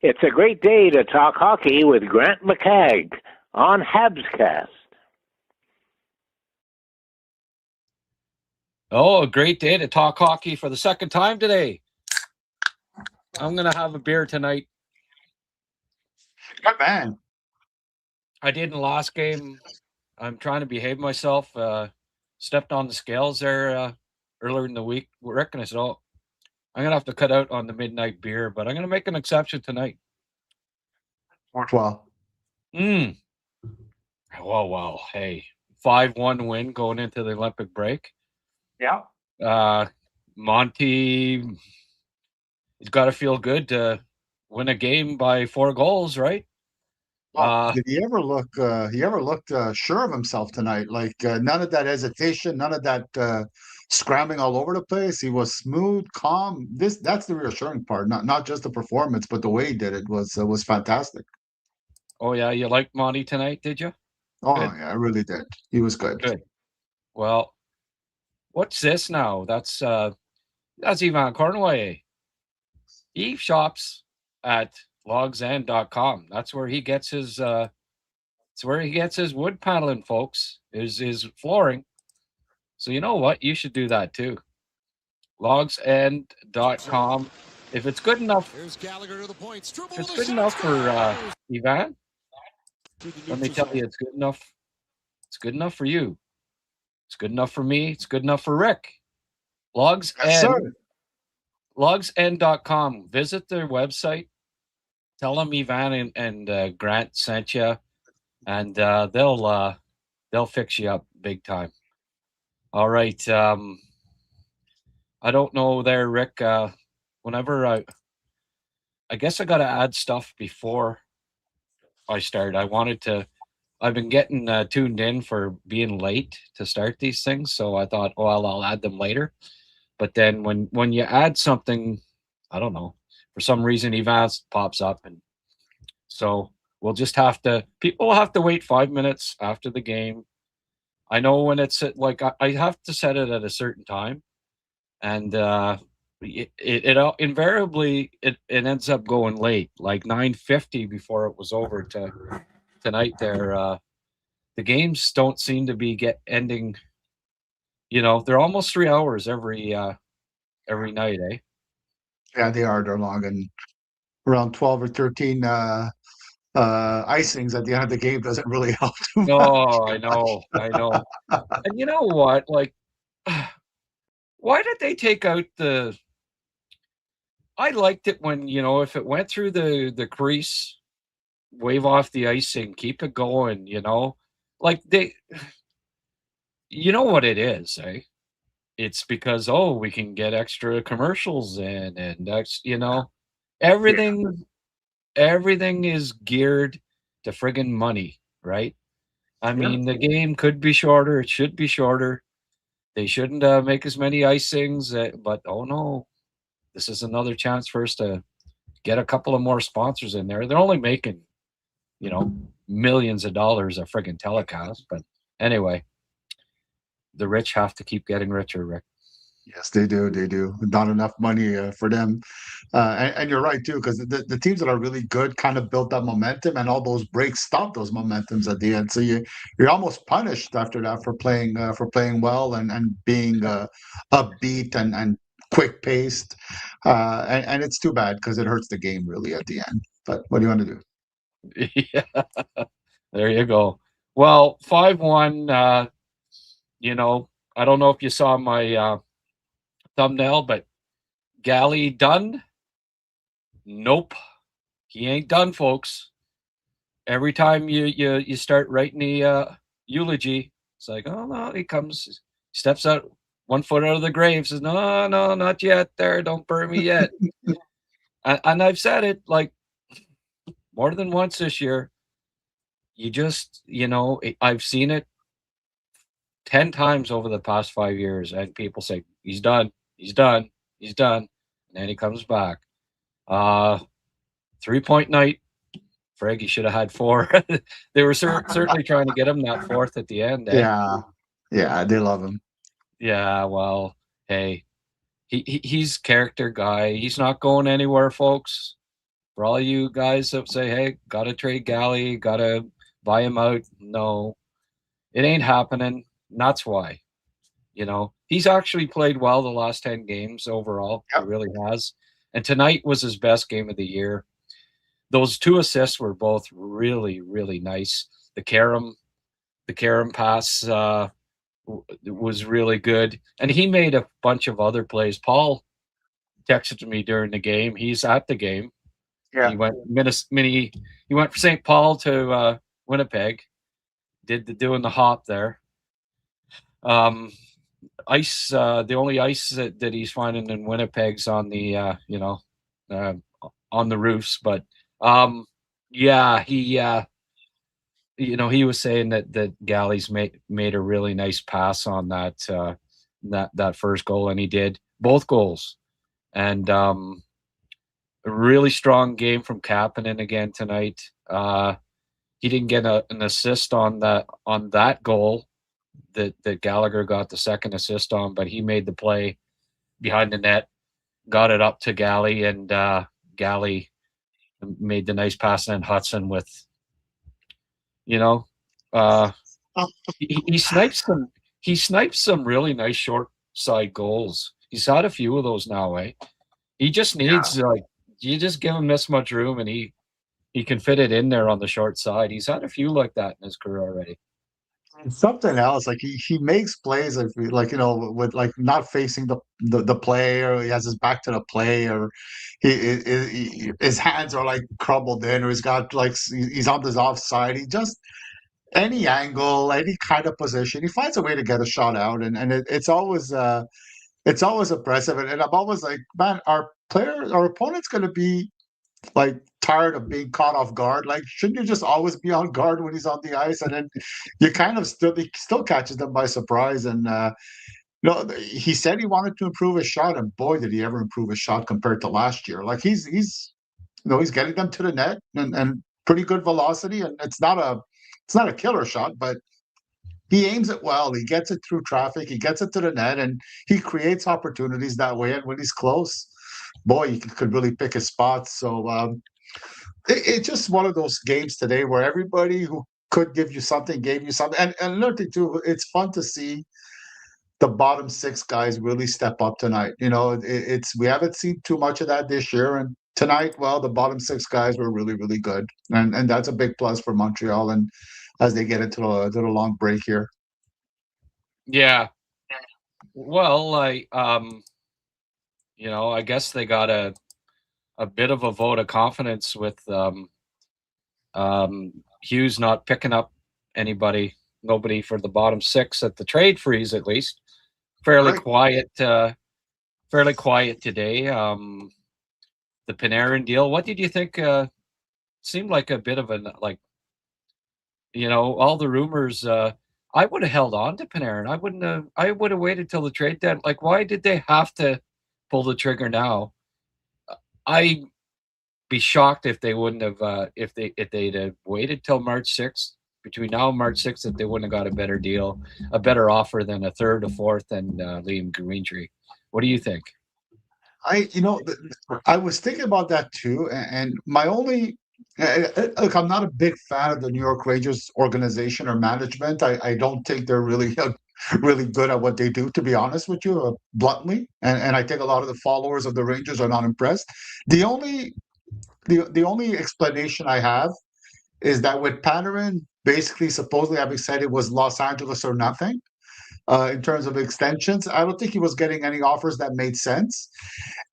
It's a great day to talk hockey with Grant McCagg on HabsCast. Oh, a great day to talk hockey for the second time today. I'm going to have a beer tonight. Good man. I did in the last game. I'm trying to behave myself. Stepped on the scales there earlier in the week, Rick, and I said, oh, I'm going to have to cut out on the midnight beer, but I'm going to make an exception tonight. Worked well. Wow. Hey, 5-1 win going into the Olympic break. Yeah. Monty, he's got to feel good to win a game by 4 goals, right? Did he ever look? He ever looked sure of himself tonight? Like none of that hesitation, none of that scrambling all over the place. He was smooth, calm. That's the reassuring part. Not just the performance, but the way he did it was fantastic. Oh yeah, you liked Monty tonight, did you? Oh good. Yeah, I really did. He was good. Good. Well, what's this now? That's Ivan Cornway. He shops at logsend.com. That's where he gets his wood paneling, folks. Is his flooring. So you know what? You should do that too. Logsend.com. If it's good enough, if it's good enough for Ivan, let me tell you, it's good enough. It's good enough for you. It's good enough for me. It's good enough for Rick. Logsend.com. Visit their website. Tell them Ivan and Grant sent you, and they'll fix you up big time. All right. I don't know there, Rick. Whenever I guess I got to add stuff before I start. I've been getting tuned in for being late to start these things, so I thought, I'll add them later. But then when you add something, I don't know, for some reason Ivan pops up, and so people will have to wait 5 minutes after the game. I know when it's like I have to set it at a certain time, and it invariably it ends up going late, like 9:50 before it was over tonight. There, the games don't seem to be ending. You know, they're almost 3 hours every night, eh? Yeah, they are. They're long, and around 12 or 13 icings at the end of the game doesn't really help too much. No, I know. And you know what? Like, why did they take out I liked it when, if it went through the crease, wave off the icing, keep it going, like you know what it is, eh? It's because, we can get extra commercials in, and that's, everything is geared to friggin' money, right? I mean, the game could be shorter. It should be shorter. They shouldn't make as many icings, but oh no, this is another chance for us to get a couple of more sponsors in there. They're only making, millions of dollars a friggin' telecast. But anyway, the rich have to keep getting richer, Rick. Yes, they do. They do. Not enough money for them. And you're right, too, because the teams that are really good kind of built that momentum, and all those breaks stop those momentums at the end. So you're almost punished after that for playing well and being upbeat and quick paced. And it's too bad because it hurts the game really at the end. But what do you want to do? Yeah, there you go. Well, 5-1, I don't know if you saw my thumbnail, but Galley done? Nope. He ain't done, folks. Every time you start writing the eulogy, it's like, oh no, he comes, steps out 1 foot out of the grave, says, no, not yet there, don't burn me yet. and I've said it like more than once this year. You just, I've seen it 10 times over the past 5 years, and people say, he's done. And then he comes back. 3-point night. Freggy should have had 4. They were certainly trying to get him that 4th at the end. Eh? Yeah, they love him. Yeah, well, hey, he's character guy. He's not going anywhere, folks. For all you guys that say, hey, got to trade Guhle, got to buy him out. No, it ain't happening. And that's why. He's actually played well the last 10 games overall. Yep. He really has. And tonight was his best game of the year. Those 2 assists were both really, really nice. The Karam pass was really good. And he made a bunch of other plays. Paul texted me during the game. He's at the game. Yeah. He went he went from St. Paul to Winnipeg. Doing the hop there. Ice. The only ice that he's finding in Winnipeg's on the on the roofs. But yeah, he he was saying that Gally's made a really nice pass on that first goal, and he did both goals. And a really strong game from Kapanen again tonight. He didn't get an assist on that goal that Gallagher got the second assist on, but he made the play behind the net, got it up to Galley, and Galley made the nice pass, and Hudson with, he snipes some really nice short side goals. He's had a few of those now, eh? He just needs you just give him this much room, and he can fit it in there on the short side. He's had a few like that in his career already. Something else, like he makes plays with not facing the play, or he has his back to the play, or his hands are like crumbled in, or he's got he's on this offside. He just any angle, any kind of position, he finds a way to get a shot out, and it's always impressive. And I'm always like, man, our opponent's going to be tired of being caught off guard. Shouldn't you just always be on guard when he's on the ice? And then you kind of he still catches them by surprise. And he said he wanted to improve his shot, and boy, did he ever improve his shot compared to last year. He's getting them to the net and pretty good velocity, and it's not a killer shot, but he aims it well. He gets it through traffic. He gets it to the net, and he creates opportunities that way. And when he's close, boy, he could really pick his spots. So it's just one of those games today where everybody who could give you something gave you something. And another thing too, it's fun to see the bottom 6 guys really step up tonight. We haven't seen too much of that this year, and tonight, well, the bottom 6 guys were really, really good, and that's a big plus for Montreal, and as they get into the long break here. Yeah. Well, I guess they got a bit of a vote of confidence with Hughes not picking up nobody for the bottom 6 at the trade freeze, at least. Fairly quiet today. The Panerin deal. What did you think? Seemed like a bit of all the rumors. I would have held on to Panerin. I would have waited till the trade deadline. Why did they have to pull the trigger now? I'd be shocked if they wouldn't have if they'd have waited till March 6th. Between now and March 6th, that they wouldn't have got a better deal, a better offer than a third, a fourth, and Liam Greentree. What do you think? I was thinking about that too, and my only look, I'm not a big fan of the New York Rangers organization or management. I don't think they're really really good at what they do, to be honest with you, bluntly. And I think a lot of the followers of the Rangers are not impressed. The only explanation I have is that with Panerin basically supposedly having said it was Los Angeles or nothing in terms of extensions, I don't think he was getting any offers that made sense.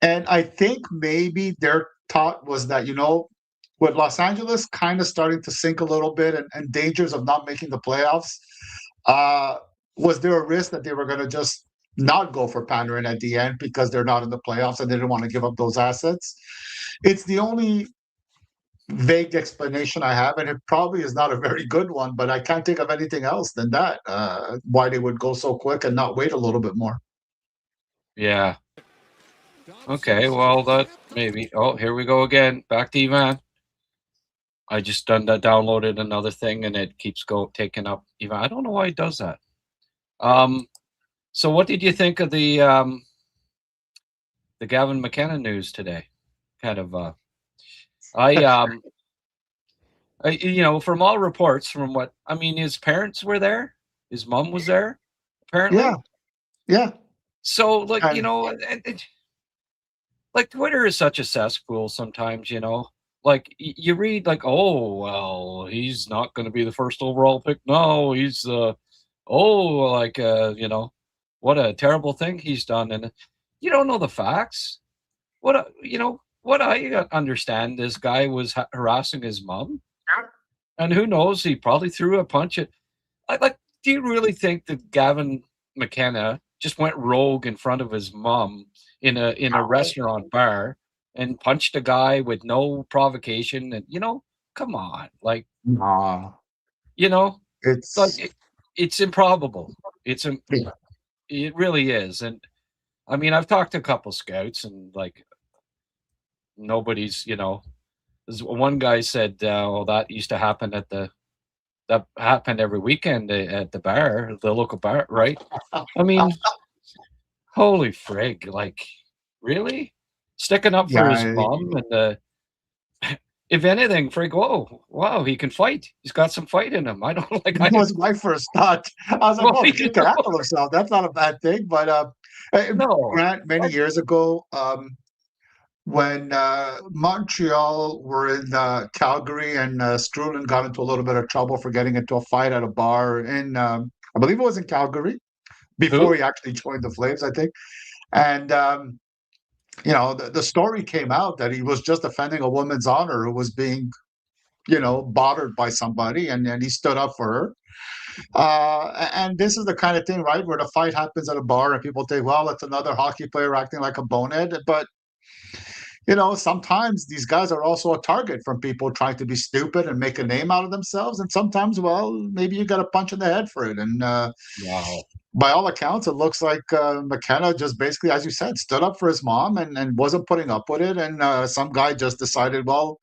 And I think maybe their thought was that, with Los Angeles kind of starting to sink a little bit and dangers of not making the playoffs, was there a risk that they were going to just not go for Panerin at the end because they're not in the playoffs and they didn't want to give up those assets? It's the only vague explanation I have, and it probably is not a very good one, but I can't think of anything else than that, why they would go so quick and not wait a little bit more. Yeah. Okay, well, that maybe. Oh, here we go again. Back to Ivan. I just downloaded another thing, and it keeps taking up Ivan. I don't know why it does that. So what did you think of the Gavin McKenna news today? Kind of From all reports, his parents were there, his mom was there, apparently. Yeah. So, And like Twitter is such a cesspool sometimes, Like you read like, oh well, he's not going to be the first overall pick. No, he's what a terrible thing he's done, and you don't know the facts. What I understand, this guy was harassing his mom, and who knows, he probably threw a punch at. Like, do you really think that Gavin McKenna just went rogue in front of his mom in a restaurant bar and punched a guy with no provocation? And come on, like, nah, like it's it's improbable. yeah. It really is. And I mean, I've talked to a couple scouts, and like nobody's, one guy said, "Well, that used to happen that happened every weekend at the local bar, right?" I mean, holy frig! Like, really sticking up for his Yeah, mom, and if anything, frig, whoa, wow, he can fight. He's got some fight in him. I don't like. that was my first thought. I was like, Well, "Oh, he can handle himself. That's not a bad thing." But no, Grant, many years ago, when Montreal were in Calgary, and Strulin got into a little bit of trouble for getting into a fight at a bar in, I believe it was in Calgary, before who? he actually joined the Flames, I think. And the story came out that he was just defending a woman's honor who was being, bothered by somebody, and he stood up for her. And this is the kind of thing, right, where the fight happens at a bar and people think, well, it's another hockey player acting like a bonehead. But sometimes these guys are also a target from people trying to be stupid and make a name out of themselves. And sometimes, well, maybe you got a punch in the head for it. And Wow. by all accounts, it looks like McKenna just basically, as you said, stood up for his mom and wasn't putting up with it. And some guy just decided, well,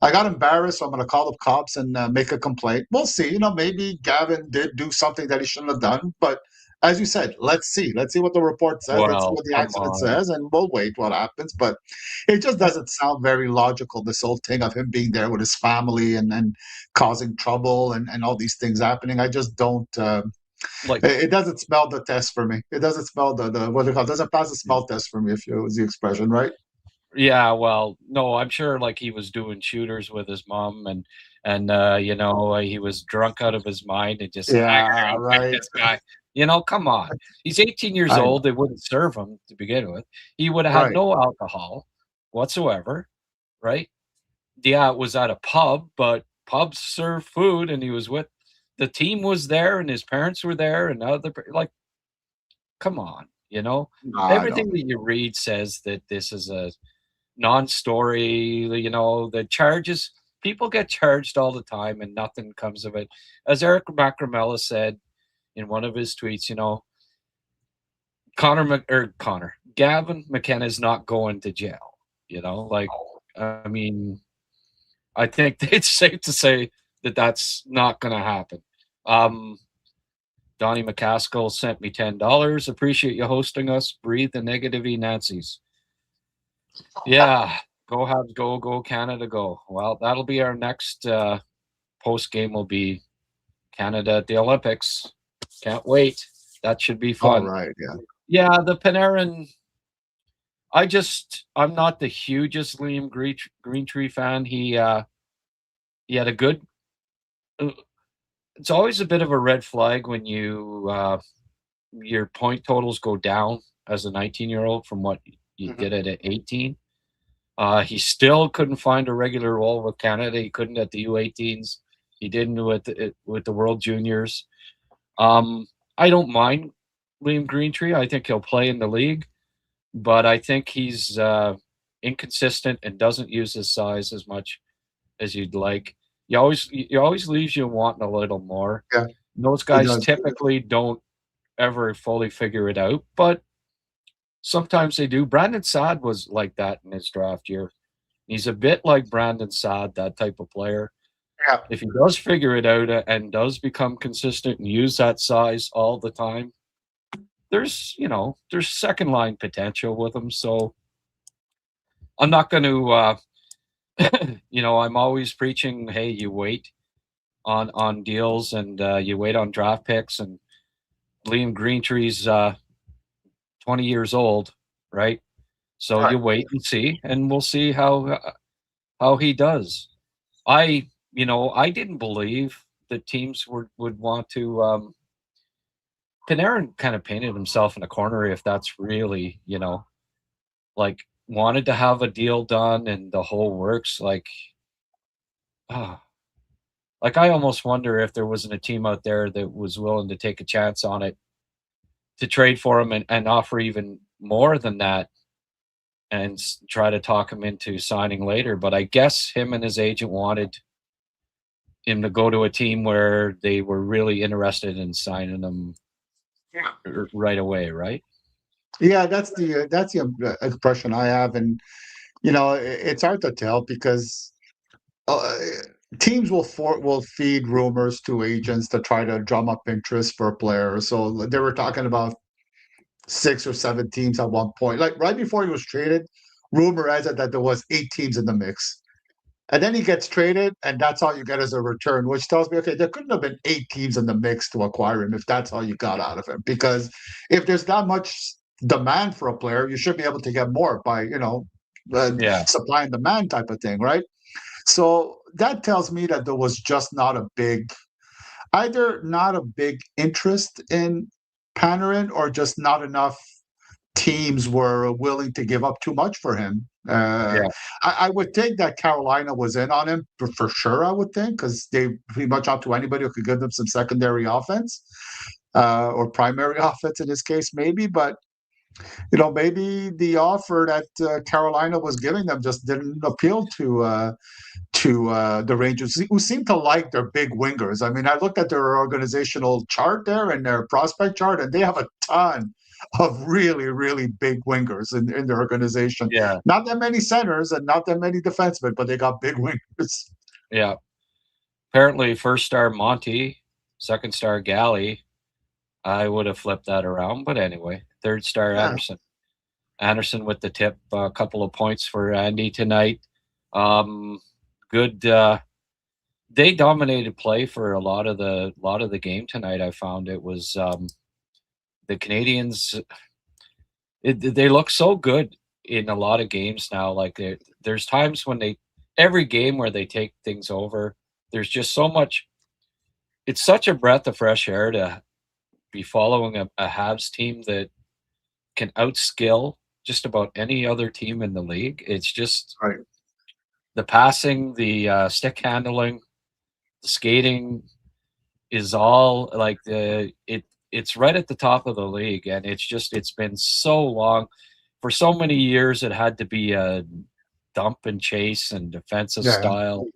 I got embarrassed, so I'm going to call the cops and make a complaint. We'll see. Maybe Gavin did do something that he shouldn't have done. But as you said, let's see. Let's see what the report says. Let's see Well, what the come accident on. says, and we'll wait what happens. But it just doesn't sound very logical, this whole thing of him being there with his family and causing trouble and all these things happening. I just don't. Like, It doesn't smell the test for me. It doesn't smell the what do you call it? Doesn't pass the smell test for me, if you was the expression, right? yeah, well, no, I'm sure like he was doing shooters with his mom, and he was drunk out of his mind and just said, I Yeah, gotta pick right. this guy. Come on. He's 18 years I old. They wouldn't serve him to begin with. He would have had right. no alcohol whatsoever, right? Yeah, it was at a pub, but pubs serve food, and he was with the team was there, and his parents were there, and like, come on, No, no. everything that you read says that this is a non-story. The charges, people get charged all the time, and nothing comes of it. As Eric Macramella said in one of his tweets, Gavin McKenna is not going to jail. Like, I mean, I think it's safe to say that that's not going to happen. Donnie McCaskill sent me $10. Appreciate you hosting us. Breathe the negativity, Nazis. Yeah, go Habs, go Canada, go. Well, that'll be our next post game. Will be Canada at the Olympics. Can't wait. That should be All fun. right, yeah. Yeah, the Panerin. I'm not the hugest Liam Greentree fan. He had a good. It's always a bit of a red flag when your point totals go down as a 19-year-old from what you did at 18. He still couldn't find a regular role with Canada. He couldn't at the U18s. He didn't with the World Juniors. I don't mind Liam Greentree. I think he'll play in the league, but I think he's inconsistent and doesn't use his size as much as you'd like. He always leaves you wanting a little more. Yeah, Those he guys does. typically don't ever fully figure it out, but sometimes they do. Brandon Saad was like that in his draft year. He's a bit like Brandon Saad, that type of player. Yeah. If he does figure it out and does become consistent and use that size all the time, there's second line potential with him. So I'm not going to I'm always preaching, hey, you wait on deals and you wait on draft picks, and Liam Greentree's 20 years old, right? So Right. you wait and see, and we'll see how he does. I didn't believe that teams would want to. Panarin kind of painted himself in a corner if that's really, like wanted to have a deal done and the whole works. Ah, like I almost wonder if there wasn't a team out there that was willing to take a chance on it to trade for him and offer even more than that and try to talk him into signing later. But I guess him and his agent wanted him to go to a team where they were really interested in signing him right away, right? Yeah, that's the impression I have, and it's hard to tell because uh, teams will feed rumors to agents to try to drum up interest for a player. So they were talking about 6 or 7 teams at one point, like right before he was traded. Rumor has it that there was 8 teams in the mix. And then he gets traded, and that's all you get as a return, which tells me, okay, there couldn't have been 8 teams in the mix to acquire him if that's all you got out of him. Because if there's that much demand for a player, you should be able to get more by, Yeah. supply and demand type of thing, right? So that tells me that there was just either not a big interest in Panerin or just not enough teams were willing to give up too much for him. Yeah. I would think that Carolina was in on him for sure. I would think because they pretty much out to anybody who could give them some secondary offense or primary offense in this case, maybe. But maybe the offer that Carolina was giving them just didn't appeal to the Rangers, who seem to like their big wingers. I mean, I looked at their organizational chart there and their prospect chart, and they have a ton of really, really big wingers in their organization. Yeah. Not that many centers and not that many defensemen, but they got big wingers. Yeah. Apparently, first star Monty, second star Galley. I would have flipped that around, but anyway, third star Yeah. Anderson. Anderson with the tip, a couple of points for Andy tonight. Good. They dominated play for a lot of the game tonight. I found it was the Canadiens. They look so good in a lot of games now. Like there's times when every game where they take things over. There's just so much. It's such a breath of fresh air to be following a Habs team that can outskill just about any other team in the league. It's just Right. the passing, the stick handling, the skating is all like it's right at the top of the league, and it's been so long. For so many years, it had to be a dump and chase and defensive Yeah. style.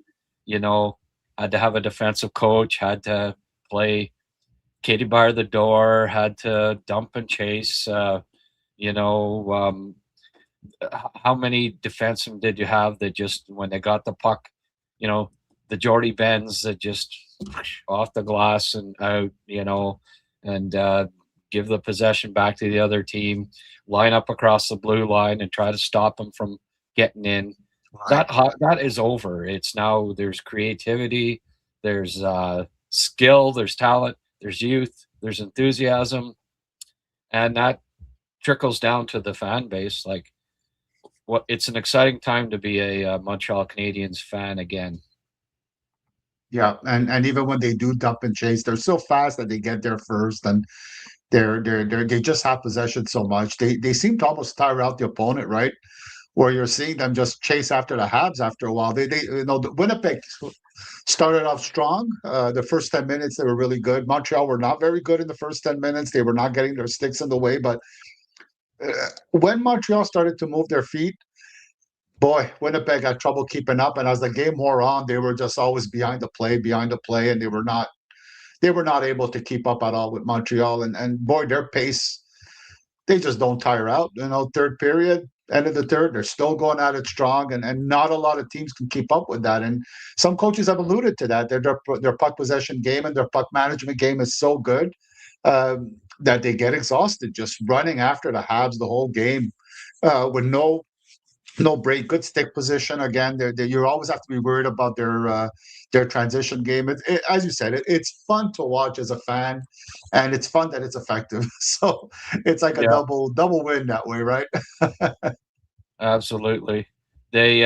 Had to have a defensive coach, had to play Katie bar the door, had to dump and chase. How many defensemen did you have that just when they got the puck, the Jordy Benz that just off the glass and out, and give the possession back to the other team, line up across the blue line and try to stop them from getting in. Right. That is over. It's now there's creativity, there's skill, there's talent, there's youth, there's enthusiasm, and that trickles down to the fan base. Like, it's an exciting time to be a Montreal Canadiens fan again. Yeah, and even when they do dump and chase, they're so fast that they get there first, and they just have possession so much. They seem to almost tire out the opponent, right? Where you're seeing them just chase after the Habs after a while. The Winnipeg started off strong. The first 10 minutes they were really good. Montreal were not very good in the first 10 minutes. They were not getting their sticks in the way, but when Montreal started to move their feet, boy, Winnipeg had trouble keeping up. And as the game wore on, they were just always behind the play, and they were not able to keep up at all with Montreal. And boy, their pace, they just don't tire out. Third period, end of the third, they're still going at it strong, and not a lot of teams can keep up with that. And some coaches have alluded to that. Their puck possession game and their puck management game is so good that they get exhausted just running after the Habs the whole game with no no break, good stick position. Again, you always have to be worried about their transition game. As you said, it's fun to watch as a fan, and it's fun that it's effective. So it's like a Yeah, double win that way, right? absolutely. They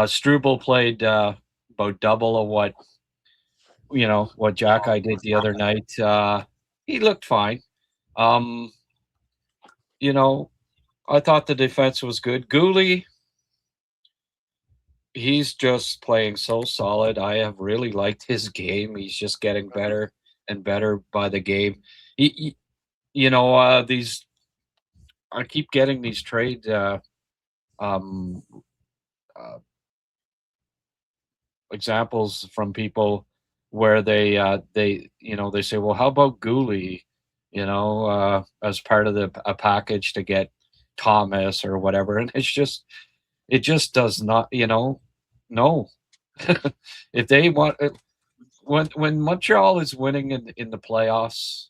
Struble played about double of what Jack I did the other night. He looked fine. Um, you know, I thought the defense was good. Guhle, he's just playing so solid. I have really liked his game. He's just getting better and better by the game. He these I keep getting these trade um, uh, examples from people where they say, well, how about Guhle? As part of a package to get Thomas or whatever, and it just does not. No. If they want when Montreal is winning in the playoffs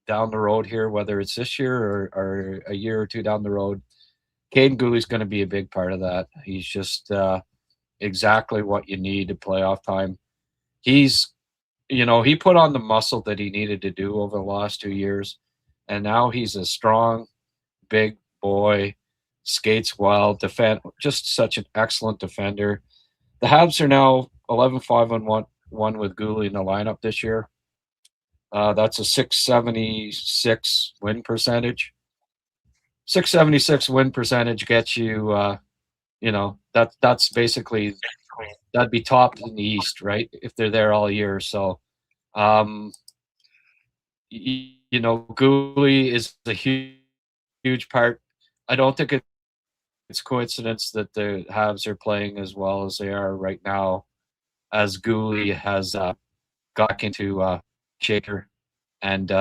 down the road here, whether it's this year or a year or two down the road, Caden Goulet's going to be a big part of that. He's just exactly what you need at playoff time. He put on the muscle that he needed to do over the last 2 years, and now he's a strong, big boy, skates well, just such an excellent defender. The Habs are now 11-5-1 with Guhle in the lineup this year. That's a 676 win percentage. 676 win percentage gets you, that's basically that'd be top in the East, right? If they're there all year. So, Guhle is a huge part. I don't think it's coincidence that the Habs are playing as well as they are right now, as Guhle has got into shaker and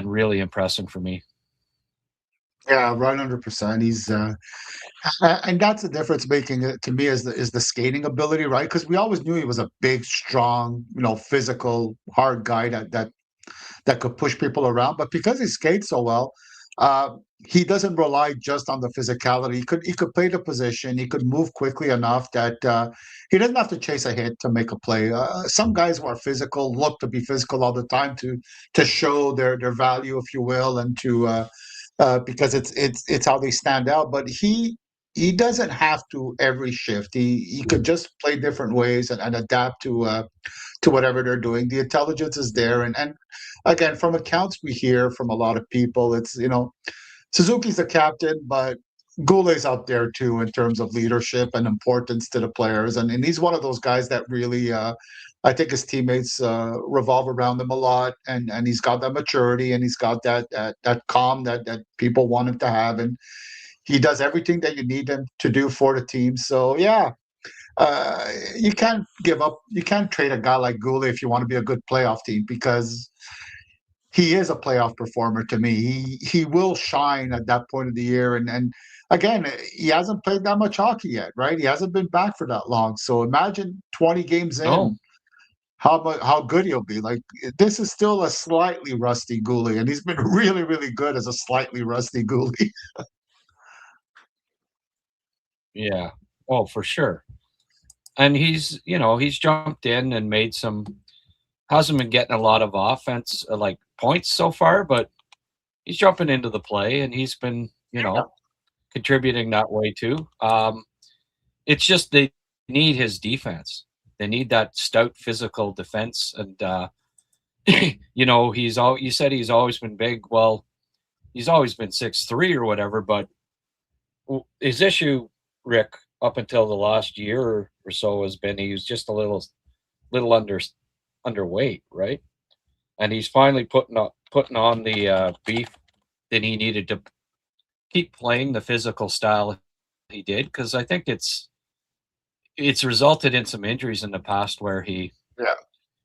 really impressing for me. Yeah, right, 100%. He's and that's the difference making it to me is the skating ability, right? Because we always knew he was a big, strong, physical, hard guy that could push people around. But because he skates so well, uh, he doesn't rely just on the physicality. He could play the position. He could move quickly enough that he doesn't have to chase a hit to make a play. Some guys who are physical look to be physical all the time to show their value, if you will, and to because it's how they stand out. But he doesn't have to every shift. He could just play different ways and adapt to whatever they're doing. The intelligence is there, and again, from accounts we hear from a lot of people, it's Suzuki's the captain, but Goulet's out there too in terms of leadership and importance to the players, and he's one of those guys that really. I think his teammates revolve around him a lot, and he's got that maturity, and he's got that calm that people want him to have, and he does everything that you need him to do for the team. So yeah, you can't give up. You can't trade a guy like Guhle if you want to be a good playoff team because he is a playoff performer to me. He will shine at that point of the year, and again, he hasn't played that much hockey yet, right? He hasn't been back for that long. So imagine 20 games No, in, how good he'll be. Like this is still a slightly rusty Guhle, and he's been really really good as a slightly rusty Guhle. yeah, oh for sure. And he's jumped in and made some. Hasn't been getting a lot of offense like points so far, but he's jumping into the play and he's been contributing that way too. It's just they need his defense. They need that stout physical defense, and you said he's always been big. Well, he's always been 6'3" or whatever, but his issue, Rick, up until the last year or so has been he was just a little underweight, right? And he's finally putting on the beef that he needed to keep playing the physical style he did, because I think it's resulted in some injuries in the past where Yeah.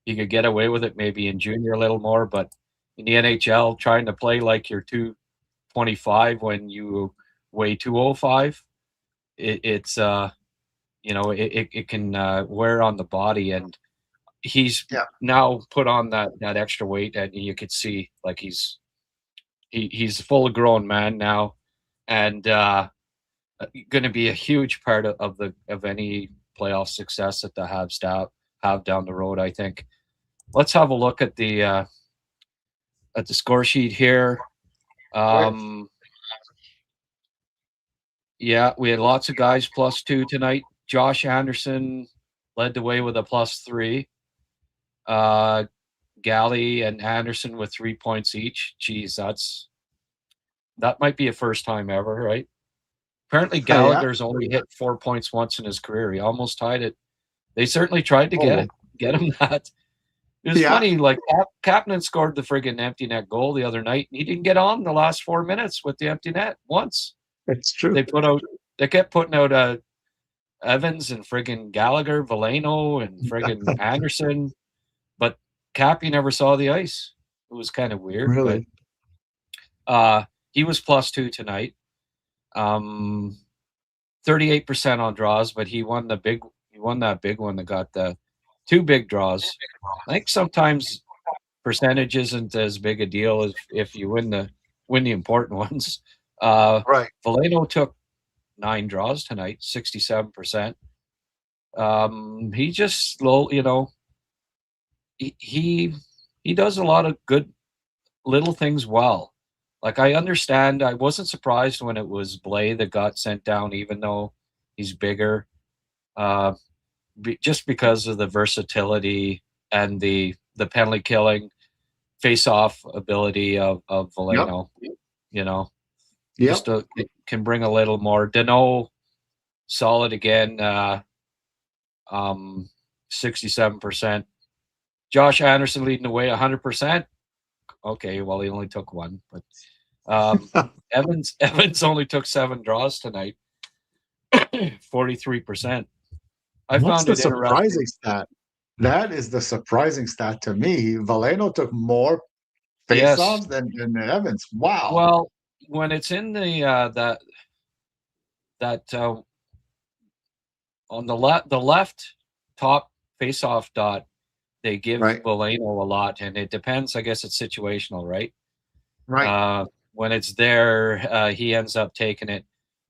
he could get away with it maybe in junior a little more, but in the NHL trying to play like you're 225 when you weigh 205, it's it can wear on the body, and he's Yeah. now put on that extra weight, and you could see like he's a full grown man now, and going to be a huge part of any playoff success that the Habs have down the road, I think. Let's have a look at the score sheet here. Yeah, we had lots of guys +2 tonight. Josh Anderson led the way with a +3. Guhle and Anderson with 3 points each. Geez, that might be a first time ever, right? Apparently Gallagher's only hit 4 points once in his career. He almost tied it. They certainly tried to get him that. It was funny, like Kapanen scored the friggin' empty net goal the other night, and he didn't get on the last 4 minutes with the empty net once. It's true. They kept putting out Evans and friggin' Gallagher, Veleno, and friggin' Anderson, but Cappy never saw the ice. It was kind of weird. Really? But, he was +2 tonight. 38% on draws, but he won that big one that got the 2 big draws. I think sometimes percentage isn't as big a deal as if you win the important ones. Right. Veleno took 9 draws tonight, 67%. He just slow, he does a lot of good little things well. Like, I understand, I wasn't surprised when it was Blais that got sent down, even though he's bigger, just because of the versatility and the penalty killing, face-off ability of Veleno. Just it can bring a little more. Danault, solid again, 67%. Josh Anderson leading the way, 100%. Okay, well, he only took 1, but Evans only took 7 draws tonight, 43%. What's the surprising stat? That is the surprising stat to me. Veleno took more face-offs than Evans. Wow. Well, when it's in the on the left top face-off dot, they give Veleno a lot, and it depends. I guess it's situational, right? Right. When it's there, he ends up taking it.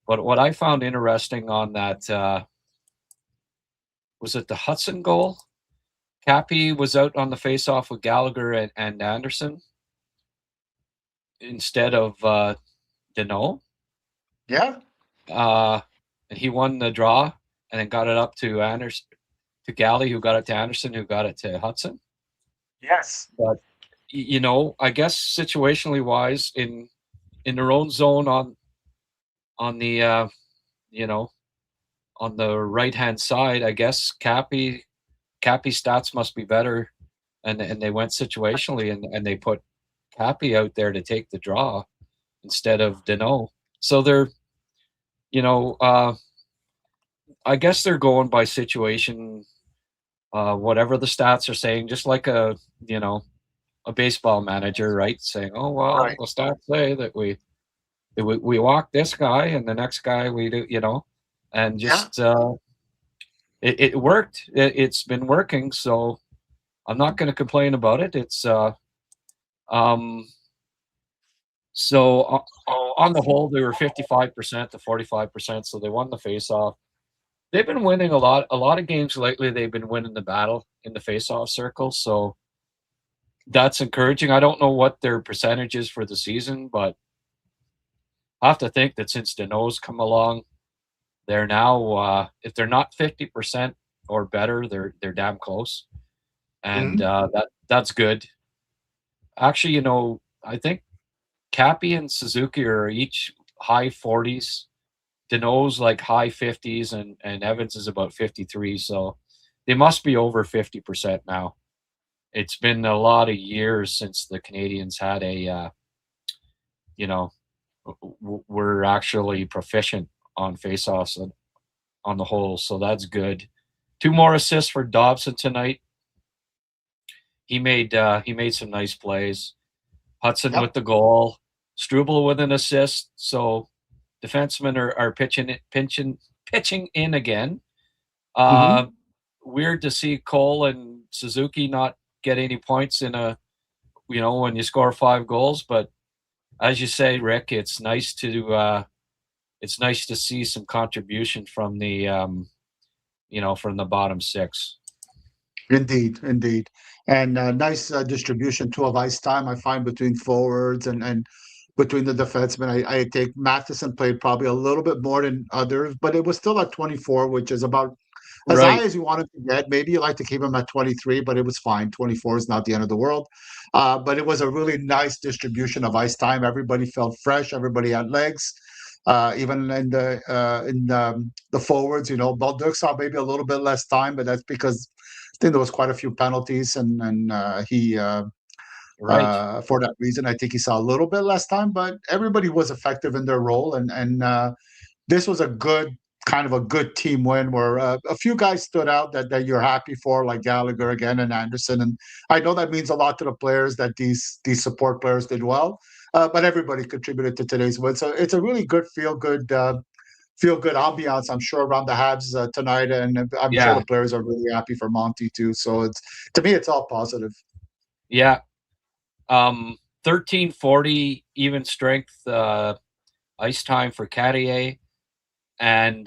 But what I found interesting on that was it the Hudson goal? Cappy was out on the face-off with Gallagher and Anderson instead of Danault. Yeah. And he won the draw and then got it up to Anderson, to Guhle, who got it to Anderson, who got it to Hudson. Yes. But I guess situationally wise, in their own zone on the on the right hand side, I guess Cappy stats must be better, and they went situationally and they put Cappy out there to take the draw instead of Danault. So they're, I guess they're going by situation, whatever the stats are saying, just like a baseball manager, right? Saying, oh, well, the stats say that we walk this guy and the next guy we do, and just it worked. It's been working, so I'm not going to complain about it. It's so on the whole, they were 55% to 45%, so they won the face-off. They've been winning a lot of games lately. They've been winning the battle in the face-off circle, so that's encouraging. I don't know what their percentage is for the season, but I have to think that since Danault's come along, they're now if they're not 50% or better, they're damn close, and that's good. Actually, I think Cappy and Suzuki are each high 40s. Danault's like high 50s, and Evans is about 53. So they must be over 50% now. It's been a lot of years since the Canadiens had a, we're actually proficient on faceoffs on the whole. So that's good. 2 more assists for Dobson tonight. He made some nice plays. Hudson with the goal. Struble with an assist. So defensemen are pitching in again. Weird to see Cole and Suzuki not get any points in when you score 5 goals. But as you say, Rick, it's nice to it's nice to see some contribution from the from the bottom six. Indeed. And nice distribution too of ice time, I find, between forwards and between the defensemen. I take Matheson played probably a little bit more than others, but it was still at 24, which is about as high Right. as you want it to get. Maybe you like to keep him at 23, but it was fine. 24 is not the end of the world. But it was a really nice distribution of ice time. Everybody felt fresh. Everybody had legs. Even in the forwards, Balduc saw maybe a little bit less time, but that's because I think there was quite a few penalties, and he Right. for that reason, I think he saw a little bit less time. But everybody was effective in their role, and this was a good team win where a few guys stood out that you're happy for, like Gallagher again and Anderson. And I know that means a lot to the players that these support players did well, but everybody contributed to today's win. So it's a really good feel good ambiance, I'm sure, around the Habs tonight, and I'm sure Yeah. the players are really happy for Monty too. So to me, it's all positive. Yeah. 1340 even strength ice time for Carrier, and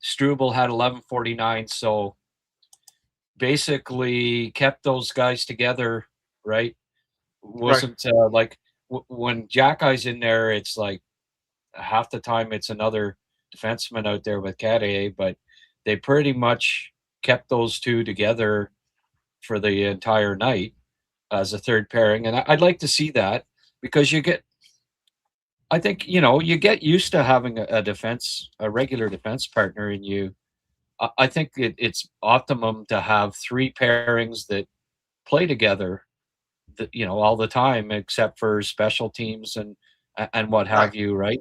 Struble had 1149. So basically kept those guys together, right? Wasn't like when Jack Eye's in there, it's like half the time it's another defenseman out there with Carrier, but they pretty much kept those two together for the entire night as a third pairing. And I'd like to see that, because you get used to having a regular defense partner in you. I think it's optimum to have three pairings that play together, all the time, except for special teams and what have you, right?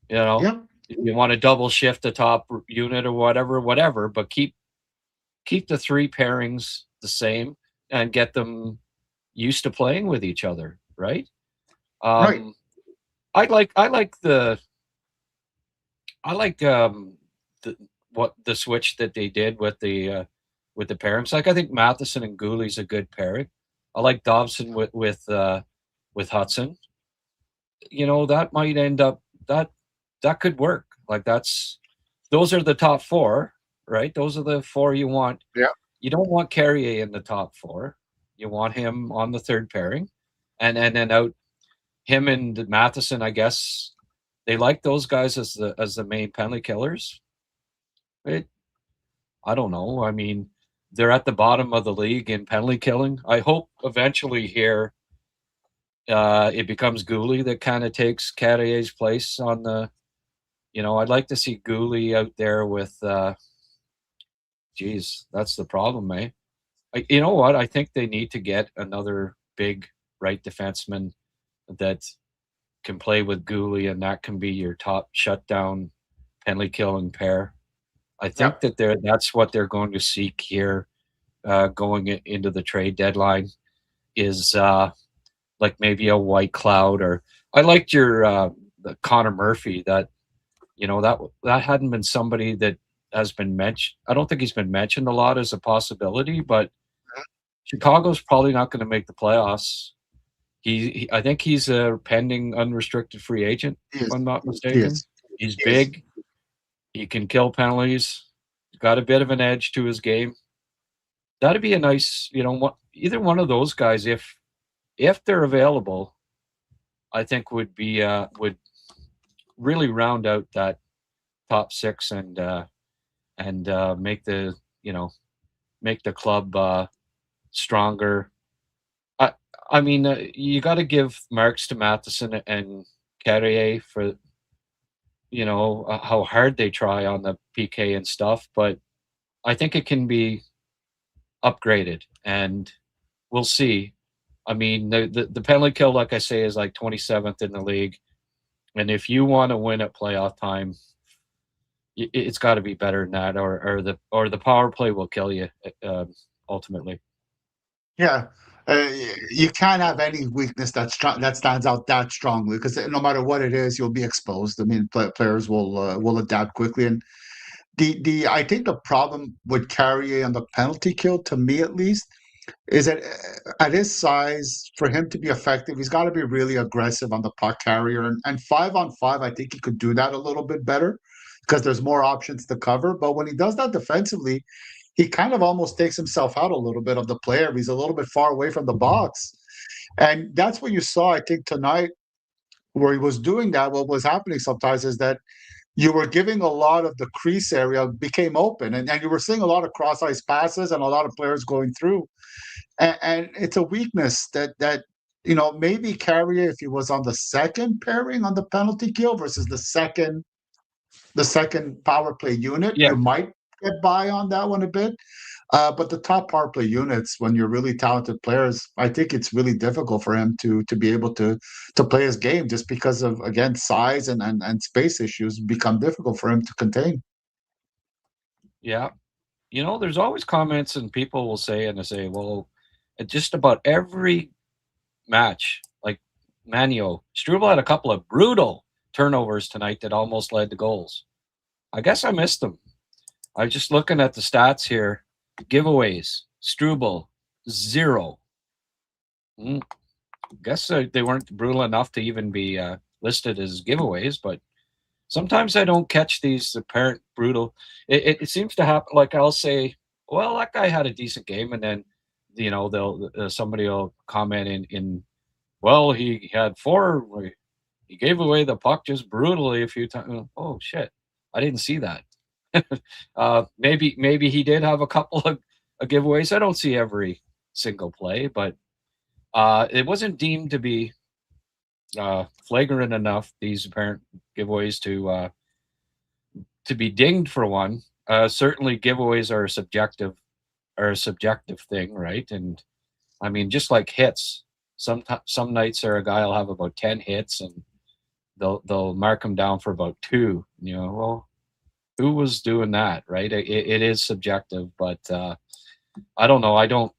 Yeah. If you want to double shift the top unit or whatever, but keep the three pairings the same and get them used to playing with each other, right? Right. I like the switch that they did with the pairings. Like, I think Matheson and Guhle's a good pairing. I like Dobson with Hudson. That might end up that could work. Like, those are the top four, right? Those are the four you want. Yeah. You don't want Carrier in the top four. You want him on the third pairing, and then out him and Matheson. I guess they like those guys as the main penalty killers. I don't know. I mean, they're at the bottom of the league in penalty killing. I hope eventually here it becomes Guhle that kind of takes Carrier's place on the. I'd like to see Guhle out there with. Geez, that's the problem, eh? You know what? I think they need to get another big right defenseman that can play with Guhle, and that can be your top shutdown penalty killing pair. I think that's what they're going to seek here, going into the trade deadline, is like maybe a White Cloud, or I liked your the Connor Murphy. That that hadn't been somebody that has been mentioned. I don't think he's been mentioned a lot as a possibility, but Chicago's probably not going to make the playoffs. I think he's a pending unrestricted free agent, if I'm not mistaken. He's big. He can kill penalties. He's got a bit of an edge to his game. That'd be a nice, either one of those guys, if they're available, I think would really round out that top six and make the club stronger. I mean, you got to give marks to Matheson and Carrier for how hard they try on the PK and stuff, but I think it can be upgraded, and we'll see. I mean, the penalty kill, like I say, is like 27th in the league, and if you want to win at playoff time, it's got to be better than that, or the power play will kill you ultimately. Yeah. You can't have any weakness that stands out that strongly, because no matter what it is, you'll be exposed. I mean, players will adapt quickly, and I think the problem with Carrier on the penalty kill, to me at least, is that at his size, for him to be effective, he's got to be really aggressive on the puck carrier. And 5-on-5, I think he could do that a little bit better because there's more options to cover. But when he does that defensively, he kind of almost takes himself out a little bit of the player. He's a little bit far away from the box. And that's what you saw, I think, tonight, where he was doing that. What was happening sometimes is that you were giving a lot of the crease area became open, and you were seeing a lot of cross ice passes and a lot of players going through. And it's a weakness that maybe Carrier, if he was on the second pairing on the penalty kill versus the second power play unit, Yeah. you might get by on that one a bit. But the top power play units, when you're really talented players, I think it's really difficult for him to be able to play his game, just because of, again, size and space issues become difficult for him to contain. Yeah. There's always comments and people will say, well, at just about every match, like Manio, Struble had a couple of brutal turnovers tonight that almost led to goals. I guess I missed them. I'm just looking at the stats here. Giveaways, Struble, 0. Guess they weren't brutal enough to even be listed as giveaways, but sometimes I don't catch these apparent brutal. It seems to happen. Like, I'll say, well, that guy had a decent game, and then somebody will comment in well, he had 4. He gave away the puck just brutally a few times. Oh shit, I didn't see that. Maybe he did have a couple of giveaways. I don't see every single play, but it wasn't deemed to be flagrant enough, these apparent giveaways, to be dinged for one. Certainly giveaways are a subjective thing, right? And I mean, just like hits, some nights there a guy will have about 10 hits and they'll mark him down for about 2. Well, who was doing that, right? It is subjective, but I don't know. I don't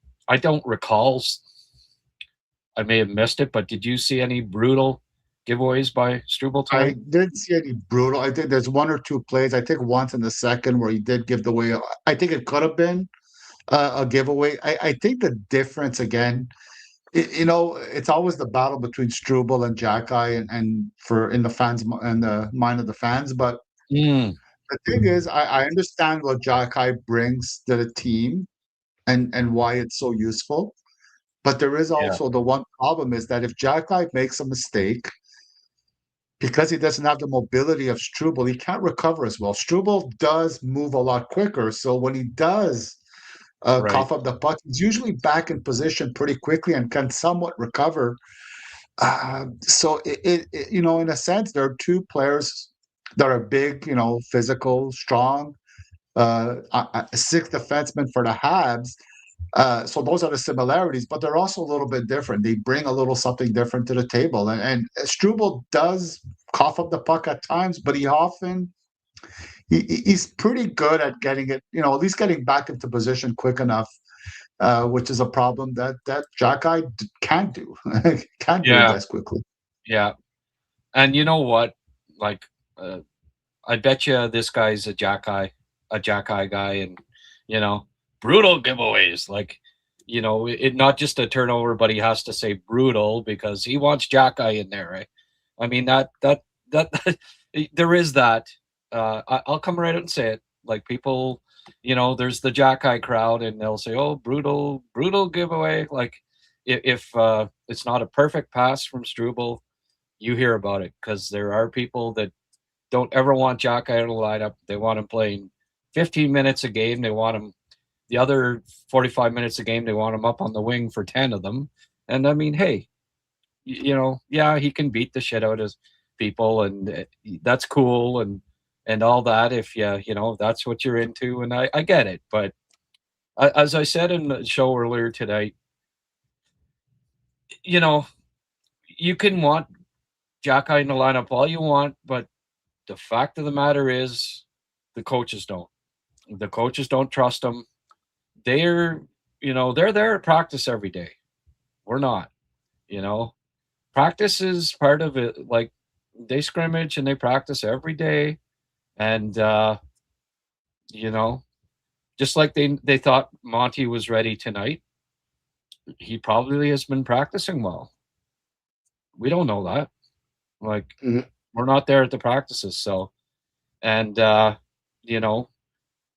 recall. I may have missed it, but did you see any brutal giveaways by Struble tonight? I didn't see any brutal. I think there's 1 or 2 plays. I think once in the second where he did give the way. I think it could have been a giveaway. I think the difference, again, it's always the battle between Struble and Jackeye, and for in the fans and the mind of the fans. But the thing is, I understand what Jackeye brings to the team and why it's so useful. But there is also the one problem, is that if Jackeye makes a mistake, because he doesn't have the mobility of Struble, he can't recover as well. Struble does move a lot quicker, so when he does cough up the puck, he's usually back in position pretty quickly and can somewhat recover. So in a sense, there are 2 players that are big, physical, strong, 6 defensemen for the Habs. So those are the similarities, but they're also a little bit different. They bring a little something different to the table. And Struble does cough up the puck at times, but he's pretty good at getting it, at least getting back into position quick enough, which is a problem that Jackeye can't do. Can't do it as quickly. Yeah. And you know what? Like, I bet you this guy's a Jackeye guy, and, brutal giveaways. Like, it not just a turnover, but he has to say brutal because he wants Jackeye in there, right? I mean, that there is that. I'll come right out and say it. Like, people, there's the Jackeye crowd, and they'll say, "Oh, brutal giveaway." Like, if it's not a perfect pass from Struble, you hear about it, because there are people that don't ever want Jackeye in the lineup. They want him playing 15 minutes a game. They want him the other 45 minutes a game. They want him up on the wing for 10 of them. And I mean, hey, he can beat the shit out of people, and that's cool and all that, if that's what you're into, and I get it. But as I said in the show earlier tonight, you can want Jackeye in the lineup all you want, but the fact of the matter is the coaches don't. The coaches don't trust him. They're there at practice every day. We're not. Practice is part of it. Like, they scrimmage and they practice every day. And, just like they thought Monty was ready tonight, he probably has been practicing well. We don't know that. Like, we're not there at the practices. So, and,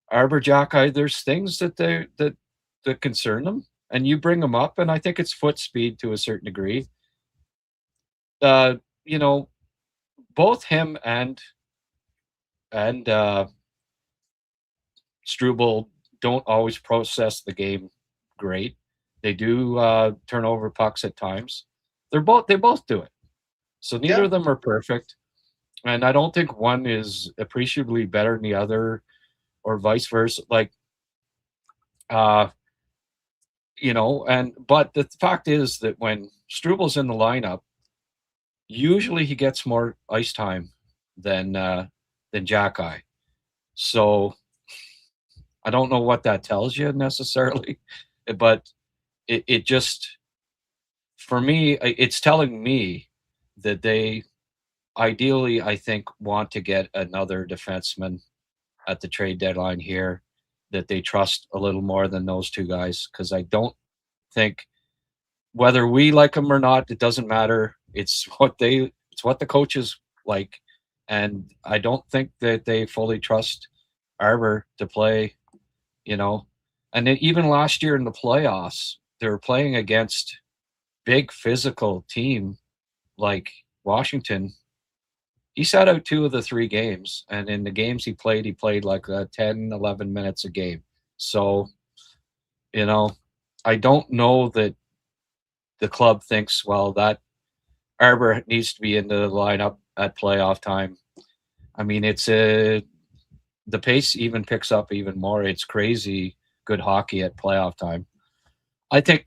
Arbor Jackeye, there's things that concern them, and you bring them up, and I think it's foot speed to a certain degree. Both him and Struble don't always process the game great. They do turn over pucks at times. They both do it. So neither of them are perfect, and I don't think one is appreciably better than the other, or vice versa. Like, but the fact is that when Struble's in the lineup, usually he gets more ice time than Jackeye. So I don't know what that tells you necessarily, but it just, for me, it's telling me that they ideally, I think, want to get another defenseman at the trade deadline here that they trust a little more than those two guys, because I don't think, whether we like them or not, it doesn't matter. It's what the coaches like, and I don't think that they fully trust Arbor to play, And then even last year in the playoffs, they were playing against big physical team like Washington. He sat out 2 of the 3 games, and in the games he played like 10, 11 minutes a game. So, I don't know that the club thinks, well, that Arbor needs to be in the lineup at playoff time. I mean, the pace even picks up even more. It's crazy good hockey at playoff time. I think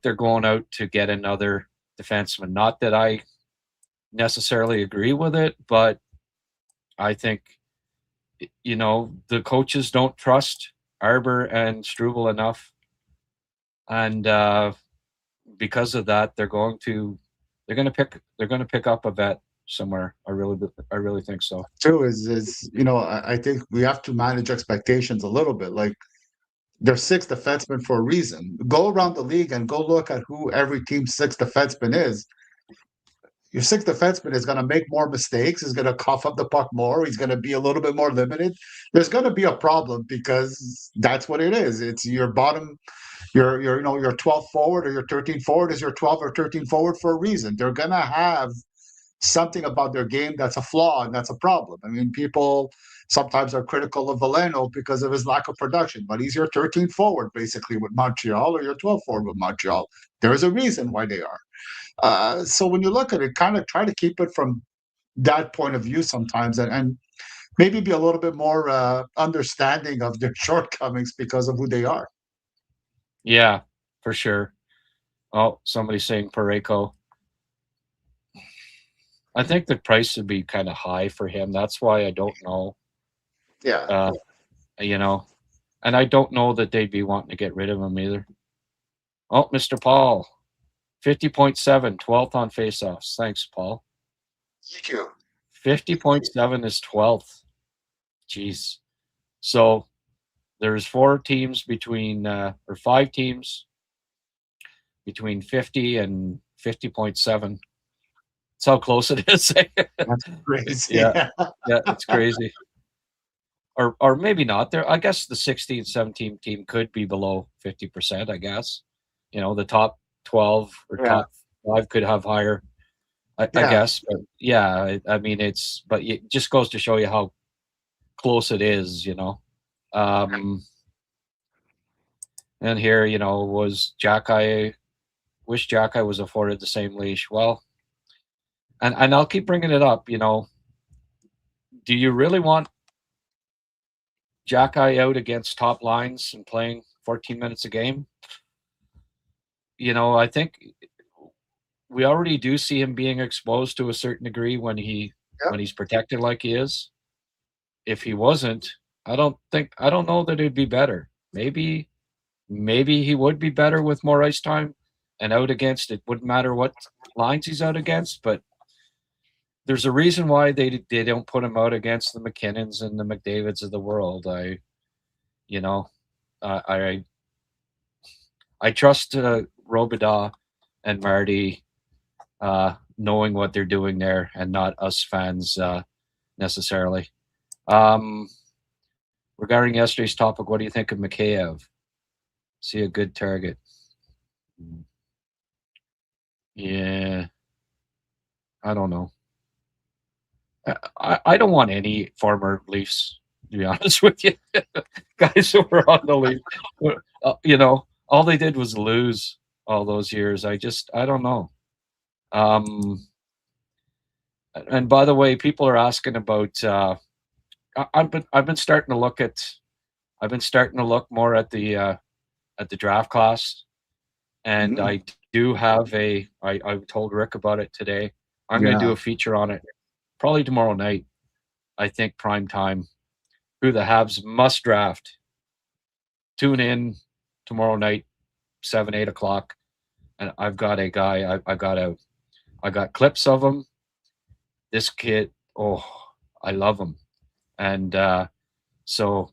they're going out to get another defenseman. Not that I necessarily agree with it, but I think, the coaches don't trust Arbor and Struble enough, and because of that, they're going to pick up a vet somewhere. I really think so. Too is I think we have to manage expectations a little bit. Like, there's 6 defensemen for a reason. Go around the league and go look at who every team's 6th defenseman is. Your 6th defenseman is going to make more mistakes. He's going to cough up the puck more. He's going to be a little bit more limited. There's going to be a problem, because that's what it is. It's your bottom, your 12th forward or your 13th forward is your 12 or 13 forward for a reason. They're going to have something about their game that's a flaw, and that's a problem. I mean, people sometimes are critical of Veleno because of his lack of production, but he's your 13th forward basically with Montreal, or your 12th forward with Montreal. There is a reason why they are. So when you look at it, kind of try to keep it from that point of view sometimes, and maybe be a little bit more understanding of their shortcomings because of who they are. Yeah, for sure. Oh, somebody's saying Pareko. I think the price would be kind of high for him. That's why I don't know. Yeah. And I don't know that they'd be wanting to get rid of him either. Oh, Mr. Paul, 50.7, 12th on faceoffs. Thanks, Paul. Thank you. 50.7 is 12th. Jeez. So there's 5 teams between 50 and 50.7. That's how close it is. That's crazy. Yeah, it's crazy. Or maybe not. There, I guess the 16, 17 team could be below 50%, I guess. The top 12 or top 5 could have higher, I guess. But yeah, I mean, but it just goes to show you how close it is, And here, was Jackeye, wish Jackeye was afforded the same leash. Well, and I'll keep bringing it up, do you really want Jackeye out against top lines and playing 14 minutes a game? I think we already do see him being exposed to a certain degree when he's protected like he is. If he wasn't, I don't know that it'd be better. Maybe he would be better with more ice time and out against, it wouldn't matter what lines he's out against, but there's a reason why they don't put him out against the McKinnons and the McDavids of the world. I trust Robidas and Marty knowing what they're doing there, and not us fans necessarily. Regarding yesterday's topic, what do you think of McKagg? See a good target. Yeah, I don't know. I don't want any former Leafs, to be honest with you. Guys who were on the Leafs, all they did was lose all those years. I don't know. And by the way, people are asking about. I've been starting to look more at the draft class, and I do have I told Rick about it today. I'm going to do a feature on it probably tomorrow night. I think prime time. Who the Habs must draft. Tune in tomorrow night, 7-8 o'clock, and I've got a guy. I got clips of him. This kid, I love him, and so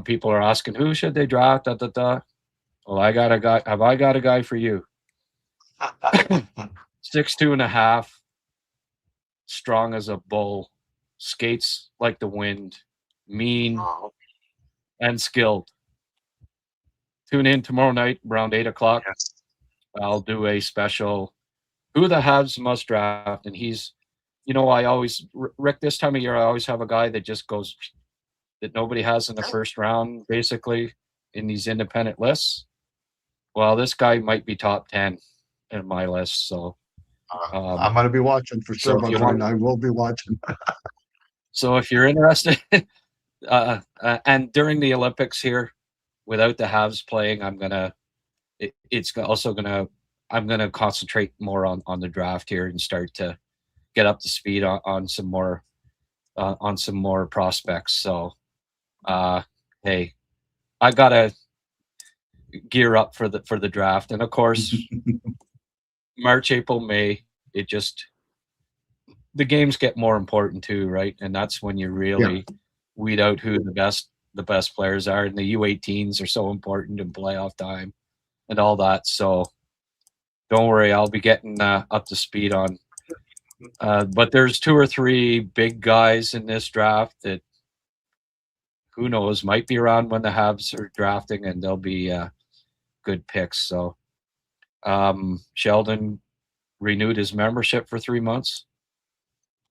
people are asking who should they draft. Well, I got a guy. Have I got a guy for you? 6'2.5", strong as a bull, skates like the wind, mean, and skilled. Tune in tomorrow night around 8 o'clock. Yes. I'll do a special who the Habs must draft, and he's, I always, Rick, this time of year, I always have a guy that just goes, that nobody has in the first round, basically, in these independent lists. Well, this guy might be top 10 in my list, so. I'm going to be watching for sure, I will be watching. So if you're interested, and during the Olympics here, without the Habs playing, I'm gonna concentrate more on the draft here and start to get up to speed on some more prospects. So, hey, I gotta gear up for the draft, and of course, March, April, May, the games get more important too, right? And that's when you really weed out who the best players are, and the U18s are so important in playoff time and all that. So don't worry, I'll be getting up to speed on. But there's 2 or 3 big guys in this draft that who knows might be around when the Habs are drafting, and they'll be good picks. So Sheldon renewed his membership for 3 months.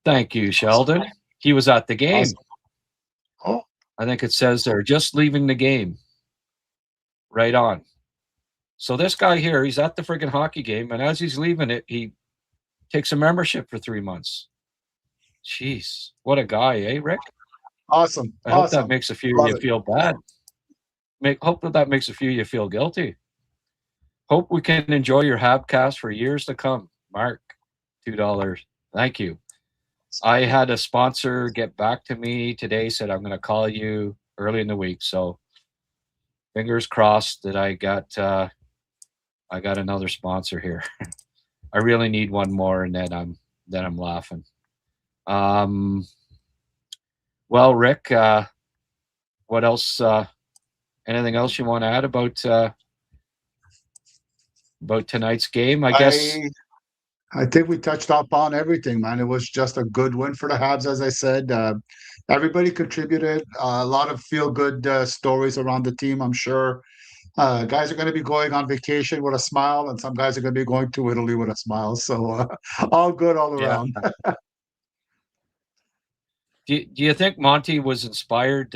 Thank you, Sheldon. He was at the game. Awesome. I think it says they're just leaving the game. Right on. So this guy here, he's at the friggin' hockey game, and as he's leaving it, he takes a membership for 3 months. Jeez, what a guy, eh, Rick? Awesome. I hope that makes a few of you feel bad. Hope that makes a few of you feel guilty. Hope we can enjoy your HabsCast for years to come. Mark, $2. Thank you. I had a sponsor get back to me today, said I'm going to call you early in the week. So fingers crossed that I got another sponsor here. I really need one more, and then I'm laughing. Well, Rick, what else? Anything else you want to add about tonight's game? I guess I think we touched up on everything, man. It was just a good win for the Habs, as I said. Everybody contributed. A lot of feel-good stories around the team, I'm sure. Guys are going to be going on vacation with a smile, and some guys are going to be going to Italy with a smile. So all good all around. Do you think Monty was inspired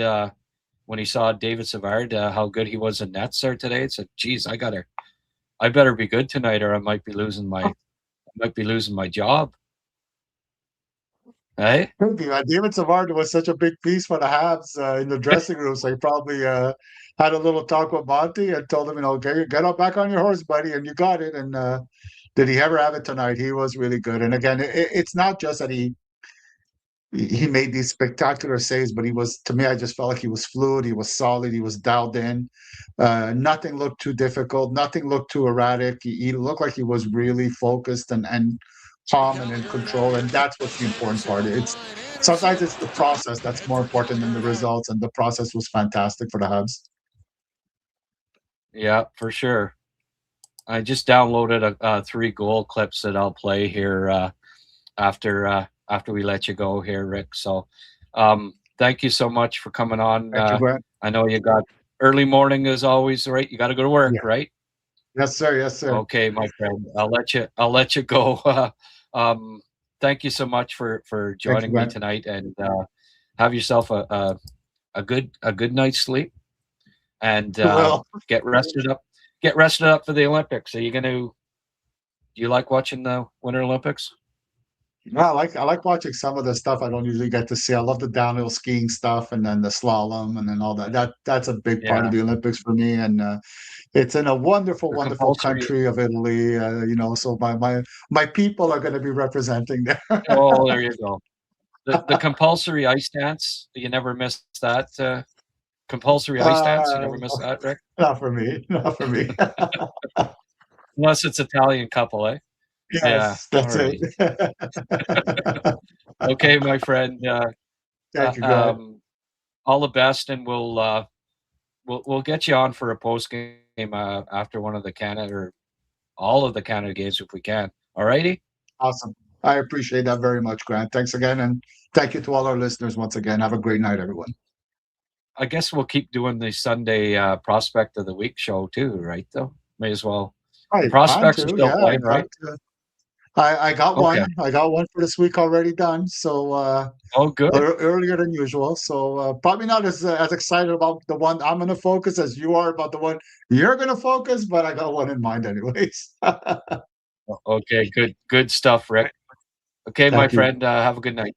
when he saw David Savard, how good he was in nets there today? He said, geez, I better be good tonight, or I might be losing my job. Hey, David Savard was such a big piece for the Habs in the dressing room, so he probably had a little talk with Monty and told him, get up back on your horse, buddy, and you got it. And did he ever have it tonight? He was really good. And again, it's not just that he made these spectacular saves, but to me, I just felt like he was fluid, he was solid, he was dialed in. Nothing looked too difficult, nothing looked too erratic. He looked like he was really focused and calm and in control, and that's what's the important part. Sometimes it's the process that's more important than the results, and the process was fantastic for the Habs. Yeah, for sure. I just downloaded 3 goal clips that I'll play here after we let you go here, Rick. So thank you so much for coming on. Thank you, Brent. I know you got early morning as always, right? You got to go to work, Yeah. right? Yes, sir. Yes, sir. Okay, my friend. I'll let you go. Thank you so much for joining me Brent. tonight, and have yourself a good night's sleep, and get rested up. Get rested up for the Olympics. Are you going to? Do you like watching the Winter Olympics? No, I like watching some of the stuff I don't usually get to see. I love the downhill skiing stuff, and then the slalom, and then all that. That's a big part Yeah. of the Olympics for me, and it's in a wonderful, The wonderful compulsory. country of Italy. So my people are going to be representing there. Oh, there you go. The compulsory ice dance. You never missed that. Compulsory ice dance. You never missed that, Rick? Not for me. Not for me. Unless it's Italian couple, eh? Yes, Yeah. that's All it. right. Okay, my friend. Thank you, Grant. All the best, and we'll get you on for a post game after one of the Canada or all of the Canada games if we can. All righty. Awesome. I appreciate that very much, Grant. Thanks again, and thank you to all our listeners once again. Have a great night, everyone. I guess we'll keep doing the Sunday prospect of the week show too, right? Though may as well. I Prospects are plan to, still yeah. playing, right? I got Okay. one. I got one for this week already done. So Oh, good. earlier than usual. So probably not as excited about the one I'm going to focus as you are about the one you're going to focus, but I got one in mind anyways. Okay, good stuff, Rick. Okay, my Thank you. friend, have a good night.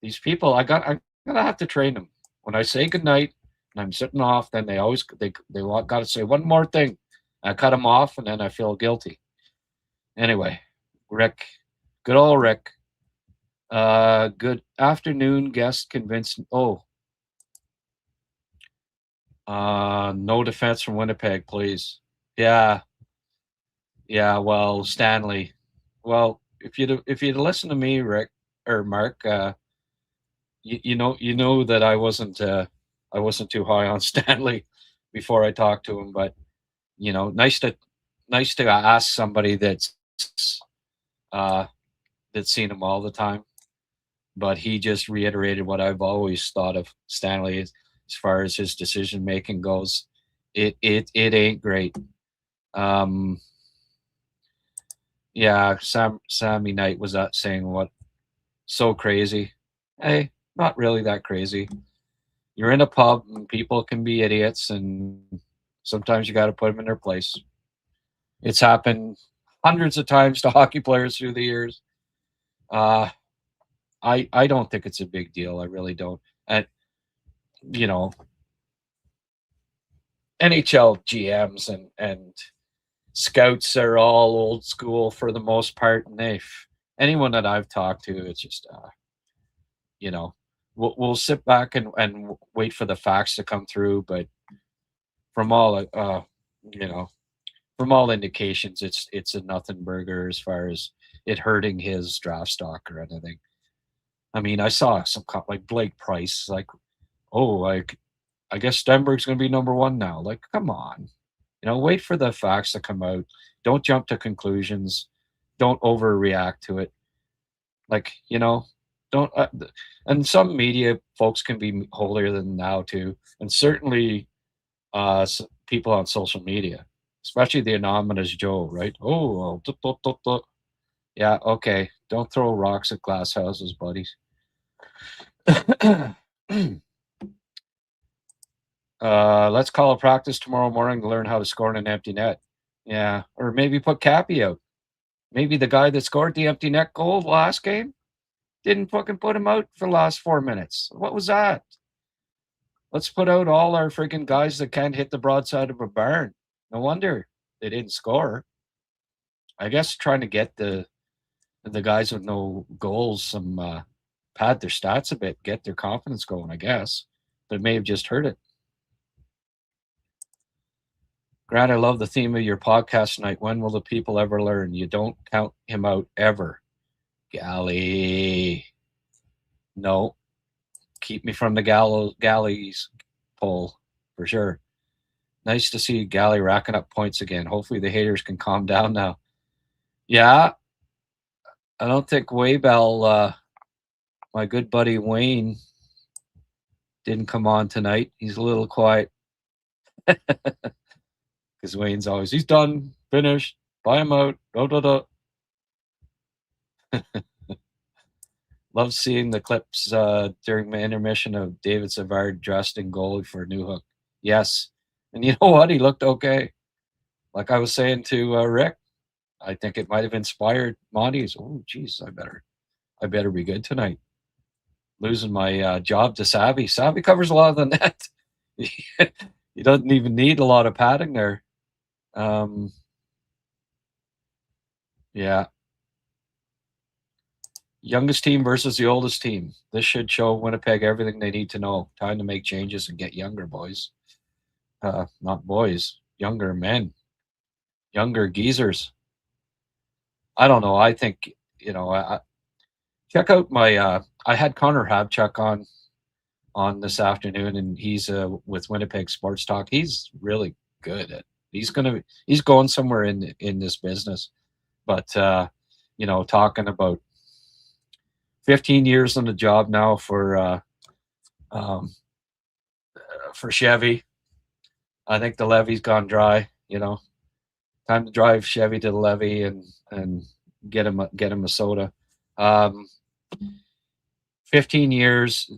These people, I'm gonna have to train them. When I say good night and I'm sitting off, then they got to say one more thing. I cut them off, and then I feel guilty. Anyway, Rick, good old Rick. Good afternoon, guest convinced. Oh, no defense from Winnipeg, please. Yeah. Well, Stanley. Well, if you'd listen to me, Rick or Mark, you know that I wasn't too high on Stanley before I talked to him, but nice to ask somebody that's seen him all the time. But he just reiterated what I've always thought of Stanley as far as his decision making goes. It ain't great. Yeah, Sammy Knight was saying what so crazy. Hey, not really that crazy. You're in a pub and people can be idiots, and sometimes you got to put them in their place. It's happened hundreds of times to hockey players through the years. I don't think it's a big deal. I really don't. And NHL GMs and scouts are all old school for the most part, and anyone that I've talked to, it's just we'll sit back and wait for the facts to come through, but from all from all indications, it's a nothing burger as far as it hurting his draft stock or anything. I mean, I saw some like Blake Price, like, oh, like I guess Stenberg's going to be number one now. Like, come on, wait for the facts to come out. Don't jump to conclusions. Don't overreact to it. Like, don't. And some media folks can be holier than thou too, and certainly people on social media, especially the anonymous Joe, right? Oh, well, yeah, okay. Don't throw rocks at glass houses, buddies. Let's call a practice tomorrow morning to learn how to score in an empty net. Yeah, or maybe put Cappy out. Maybe the guy that scored the empty net goal last game didn't fucking put him out for the last 4 minutes. What was that? Let's put out all our freaking guys that can't hit the broadside of a barn. No wonder they didn't score. I guess trying to get the guys with no goals some pad their stats a bit, get their confidence going, I guess. But it may have just hurt it. Grant, I love the theme of your podcast tonight. When will the people ever learn? You don't count him out ever. Galley. No. Keep me from the galleys pole for sure. Nice to see Guhle racking up points again. Hopefully the haters can calm down now. Yeah, I don't think Waybell, my good buddy Wayne, didn't come on tonight. He's a little quiet. Because Wayne's always, he's done, finished, buy him out, Love seeing the clips during my intermission of David Savard dressed in goalie for Newhook. Yes. And you know what? He looked okay. Like I was saying to Rick, I think it might have inspired Monty's. Oh, geez, I better be good tonight. Losing my job to Savvy. Savvy covers a lot of the net. He doesn't even need a lot of padding there. Yeah. Youngest team versus the oldest team. This should show Winnipeg everything they need to know. Time to make changes and get younger, boys. Not boys, younger men, younger geezers. I don't know. I think, I check out my, I had Connor Habchuk on this afternoon, and he's with Winnipeg Sports Talk. He's really good at, he's going somewhere in this business. But, talking about 15 years on the job now for Chevy. I think the levee's gone dry. Time to drive Chevy to the levee and get him a soda. 15 years,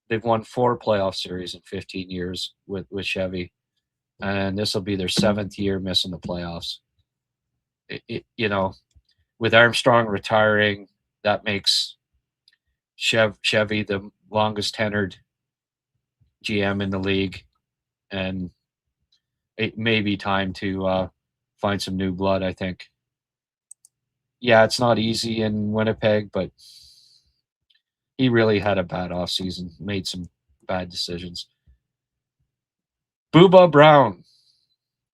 they've won 4 playoff series in 15 years with Chevy, and this will be their 7th year missing the playoffs. With Armstrong retiring, that makes Chevy the longest tenured GM in the league, and it may be time to find some new blood, I think. Yeah, it's not easy in Winnipeg, but he really had a bad offseason, made some bad decisions. Booba Brown.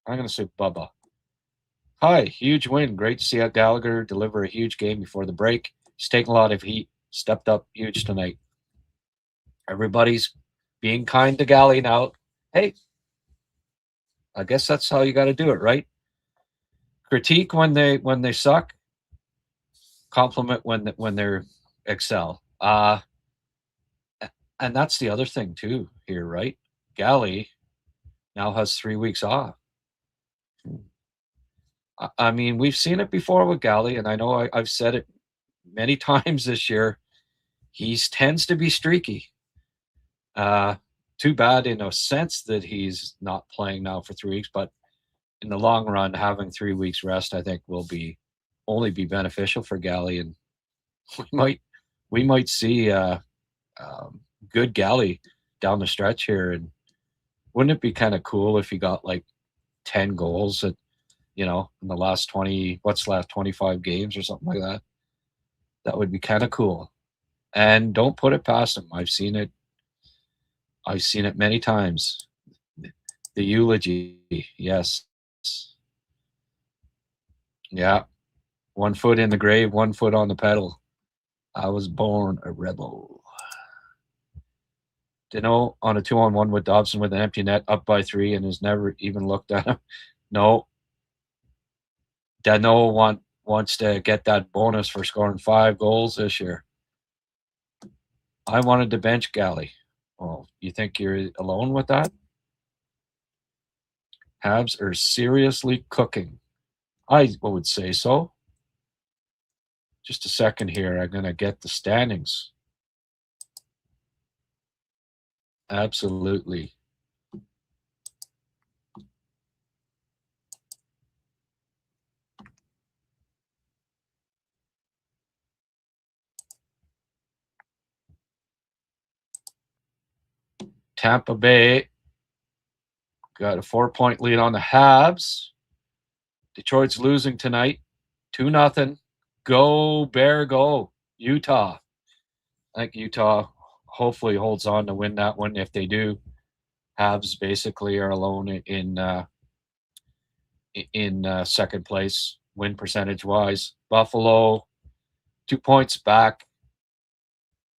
I'm going to say Bubba. Hi, huge win. Great to see Gallagher deliver a huge game before the break. He's taking a lot of heat. Stepped up huge tonight. Everybody's being kind to Galley now. Hey, I guess that's how you got to do it, right? Critique when they suck. Compliment when they're excel. And that's the other thing too here, right? Galley now has 3 weeks off. I mean, we've seen it before with Galley, and I know I've said it many times this year. He tends to be streaky. Too bad in a sense that he's not playing now for 3 weeks, but in the long run, having 3 weeks rest, I think, will only be beneficial for Galley, and we might see good Galley down the stretch here. And wouldn't it be kind of cool if he got like 10 goals at in the last 25 games or something like that? That would be kind of cool. And don't put it past him. I've seen it many times. The eulogy, yes. Yeah. 1 foot in the grave, 1 foot on the pedal. I was born a rebel. Dino on a 2-on-1 with Dobson with an empty net, up by 3, and has never even looked at him. No. Dano wants to get that bonus for scoring 5 goals this year. I wanted to bench Galley. Oh, you think you're alone with that? Habs are seriously cooking. I would say so. Just a second here. I'm going to get the standings. Absolutely. Tampa Bay got a 4-point lead on the Habs. Detroit's losing tonight, 2-0. Go Bear, go Utah. I think Utah hopefully holds on to win that one. If they do, Habs basically are alone in second place win percentage wise. Buffalo 2 points back,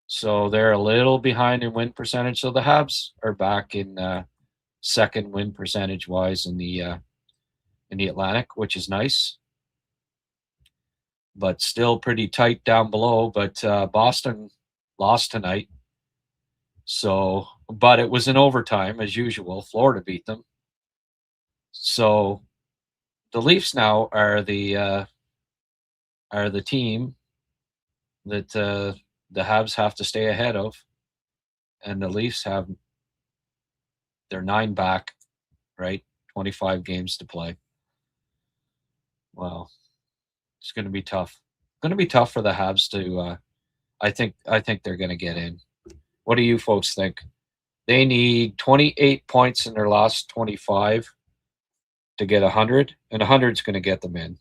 so they're a little behind in win percentage. So the Habs are back in second win percentage wise in the Atlantic, which is nice, but still pretty tight down below. But Boston lost tonight, but it was in overtime as usual. Florida beat them, so the Leafs now are the team that the Habs have to stay ahead of, and the Leafs have their 9 back, right? 25 games to play. Wow, it's going to be tough. Going to be tough for the Habs to. I think they're going to get in. What do you folks think? They need 28 points in their last 25 to get 100, and 100 is going to get them in.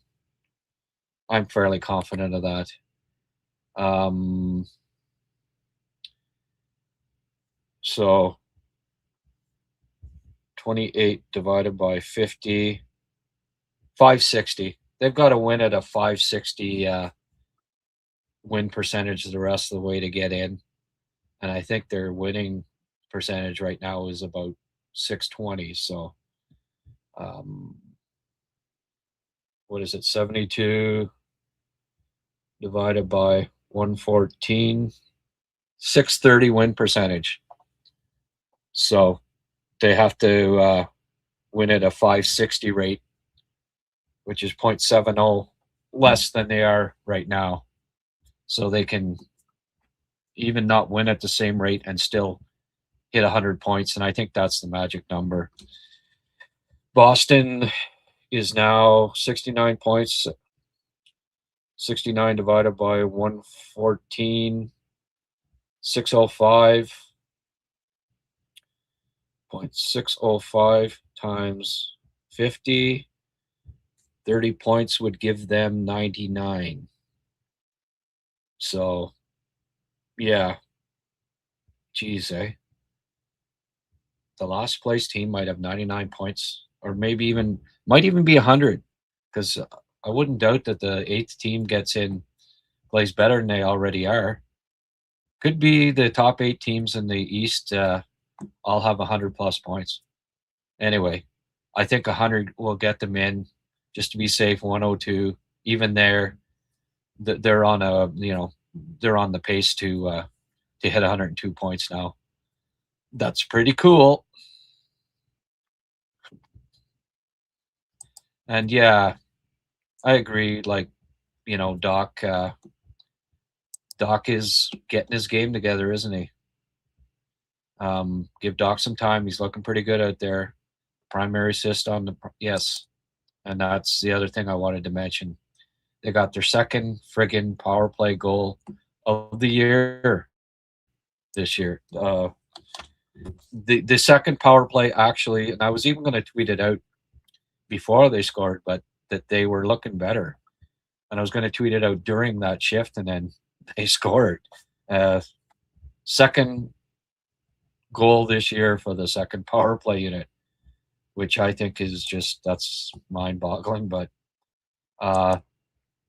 I'm fairly confident of that. So 28 divided by 50, 560. They've got to win at a 560 win percentage the rest of the way to get in. And I think their winning percentage right now is about 620. So what is it? 72 divided by 114, 630 win percentage. So they have to win at a 560 rate, which is 0.70 less than they are right now. So they can even not win at the same rate and still hit 100 points. And I think that's the magic number. Boston is now 69 points. 69 divided by 114, 605. 0.605 times 50. 30 points would give them 99. So, yeah. Geez, eh? The last place team might have 99 points, or might even be 100, because I wouldn't doubt that the 8th team gets in, plays better than they already are. Could be the top 8 teams in the East all have 100+ points. Anyway, I think 100 will get them in, just to be safe. 102, even there, they're on the pace to hit 102 points now. That's pretty cool. And yeah, I agree. Like, Doc is getting his game together, isn't he? Give Doc some time. He's looking pretty good out there. Primary assist on yes. And that's the other thing I wanted to mention. They got their second friggin' power play goal of the year this year. The second power play, actually, and I was even going to tweet it out before they scored, but that they were looking better. And I was going to tweet it out during that shift, and then they scored. Second goal this year for the second power play unit, which I think is that's mind-boggling, but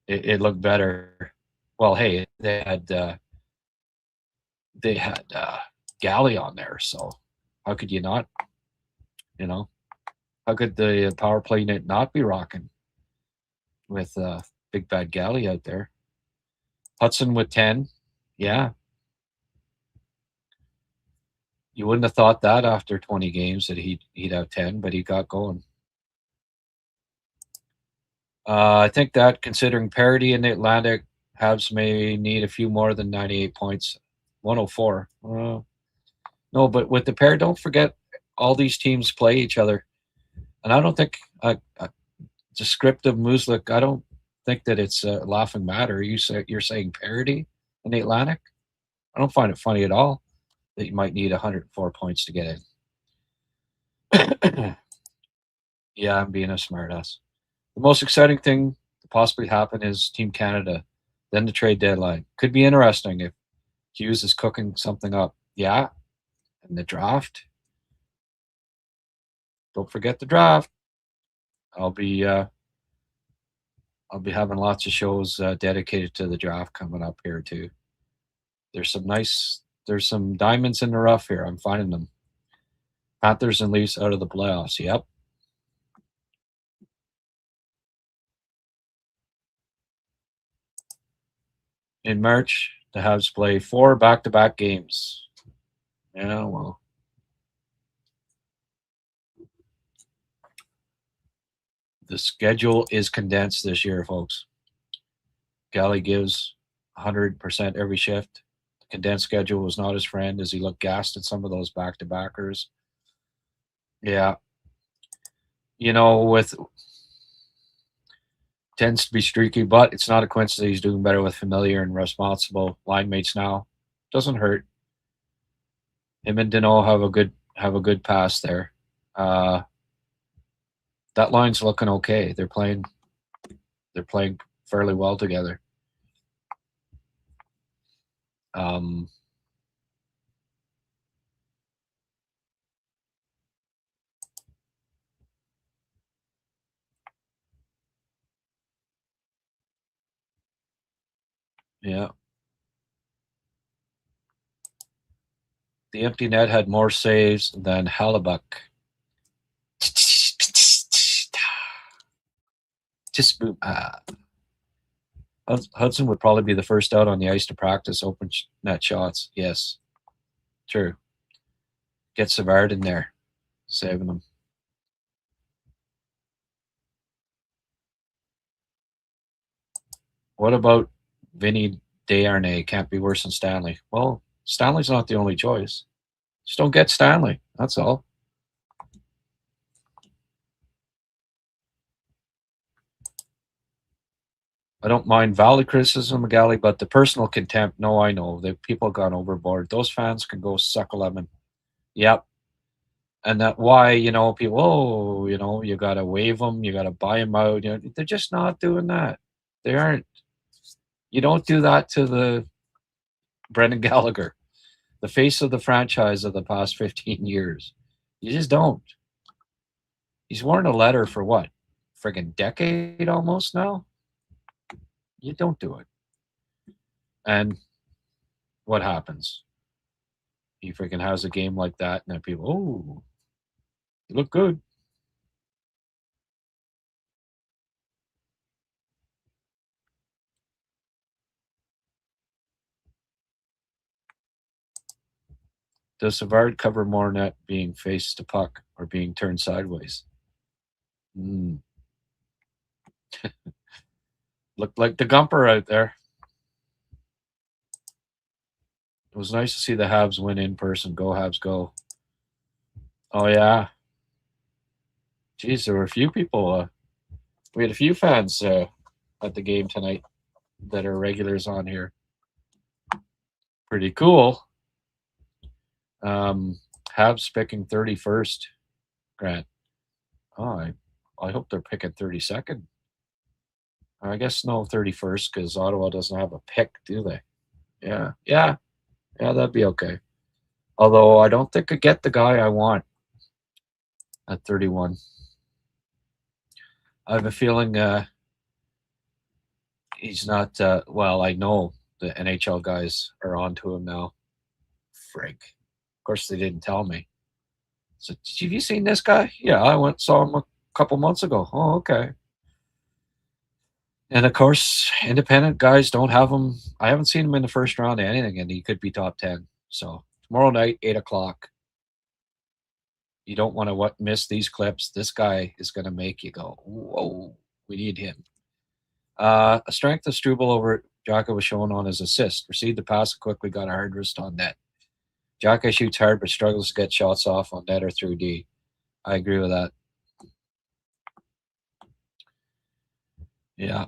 it looked better. Well, hey, they had Guhle on there, so how could you not? How could the power play unit not be rocking with big bad Guhle out there? Hudson with 10, yeah. You wouldn't have thought that after 20 games that he'd have 10, but he got going. I think that, considering parity in the Atlantic, Habs may need a few more than 98 points. 104. No, but with the pair, don't forget all these teams play each other. And I don't think the script of Muslik, I don't think that it's a laughing matter. You're saying parity in the Atlantic? I don't find it funny at all that you might need 104 points to get in. Yeah, I'm being a smartass. The most exciting thing to possibly happen is Team Canada, then the trade deadline. Could be interesting if Hughes is cooking something up. Yeah, and the draft. Don't forget the draft. I'll be having lots of shows dedicated to the draft coming up here too. There's some diamonds in the rough here. I'm finding them. Panthers and Leafs out of the playoffs. Yep. In March, the Habs play 4 back-to-back games. Yeah, well. The schedule is condensed this year, folks. Guhle gives 100% every shift. The condensed schedule was not his friend as he looked gassed at some of those back-to-backers. Yeah. With tends to be streaky, but it's not a coincidence he's doing better with familiar and responsible line mates now. Doesn't hurt. Him and Dino have a good pass there. That line's looking okay. They're playing fairly well together. Yeah. The empty net had more saves than Hellebuyck. Just move. Hudson would probably be the first out on the ice to practice open net shots. Yes. True. Get Savard in there, saving them. What about Vinny Desharnais? Can't be worse than Stanley. Well, Stanley's not the only choice. Just don't get Stanley. That's all. I don't mind valid criticism of Guhle, but the personal contempt, no, I know. The people have gone overboard. Those fans can go suck a lemon. Yep. And that why, people, you got to wave them, you got to buy them out. They're just not doing that. They aren't. You don't do that to the Brendan Gallagher, the face of the franchise of the past 15 years. You just don't. He's worn a letter for what? Friggin' decade almost now? You don't do it. And what happens? He freaking has a game like that, and then people, oh, you look good. Does Savard cover more net being face to puck or being turned sideways? Looked like the Gumper out there. It was nice to see the Habs win in person. Go Habs, go. Oh, yeah. Geez, there were a few people. We had a few fans at the game tonight that are regulars on here. Pretty cool. Habs picking 31st, Grant. Oh, I hope they're picking 32nd. I guess no 31st because Ottawa doesn't have a pick, do they? Yeah, that'd be okay. Although I don't think I get the guy I want at 31. I have a feeling he's not. Well, I know the NHL guys are onto him now. Frig. Of course, they didn't tell me. So, have you seen this guy? Yeah, I saw him a couple months ago. Oh, okay. And of course, independent guys don't have him. I haven't seen him in the first round of anything, and he could be top 10. So tomorrow night, 8:00. You don't want to miss these clips. This guy is going to make you go, whoa, we need him. A strength of Struble over Jaka was shown on his assist. Received the pass and quickly got a hard wrist on net. Jaka shoots hard but struggles to get shots off on net or through D. I agree with that. Yeah.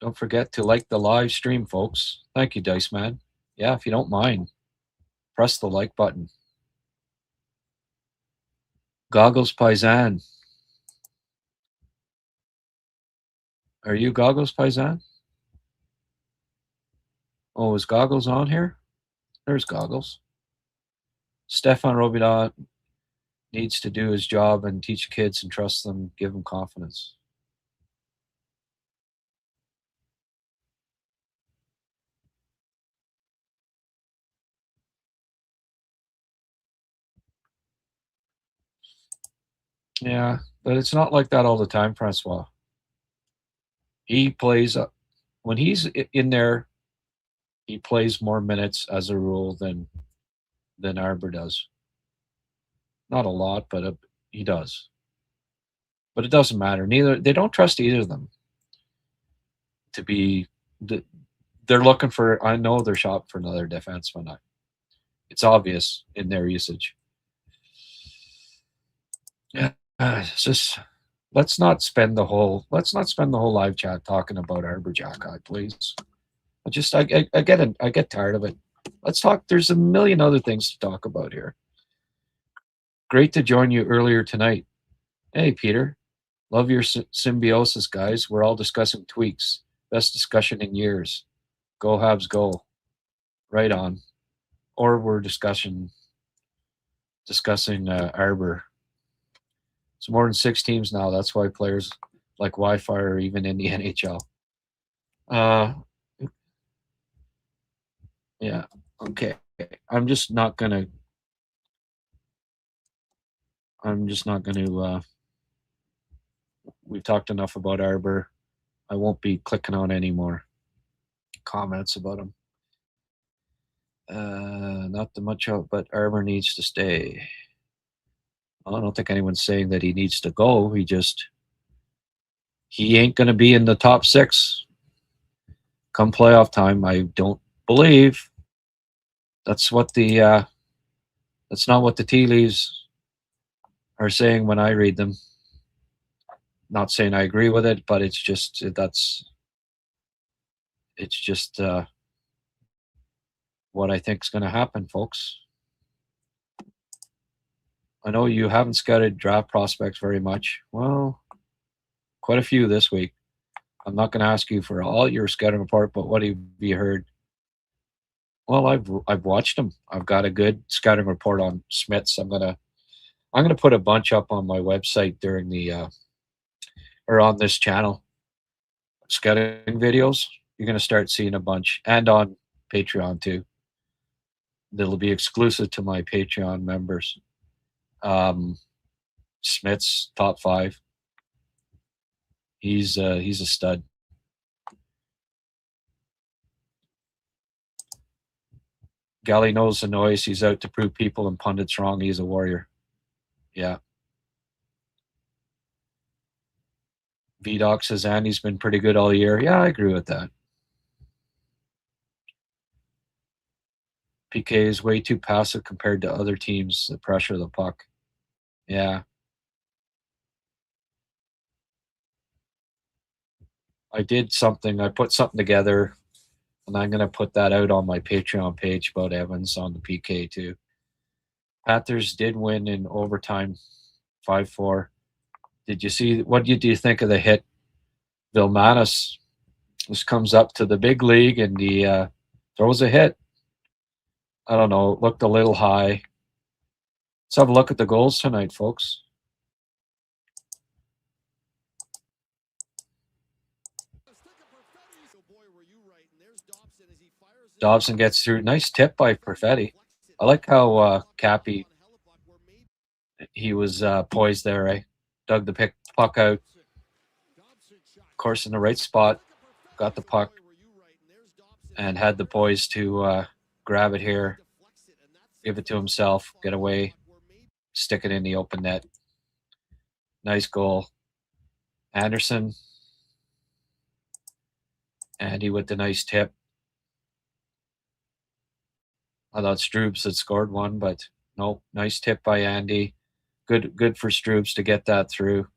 Don't forget to like the live stream, folks. Thank you, Dice Man. Yeah, if you don't mind, press the like button. Goggles Paisan. Are you Goggles Paisan? Oh, is Goggles on here? There's Goggles. Stefan Robida needs to do his job and teach kids and trust them, give them confidence. Yeah, but it's not like that all the time, Francois. He plays when he's in there. He plays more minutes as a rule than Arber does. Not a lot, but he does. But it doesn't matter. They don't trust either of them to be. They're looking for. I know they're shopping for another defenseman. It's obvious in their usage. Yeah, it's just let's not spend the whole live chat talking about Arber Xhekaj, please. I get tired of it. Let's talk. There's a million other things to talk about here. Great to join you earlier tonight. Hey, Peter. Love your symbiosis, guys. We're all discussing tweaks. Best discussion in years. Go Habs, go. Right on. Or we're discussing Arber. It's more than 6 teams now. That's why players like Wi-Fi are even in the NHL. Yeah. Okay. I'm just not gonna. We've talked enough about Arber. I won't be clicking on any more comments about him. Not too much out, but Arber needs to stay. I don't think anyone's saying that he needs to go. He ain't going to be in the top 6 come playoff time. I don't believe that's what that's not what the tea leaves are saying when I read them. Not saying I agree with it, but it's just what I think is going to happen, folks. I know you haven't scouted draft prospects very much. Well, quite a few this week. I'm not going to ask you for all your scouting report, but what have you heard? Well, I've watched them. I've got a good scouting report on Smiths. I'm gonna put a bunch up on my website during the or on this channel. Scouting videos. You're gonna start seeing a bunch, and on Patreon too. That'll be exclusive to my Patreon members. Smith's top 5. He's a stud. Guhle knows the noise. He's out to prove people and pundits wrong. He's a warrior. Yeah. VDoc says Andy's been pretty good all year. Yeah, I agree with that. PK is way too passive compared to other teams that pressure the puck. Yeah. I put something together, and I'm going to put that out on my Patreon page about Evans on the PK too. Panthers did win in overtime, 5-4. What did you think of the hit? Vilmanis just comes up to the big league and he throws a hit. I don't know. It looked a little high. Let's have a look at the goals tonight, folks. Dobson gets through. Nice tip by Perfetti. I like how Cappy, he was poised there, right? Dug the puck out. Of course, in the right spot. Got the puck and had the poise to grab it here, give it to himself, get away, stick it in the open net. Nice goal. Anderson. Andy with the nice tip. I thought Strubes had scored one, but no, nice tip by Andy. Good for Strubes to get that through.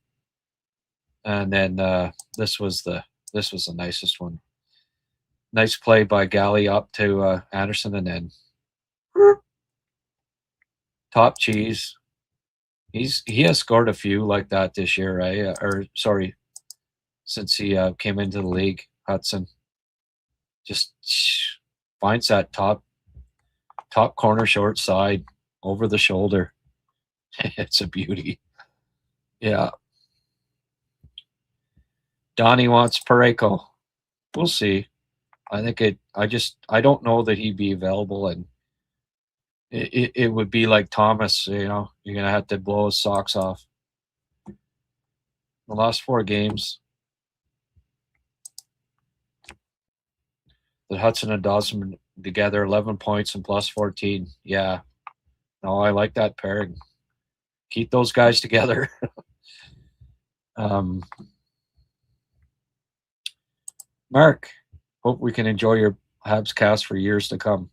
And then this was the nicest one. Nice play by Guhle up to Anderson, and then top cheese. He has scored a few like that this year, right? Since he came into the league. Hudson just finds that top corner short side over the shoulder. It's a beauty. Yeah. Donnie wants Parayko. We'll see. I think I don't know that he'd be available, and it would be like Thomas, you're going to have to blow his socks off. The last 4 games that Hudson and Dawson together, 11 points and plus 14. Yeah. No, I like that pairing. Keep those guys together. Mark, hope we can enjoy your HabsCast for years to come.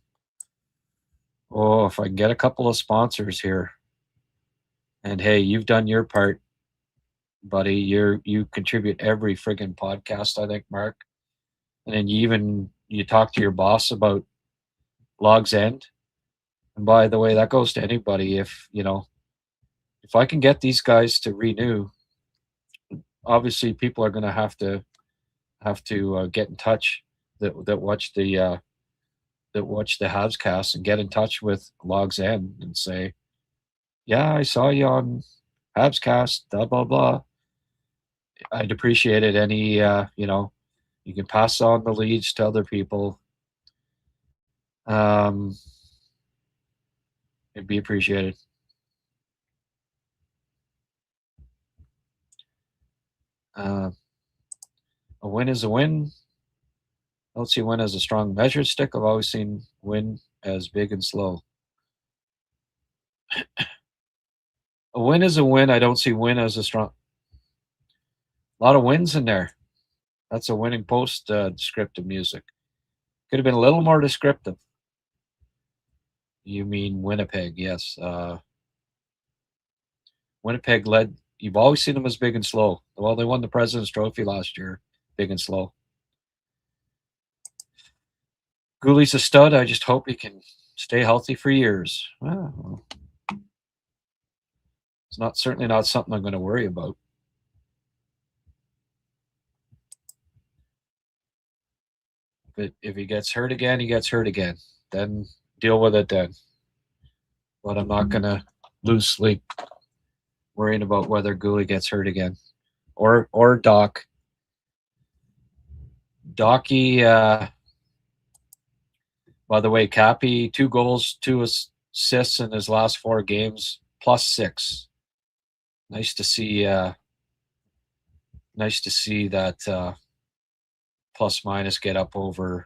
Oh, if I can get a couple of sponsors here. And hey, you've done your part, buddy. You contribute every friggin' podcast, I think, Mark. And then you talk to your boss about Log's End. And by the way, that goes to anybody. If I can get these guys to renew, obviously people are going to have to get in touch that watch the HabsCast and get in touch with Log's End and say, yeah, I saw you on HabsCast, blah blah blah. I'd appreciate it. Any you can pass on the leads to other people. It'd be appreciated. A win is a win. I don't see win as a strong measured stick. I've always seen win as big and slow. A win is a win. I don't see win as a strong. A lot of wins in there. That's a winning post descriptive music. Could have been a little more descriptive. You mean Winnipeg, yes. Winnipeg led. You've always seen them as big and slow. Well, they won the President's Trophy last year, big and slow. Guhle's a stud. I just hope he can stay healthy for years. Well, it's certainly not something I'm going to worry about. But if he gets hurt again, he gets hurt again. Then deal with it then. But I'm not going to lose sleep worrying about whether Guhle gets hurt again. Or Doc. Docky, by the way, Cappy, 2 goals, 2 assists in his last 4 games, +6. Nice to see that plus minus get up in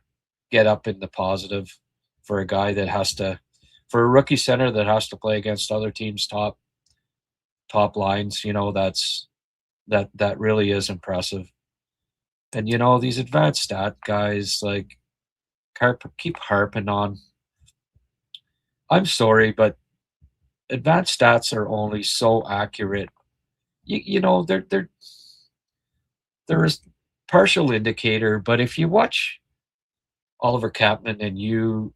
the positive for a guy that for a rookie center that has to play against other teams' top lines. That really is impressive. And these advanced stat guys like keep harping on. I'm sorry, but advanced stats are only so accurate. They're a partial indicator, but if you watch Oliver Kapman and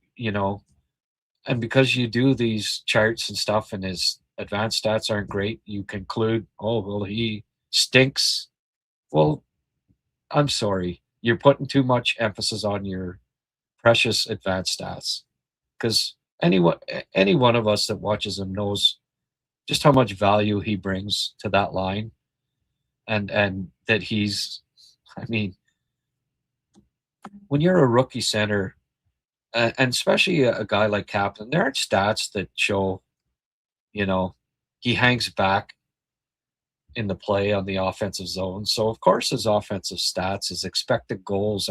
and because you do these charts and stuff and his advanced stats aren't great, you conclude, oh, well, he stinks. Well, I'm sorry. You're putting too much emphasis on your precious advanced stats because any one of us that watches him knows just how much value he brings to that line and that when you're a rookie center, and especially a guy like Kaplan, there aren't stats that show, he hangs back in the play on the offensive zone. So, of course, his offensive stats, his expected goals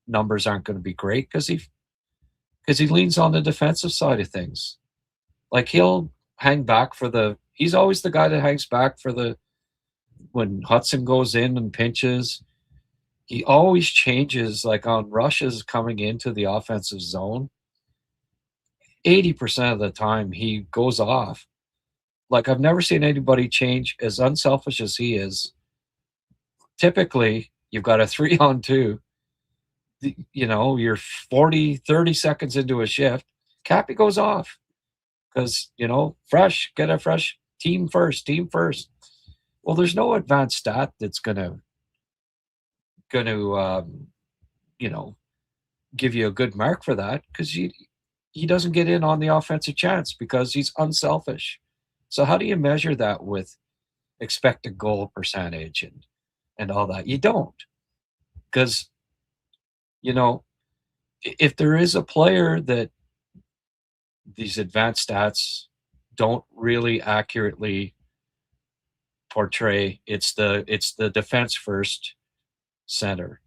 numbers aren't going to be great because he leans on the defensive side of things. Like he'll hang back he's always the guy that hangs back when Hudson goes in and pinches. He always changes, like on rushes coming into the offensive zone. 80% of the time he goes off. Like I've never seen anybody change as unselfish as he is. Typically, you've got a 3-on-2. You're 30 seconds into a shift. Cappy goes off because, get a fresh team first. Well, there's no advanced stat that's going to give you a good mark for that because he doesn't get in on the offensive chance because he's unselfish. So how do you measure that with expected goal percentage and all that? You don't, because if there is a player that these advanced stats don't really accurately portray. It's the defense first center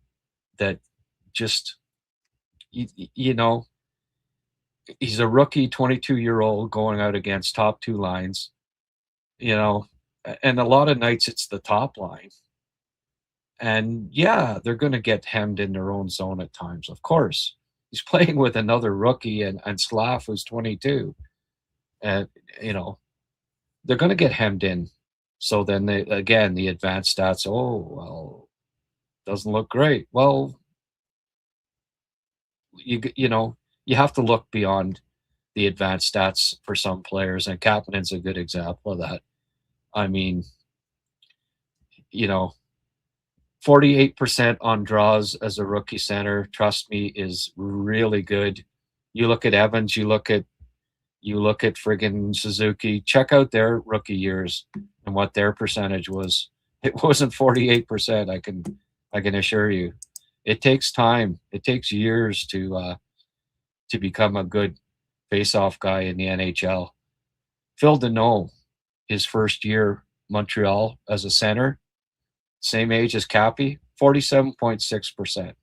that just you know, he's a rookie 22-year-old going out against top two lines, you know, and a lot of nights it's the top line. And yeah, they're going to get hemmed in their own zone at times, of course. He's playing with another rookie and Slav, who's 22. And, you know, they're going to get hemmed in. So then, the advanced stats, oh, well, doesn't look great. Well, you know, you have to look beyond the advanced stats for some players, and Kapanen's a good example of that. I mean, you know, 48% on draws as a rookie center, trust me, is really good. You look at Evans, you look at friggin' Suzuki, check out their rookie years and what their percentage was. It wasn't 48%, I can assure you. It takes time. It takes years to become a good face-off guy in the NHL. Phil Deneau, his first year Montreal as a center, same age as Cappy, 47.6%.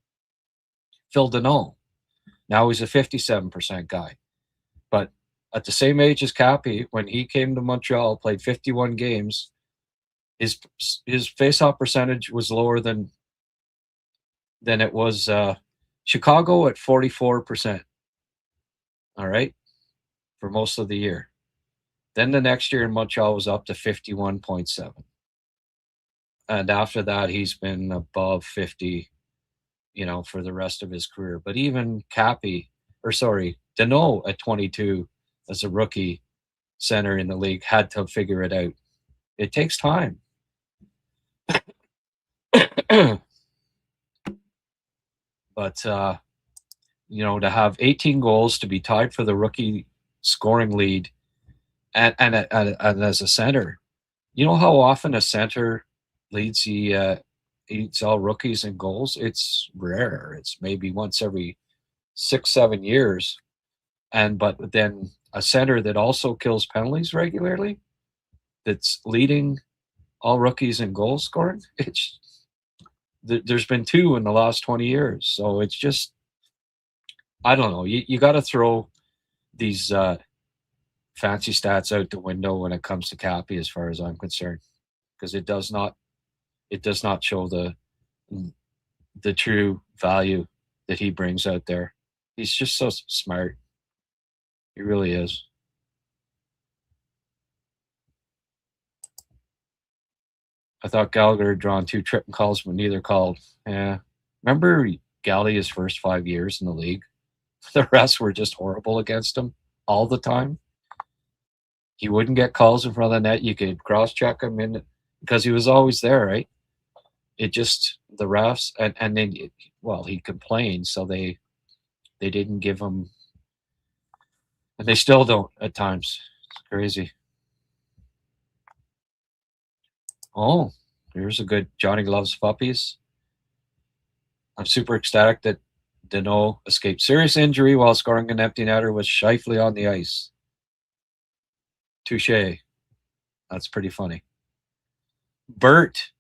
Phil Deneau, now he's a 57% guy. But at the same age as Cappy, when he came to Montreal, played 51 games, his face-off percentage was lower than it was Chicago at 44%. All right, for most of the year. Then the next year in Montreal was up to 51.7. And after that, he's been above 50, you know, for the rest of his career. But even Deneau at 22 as a rookie center in the league had to figure it out. It takes time. But, you know, to have 18 goals, to be tied for the rookie scoring lead, and as a center, you know how often a center leads leads all rookies in goals? It's rare. It's maybe once every 6-7 years. But then a center that also kills penalties regularly, that's leading all rookies in goal scoring, there's been 2 in the last 20 years. So it's just, I don't know. You got to throw these fancy stats out the window when it comes to Cappy, as far as I'm concerned, because it does not show the true value that he brings out there. He's just so smart. He really is. I thought Gallagher had drawn 2 tripping calls, but neither called. Yeah. Remember Gallagher his first 5 years in the league? The rest were just horrible against him all the time. He wouldn't get calls in front of the net. You could cross-check him in because he was always there, right? It just, the refs, and then, well, he complained, so they didn't give him, and they still don't at times. It's crazy. Oh, here's a good Johnny Loves Puppies. I'm super ecstatic that Deneau escaped serious injury while scoring an empty netter with Scheifele on the ice. Touche. That's pretty funny. Bert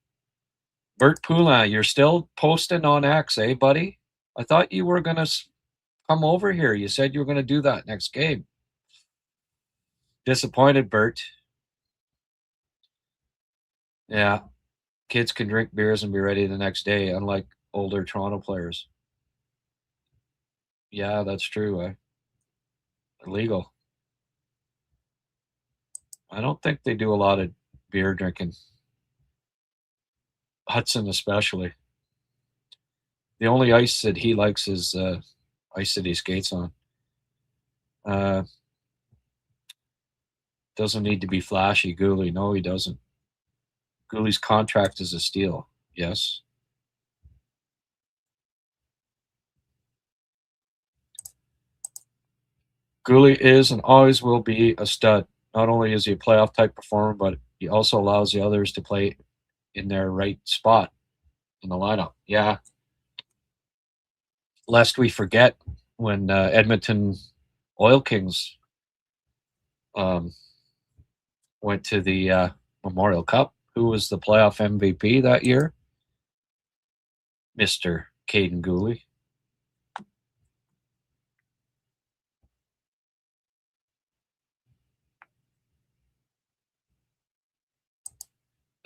Poulin, you're still posting on X, eh, buddy? I thought you were going to come over here. You said you were going to do that next game. Disappointed, Bert. Yeah. Kids can drink beers and be ready the next day, unlike older Toronto players. Yeah, that's true, eh? Illegal. I don't think they do a lot of beer drinking. Hudson especially. The only ice that he likes is ice that he skates on. Doesn't need to be flashy, Guhle. No, he doesn't. Guhle's contract is a steal. Yes. Guhle is and always will be a stud. Not only is he a playoff type performer, but he also allows the others to play in their right spot in the lineup. Yeah. Lest we forget when Edmonton Oil Kings went to the Memorial Cup who was the playoff MVP that year? Mr. Caden Guhle.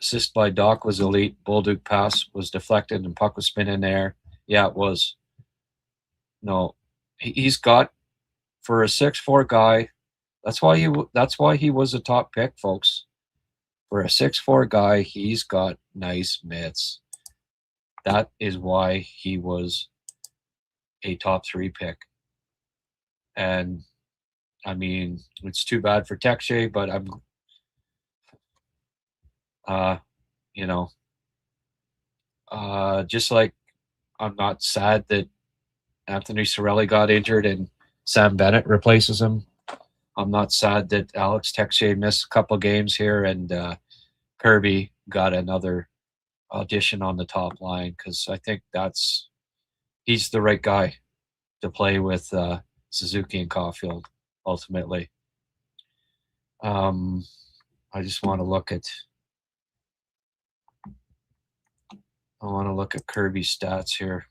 Assist by Doc was elite. Bolduc pass was deflected and puck was spinning in the air. Yeah, it was. No, he's got, for a 6'4" guy, that's why he was a top pick, folks. For a 6'4" guy, he's got nice mitts. That is why he was a top 3 pick. And I mean, it's too bad for Tekshay, but I'm just like I'm not sad that Anthony Cirelli got injured and Sam Bennett replaces him. I'm not sad that Alex Tekshay missed a couple games here and Kirby got another audition on the top line, because I think he's the right guy to play with Suzuki and Caulfield ultimately. I just want to look at Kirby's stats here.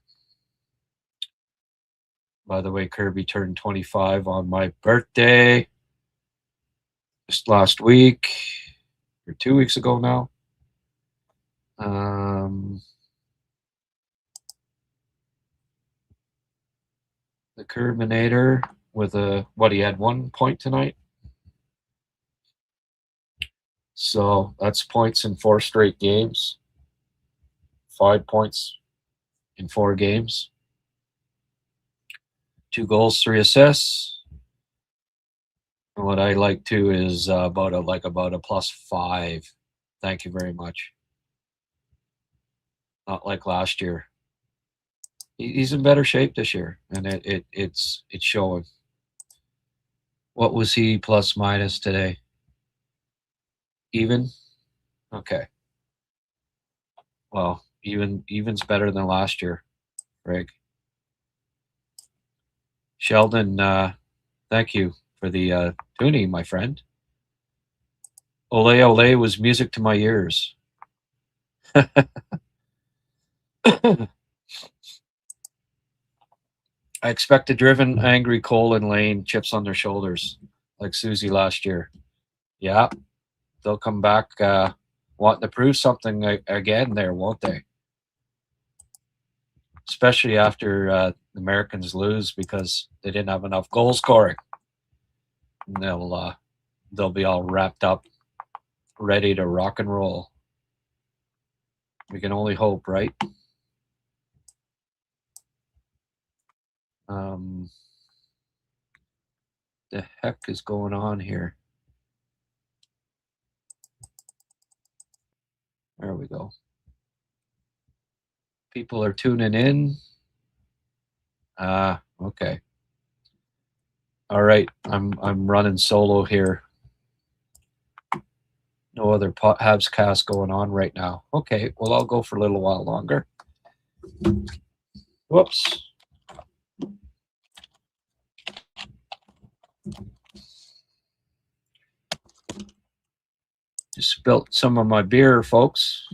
By the way, Kirby turned 25 on my birthday just last week, or 2 weeks ago now. The Curbinator with he had 1 point tonight. So that's points in 4 straight games. 5 points in 4 games. 2 goals, 3 assists. And what I like too is about a +5. Thank you very much. Not like last year. He's in better shape this year, and it's showing. What was he plus minus today? Even? Okay. Well, even's better than last year, Greg. Sheldon, thank you for the tuning, my friend. Ole Ole was music to my ears. I expect a driven, angry Cole and Lane, chips on their shoulders, like Susie last year. Yeah, they'll come back wanting to prove something again there, won't they? Especially after the Americans lose because they didn't have enough goal scoring. And they'll be all wrapped up, ready to rock and roll. We can only hope, right? The heck is going on here? There we go. People are tuning in. Okay. All right, I'm running solo here. No other HabsCast going on right now. Okay, well, I'll go for a little while longer. Whoops. Just spilt some of my beer, folks.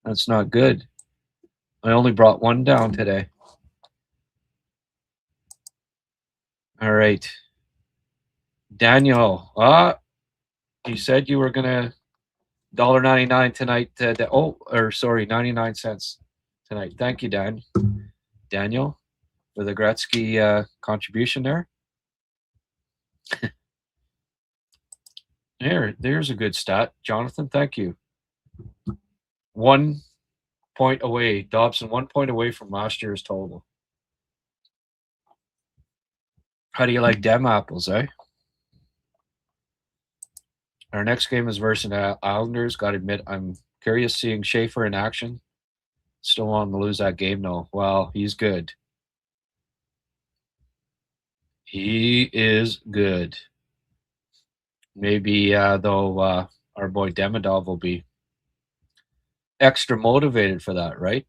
That's not good. I only brought one down today. All right. Daniel, you said you were going to $1.99 tonight. 99 cents tonight. Thank you, Daniel, for the Gretzky contribution there. There's a good stat. Jonathan, thank you. 1 point away. Dobson, 1 point away from last year's total. How do you like dem apples, eh? Our next game is versus Islanders. Got to admit, I'm curious seeing Schaefer in action. Still want to lose that game, though. Well, he's good. He is good. Maybe, though, our boy Demidov will be extra motivated for that, right?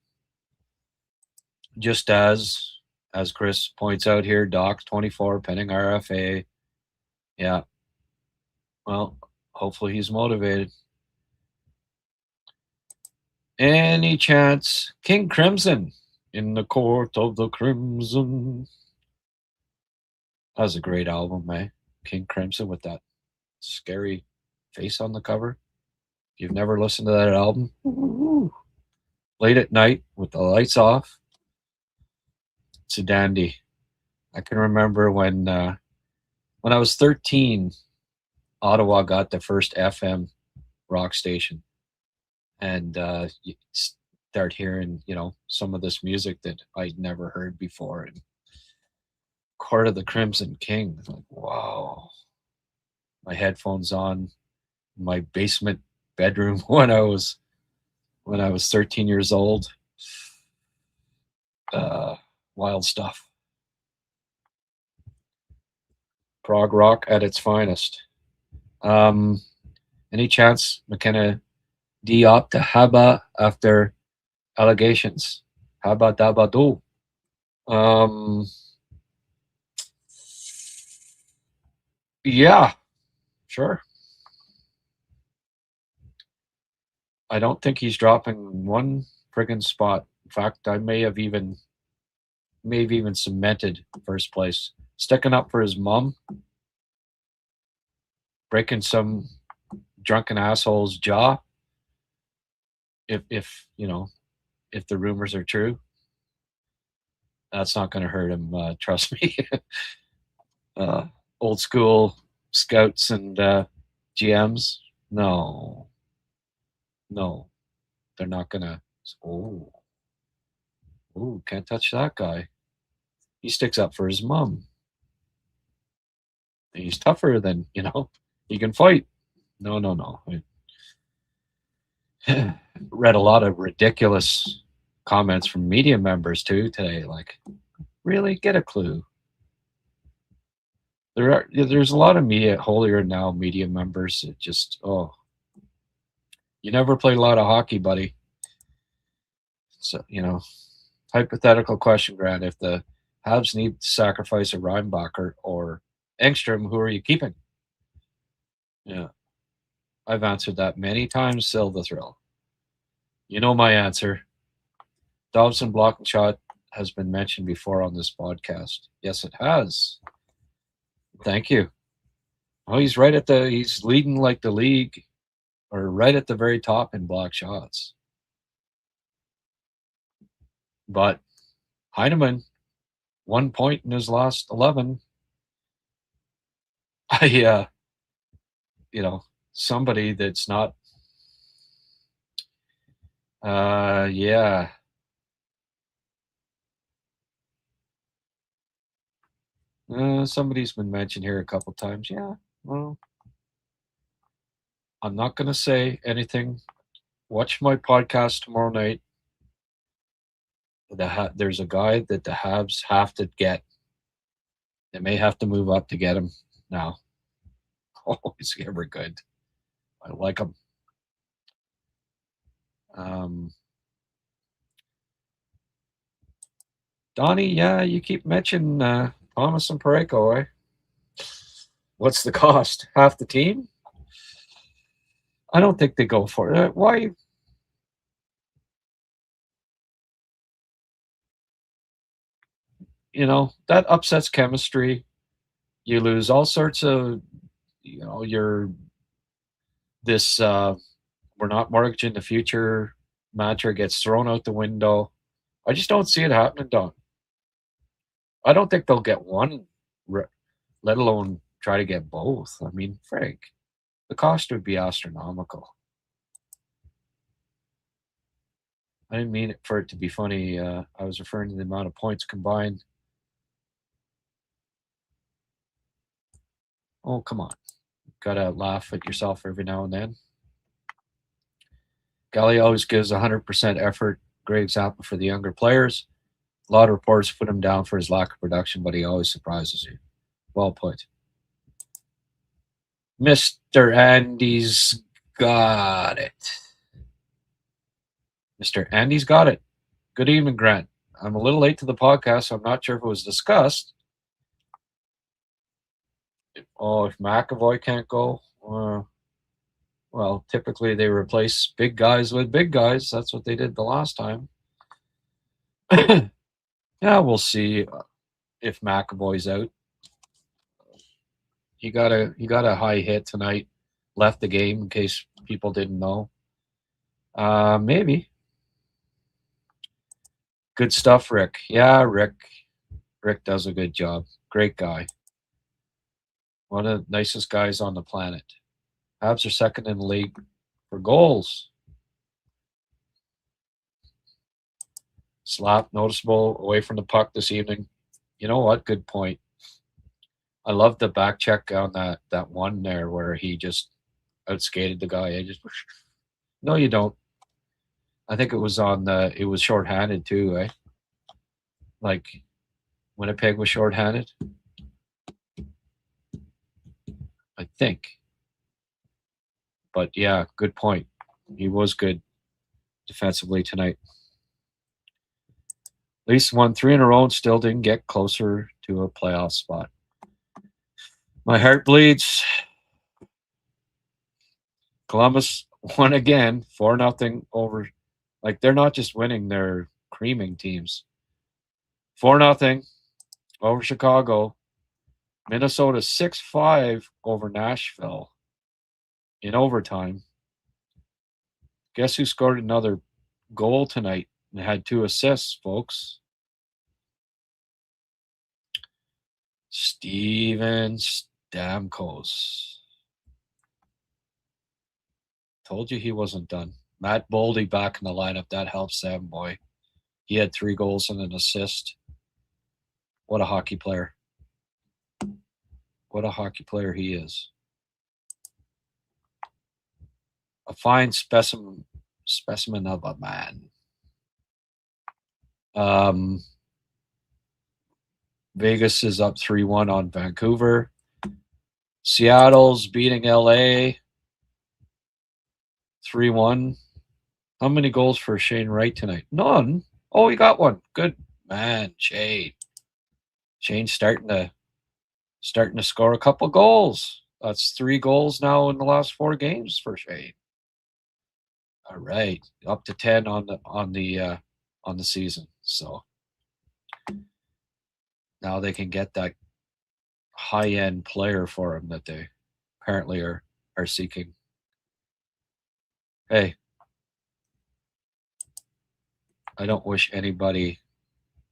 Just as Chris points out here, Doc's 24, pending RFA. Yeah. Well, hopefully he's motivated. Any chance King Crimson in the Court of the Crimson? That was a great album, eh? King Crimson with that scary face on the cover. If you've never listened to that album, late at night with the lights off, it's a dandy. I can remember when I was 13, Ottawa got the first FM rock station, and you start hearing, some of this music that I'd never heard before, and Court of the Crimson King. Like, wow. My headphones on, my basement bedroom when I was 13 years old. Wild stuff. Prog rock at its finest. Any chance McKenna de-opt to Haba after allegations? Haba daba do. Yeah, sure. I don't think he's dropping one friggin' spot. In fact, I may have even cemented first place. Sticking up for his mom, breaking some drunken asshole's jaw. If the rumors are true, that's not going to hurt him. Trust me. Old school scouts and GMs. No, they're not going to. Oh, can't touch that guy. He sticks up for his mom. He's tougher than, he can fight. No. I read a lot of ridiculous comments from media members too today. Like, really, get a clue. There's a lot of holier now media members that just, you never played a lot of hockey, buddy. So, hypothetical question, Grant. If the Habs need to sacrifice a Reinbacher or Engstrom, who are you keeping? Yeah. I've answered that many times, Sil the Thrill. You know my answer. Dobson block and shot has been mentioned before on this podcast. Yes, it has. Thank you. Oh, he's he's leading like the league, or right at the very top in block shots. But Heineman, 1 point in his last 11. Somebody that's not, somebody's been mentioned here a couple times. Yeah, well, I'm not going to say anything. Watch my podcast tomorrow night. There's a guy that the Habs have to get. They may have to move up to get him now. Oh, he's ever good. I like him. Donnie, yeah, you keep mentioning Thomas and Pareko, eh? What's the cost? Half the team? I don't think they go for it. Why? That upsets chemistry. You lose all sorts of, we're not mortgaging the future mantra gets thrown out the window. I just don't see it happening, Don. I don't think they'll get one, let alone try to get both. I mean, Frank, the cost would be astronomical. I didn't mean it for it to be funny. I was referring to the amount of points combined. Oh, come on. Gotta laugh at yourself every now and then. Guhle always gives 100% effort. Great example for the younger players. A lot of reports put him down for his lack of production, but he always surprises you. Well put. Mr. Andy's got it. Mr. Andy's got it. Good evening, Grant. I'm a little late to the podcast, so I'm not sure if it was discussed. If McAvoy can't go, Well, typically they replace big guys with big guys. That's what they did the last time. Yeah, we'll see if McAvoy's out. He got a high hit tonight. Left the game in case people didn't know. Maybe. Good stuff, Rick. Yeah, Rick does a good job. Great guy. One of the nicest guys on the planet. Habs are second in the league for goals. Slap noticeable away from the puck this evening. You know what? Good point. I love the back check on that one there where he just outskated the guy. No, you don't. I think it was it was shorthanded too, eh? Like Winnipeg was shorthanded. I think. But yeah, good point. He was good defensively tonight. At least won 3 in a row and still didn't get closer to a playoff spot. My heart bleeds. Columbus won again, 4-0 over. Like, they're not just winning, they're creaming teams. 4-0 over Chicago. Minnesota 6-5 over Nashville in overtime. Guess who scored another goal tonight and had 2 assists, folks? Steven Stamkos. Told you he wasn't done. Matt Boldy back in the lineup. That helps Sam, boy. He had 3 goals and an assist. What a hockey player. What a hockey player he is. A fine specimen of a man. Vegas is up 3-1 on Vancouver. Seattle's beating LA 3-1. How many goals for Shane Wright tonight? None. Oh, he got one. Good man, Shane. Shane's starting to score a couple goals. That's 3 goals now in the last 4 games for Shane. All right, up to 10 on the season. So now they can get that high-end player for him that they apparently are seeking. Hey, I don't wish anybody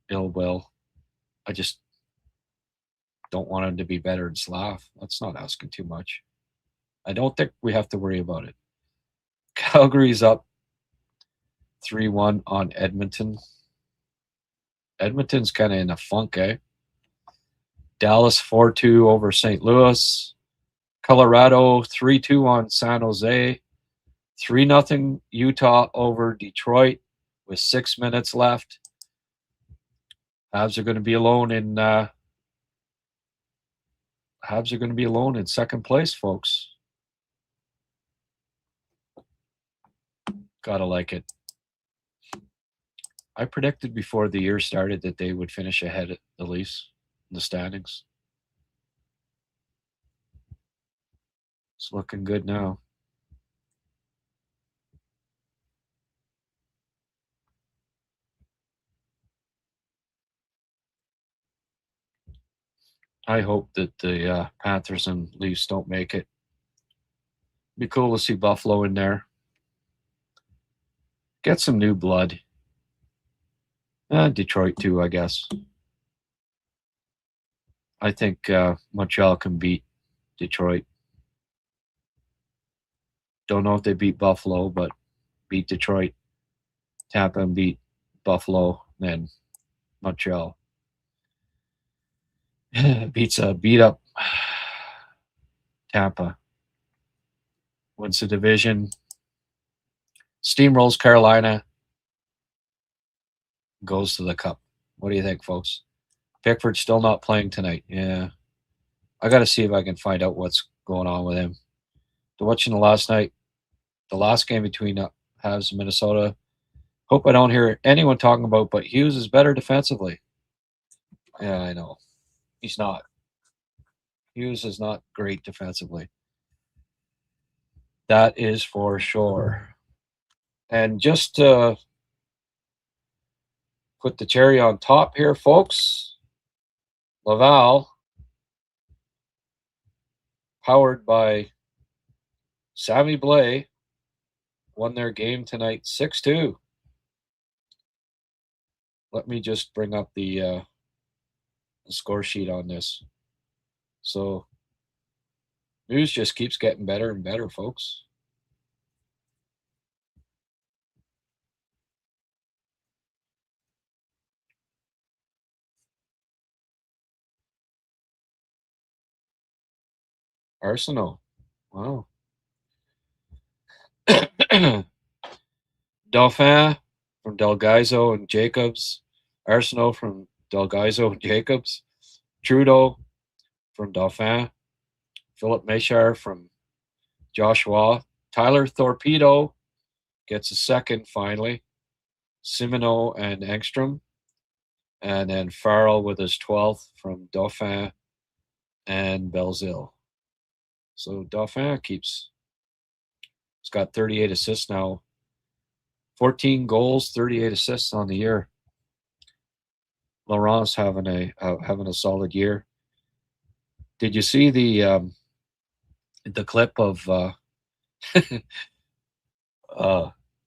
ill will. I just don't want him to be better than Slav. That's not asking too much. I don't think we have to worry about it. Calgary's up 3-1 on Edmonton. Edmonton's kind of in a funk, eh? Dallas 4-2 over St. Louis. Colorado 3-2 on San Jose. 3-0 Utah over Detroit with 6 minutes left. Habs are going to be alone in second place, folks. Gotta like it. I predicted before the year started that they would finish ahead of the Leafs in the standings. It's looking good now. I hope that the Panthers and Leafs don't make it. Be cool to see Buffalo in there. Get some new blood. Detroit too, I guess. I think Montreal can beat Detroit. Don't know if they beat Buffalo, but beat Detroit. Tampa and beat Buffalo, then Montreal. Beats a beat up Tampa. Wins the division. Steamrolls Carolina. Goes to the Cup. What do you think, folks? Pickford's still not playing tonight. Yeah. I got to see if I can find out what's going on with him. Watching the last game between Habs and Minnesota. Hope I don't hear anyone talking about, but Hughes is better defensively. Yeah, I know. He's not. Hughes is not great defensively. That is for sure. And just to put the cherry on top here, folks, Laval, powered by Sammy Blais, won their game tonight 6-2. Let me just bring up the score sheet on this. So news just keeps getting better and better, folks. Arsenal. Wow. Dauphin from Delgaizo and Jacobs. Arsenal from Delgaizo and Jacobs. Trudeau from Dauphin. Philip Meshar from Joshua. Tyler Torpedo gets a second finally. Simoneau and Engstrom. And then Farrell with his 12th from Dauphin and Belzile. So Dauphin he's got 38 assists now. 14 goals, 38 assists on the year. Laurent's having a solid year. Did you see the clip of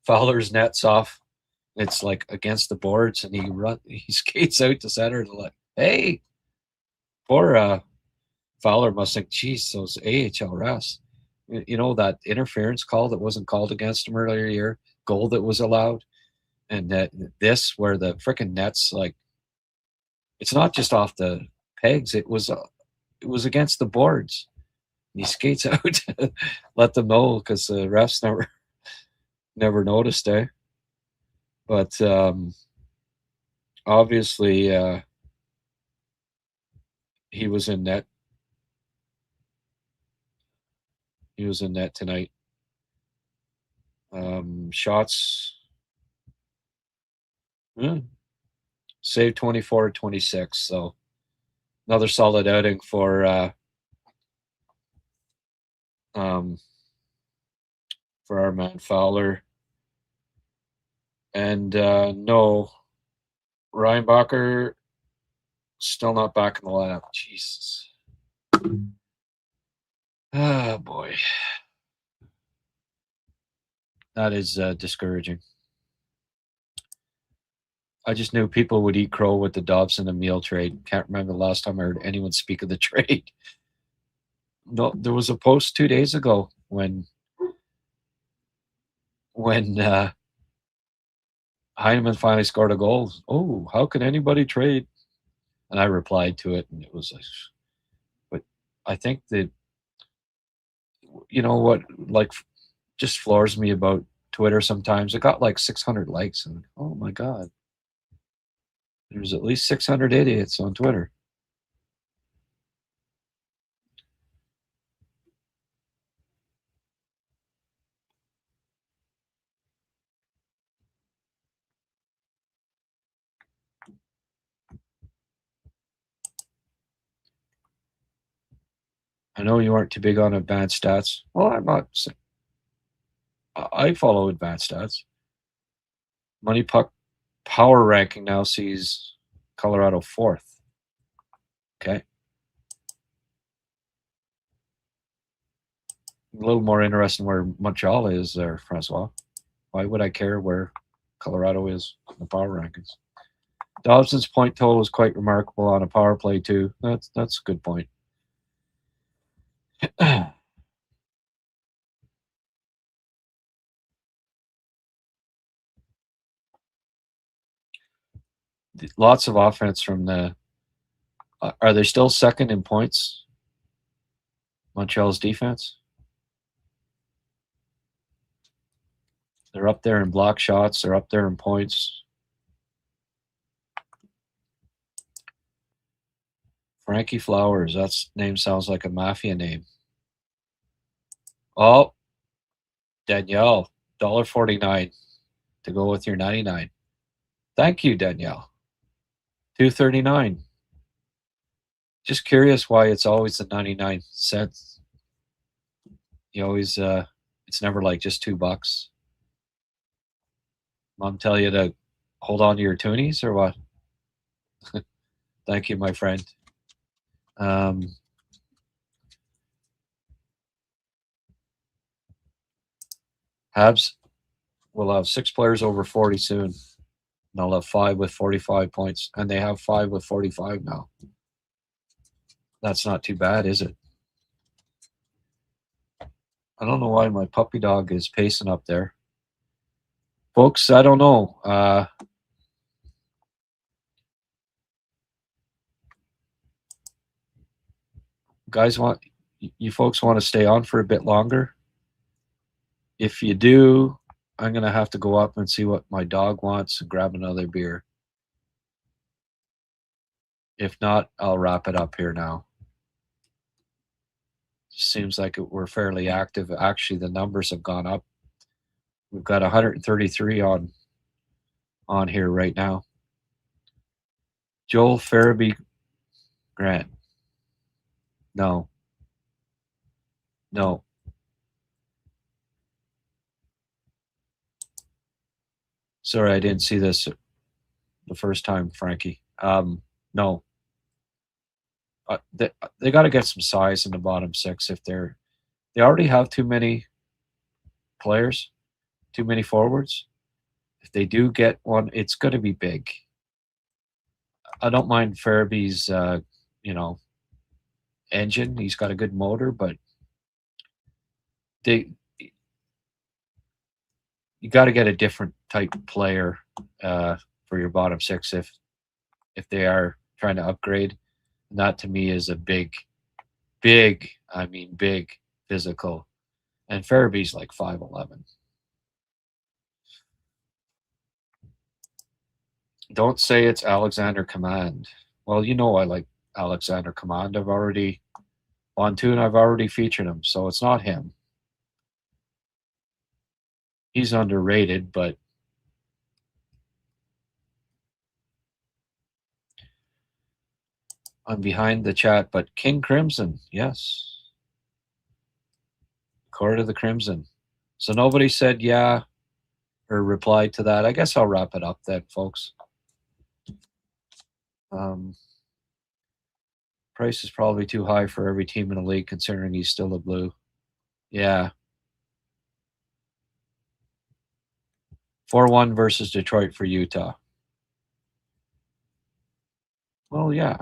Fowler's nets off? It's like against the boards, and he skates out to center to like, hey, poor Fowler must think, geez, those AHL refs. You know, that interference call that wasn't called against him earlier year, goal that was allowed, and this where the freaking nets, like, it's not just off the pegs, it was against the boards. And he skates out to let them know because the refs never noticed, eh? But obviously he was in net. He was in net tonight. Shots. Saved 24-26. So another solid outing for our man Fowler. And no, Reinbacher still not back in the lineup. Jesus. Oh, boy. That is discouraging. I just knew people would eat crow with the Dobson and Meal trade. Can't remember the last time I heard anyone speak of the trade. No, there was a post 2 days ago when Heineman finally scored a goal. Oh, how can anybody trade? And I replied to it, and it was like, but I think that, you know what, like, just floors me about Twitter sometimes. It got like 600 likes, and oh my God. There's at least 600 idiots on Twitter. I know you aren't too big on advanced stats. Well, I'm not. I follow advanced stats. Money Puck power ranking now sees Colorado 4th. Okay. A little more interesting where Montreal is there, Francois. Why would I care where Colorado is in the power rankings? Dobson's point total is quite remarkable on a power play too. That's a good point. Lots of offense from the. Are they still second in points? Montreal's defense. They're up there in block shots. They're up there in points. Frankie Flowers. That name sounds like a mafia name. Oh, Danielle, $1.49 to go with your 99. Thank you, Danielle. $2.39. Just curious why it's always the 99 cents. You always It's never like just $2. Mom tell you to hold on to your toonies or what? Thank you, my friend. Habs will have 6 players over 40 soon. And they'll have 5 with 45 points. And they have 5 with 45 now. That's not too bad, is it? I don't know why my puppy dog is pacing up there. Folks, I don't know. Guys, you folks want to stay on for a bit longer? If you do, I'm going to have to go up and see what my dog wants and grab another beer. If not, I'll wrap it up here now. Seems like we're fairly active. Actually, the numbers have gone up. We've got 133 on here right now. Joel Farabee Grant. No. Sorry, I didn't see this the first time, Frankie. No. They got to get some size in the bottom 6 if they already have too many players, too many forwards. If they do get one, it's going to be big. I don't mind Farabee's, engine. He's got a good motor, but you got to get a different type of player for your bottom 6 if they are trying to upgrade. And that to me is a big physical. And Farabee's like 5'11". Don't say it's Alexander Command. Well, I like Alexander Command. I've already featured him, so it's not him. He's underrated, but I'm behind the chat. But King Crimson, yes. Court of the Crimson. So nobody said yeah or replied to that. I guess I'll wrap it up then, folks. Price is probably too high for every team in the league, considering he's still a Blue. Yeah. 4-1 versus Detroit for Utah. Well, yeah.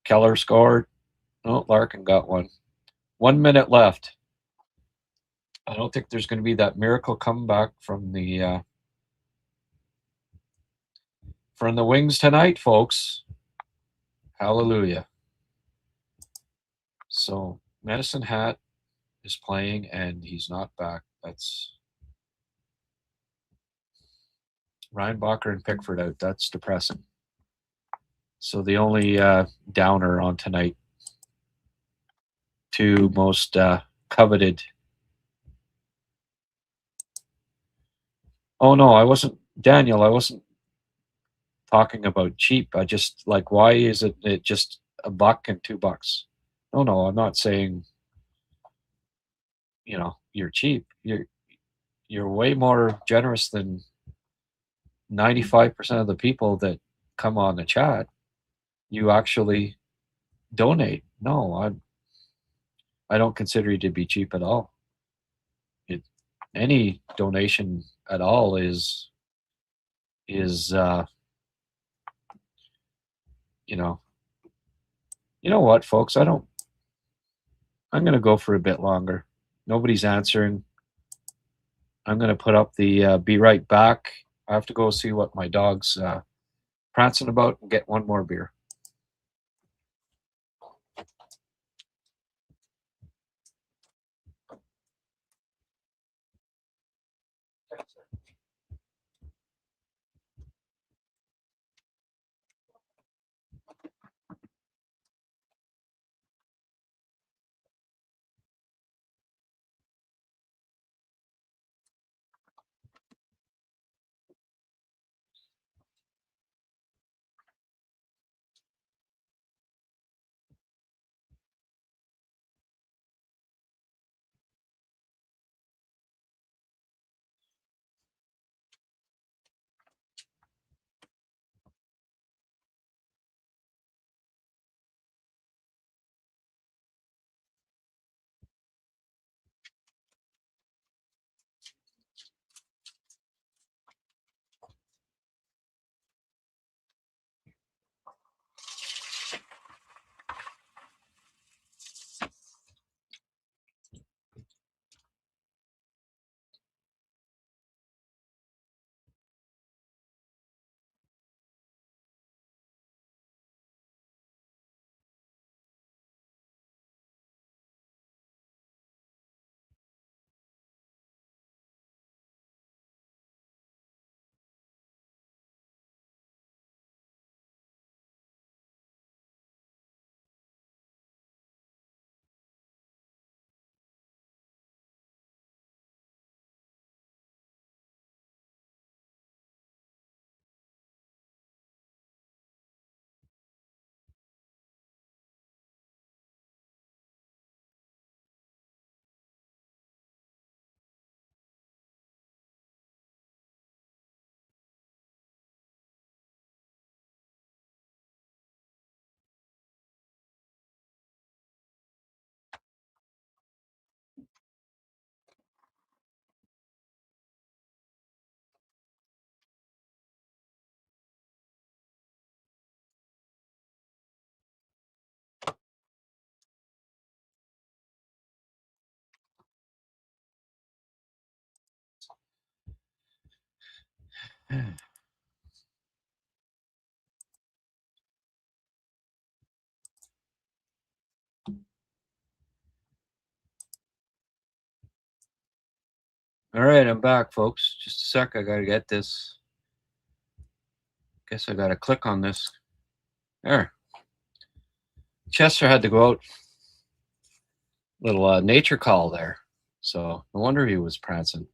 Keller scored. Oh, Larkin got one. 1 minute left. I don't think there's going to be that miracle comeback from the Wings tonight, folks. Hallelujah. So Medicine Hat is playing and he's not back. That's Ryan Bacher and Pickford out. That's depressing. So the only downer on tonight, 2 most coveted. Oh no, I wasn't talking about cheap. I just like, why is it just $1 and $2? No, I'm not saying you're cheap. You're way more generous than 95% of the people that come on the chat. You actually donate. No, I don't consider you to be cheap at all. Any donation at all is you know what, folks, I'm going to go for a bit longer. Nobody's answering. I'm going to put up the be right back. I have to go see what my dog's prancing about and get one more beer. All right, I'm back, folks. Just a sec. I got to get this. Guess I got to click on this. There. Chester had to go out. Little nature call there. So no wonder he was prancing.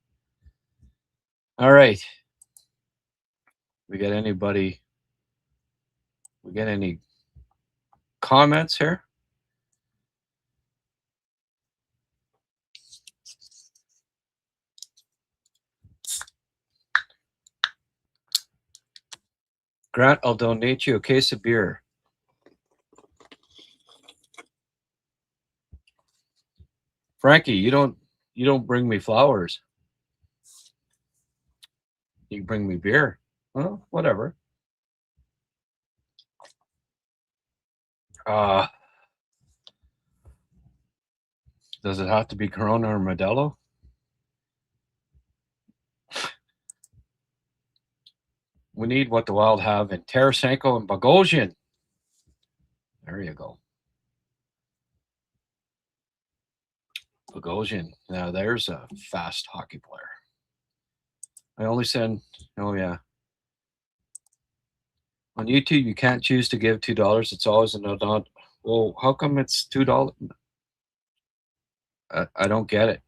All right. We got anybody? We got any comments here? Grant, I'll donate you a case of beer. Frankie, you don't bring me flowers. You bring me beer. Well, whatever. Does it have to be Corona or Modelo? We need what the Wild have in Tarasenko and Bogosian. There you go. Bogosian. Now there's a fast hockey player. I only send. Oh yeah. On YouTube, you can't choose to give $2. It's always an adult. Well, how come it's $2? I don't get it.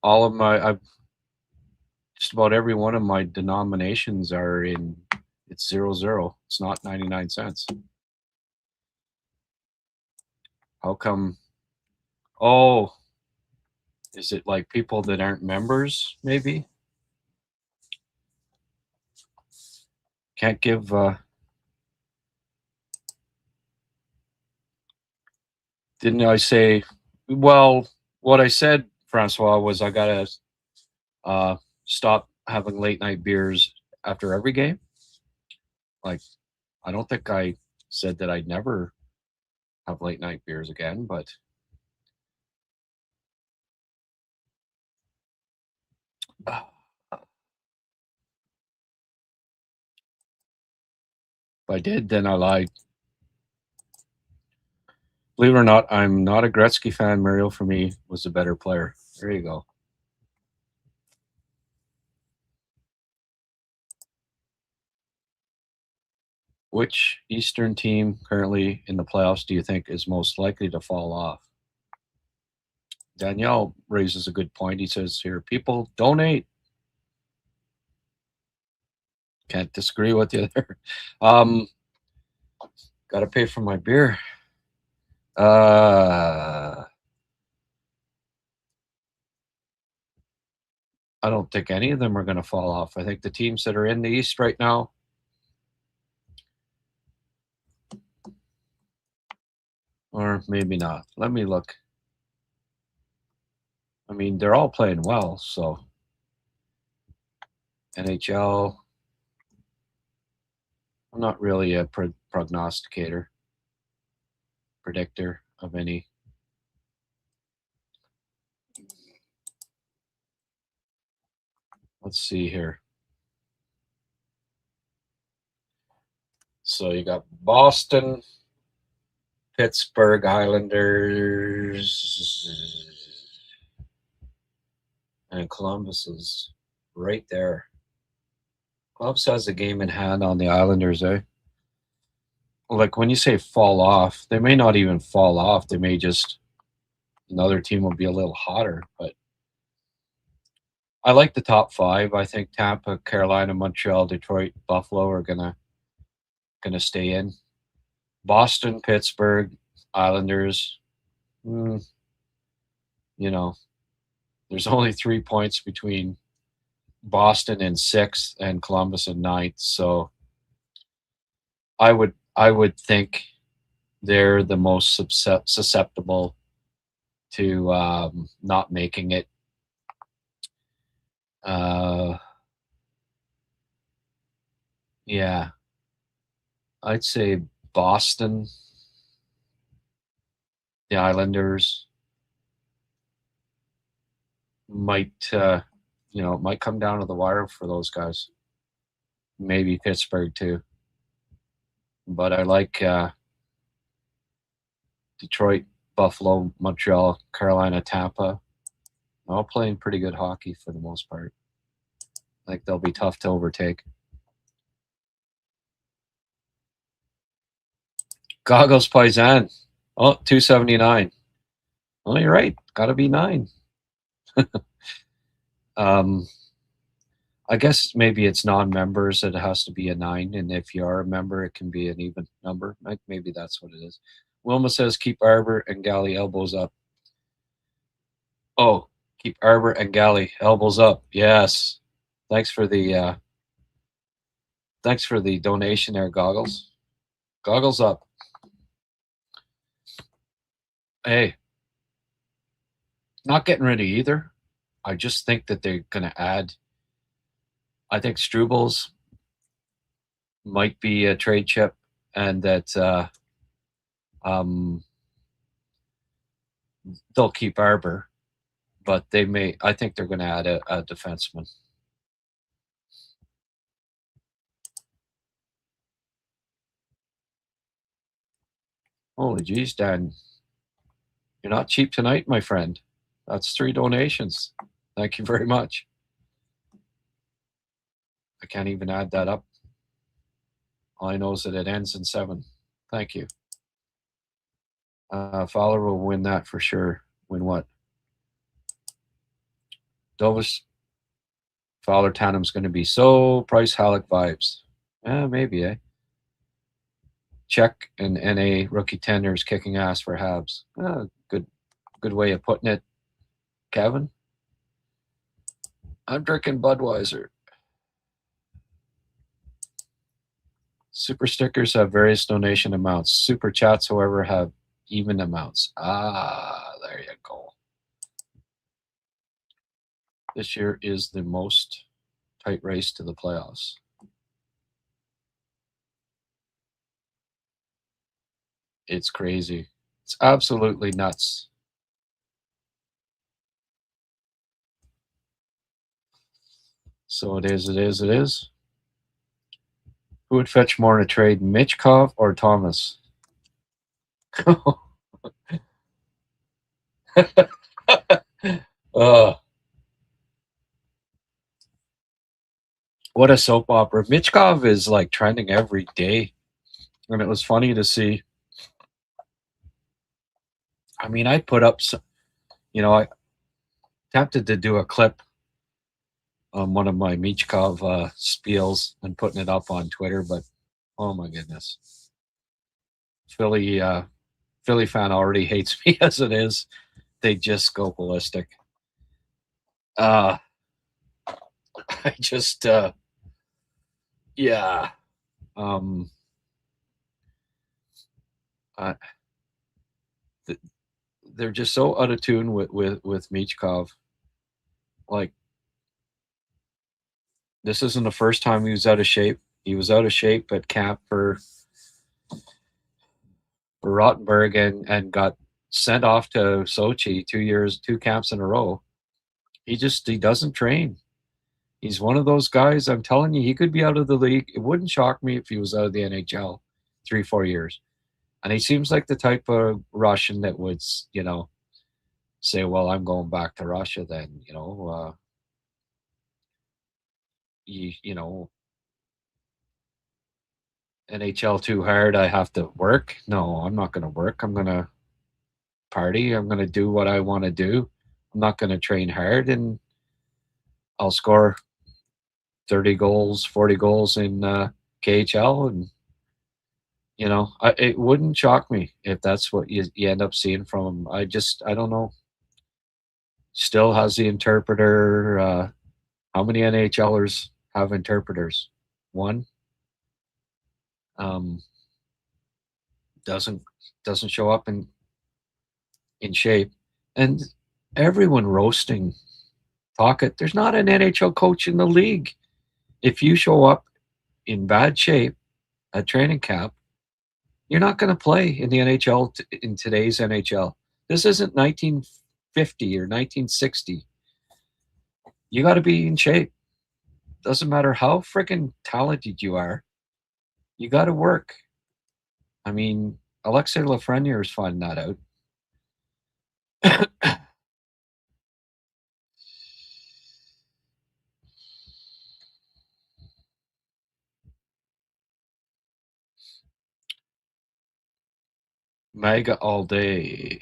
All of my, just about every one of my denominations are in. It's 00. It's not 99 cents. How come? Oh, is it like people that aren't members? Maybe can't give. Didn't I say? Well, what I said, Francois, was I gotta stop having late night beers after every game. Like, I don't think I said that I'd never have late night beers again, but if I did, then I lied. Believe it or not, I'm not a Gretzky fan. Muriel, for me, was a better player. There you go. Which Eastern team currently in the playoffs do you think is most likely to fall off? Danielle raises a good point. He says here, people donate. Can't disagree with you there. Got to pay for my beer. I don't think any of them are going to fall off. I think the teams that are in the East right now, or maybe not. Let me look. I mean, they're all playing well, so NHL. I'm not really a prognosticator, predictor of any. Let's see here. So you got Boston, Pittsburgh Islanders, and Columbus is right there. Columbus has a game in hand on the Islanders, eh? Like when you say fall off, they may not even fall off. They may just, another team will be a little hotter. But I like the top five. I think Tampa, Carolina, Montreal, Detroit, Buffalo are gonna stay in. Boston, Pittsburgh, Islanders. You know, there's only 3 points between Boston in 6th and Columbus in 9th. So I would think they're the most susceptible to not making it. Yeah, I'd say Boston, the Islanders, might might come down to the wire for those guys. Maybe Pittsburgh too. But I like Detroit, Buffalo, Montreal, Carolina, Tampa. All playing pretty good hockey for the most part. Like they'll be tough to overtake. Goggles Paisan. Oh, 279. Oh, you're right. Got to be 9. I guess maybe it's non-members. It has to be a 9. And if you are a member, it can be an even number. Maybe that's what it is. Wilma says, keep Arbor and Galley elbows up. Oh, keep Arbor and Galley elbows up. Yes. Thanks for the donation there, Goggles. Goggles up. Hey, not getting rid of either. I just think that they're going to add. I think Strubles might be a trade chip, and that they'll keep Arbor, but they may. I think they're going to add a defenseman. Holy geez, Dan. You're not cheap tonight, my friend. That's 3 donations. Thank you very much. I can't even add that up. All I know is that it ends in 7. Thank you. Fowler will win that for sure. Win what? Dovis Fowler tandem's going to be so Price Halleck vibes. Maybe, eh? Czech and NA rookie tenders kicking ass for Habs. Good way of putting it, Kevin. I'm drinking Budweiser. Super stickers have various donation amounts. Super chats, however, have even amounts. There you go. This year is the most tight race to the playoffs. It's crazy. It's absolutely nuts. So it is. Who would fetch more in a trade, Michkov or Thomas? What a soap opera. Michkov is like trending every day. And it was funny to see. I mean, I put up some, I attempted to do a clip on one of my Michkov spiels and putting it up on Twitter, but oh my goodness. Philly fan already hates me as it is. They just go ballistic. I just yeah. They're just so out of tune with Michkov. Like, this isn't the first time he was out of shape. He was out of shape at camp for Rottenberg and got sent off to Sochi 2 camps in a row. He doesn't train. He's one of those guys, I'm telling you, he could be out of the league. It wouldn't shock me if he was out of the NHL 3-4 years. And he seems like the type of Russian that would, say, well, I'm going back to Russia then, NHL too hard, I have to work. No, I'm not going to work. I'm going to party. I'm going to do what I want to do. I'm not going to train hard, and I'll score 30 goals, 40 goals in KHL. And, it wouldn't shock me if that's what you end up seeing from him. I don't know. Still has the interpreter. How many NHLers have interpreters? 1. Doesn't show up in shape, and everyone roasting Tocchet. There's not an NHL coach in the league. If you show up in bad shape at training camp, you're not going to play in the NHL in today's NHL. This isn't 1950 or 1960. You got to be in shape. Doesn't matter how freaking talented you are. You got to work. I mean, Alexei Lafreniere is finding that out. Mega all day.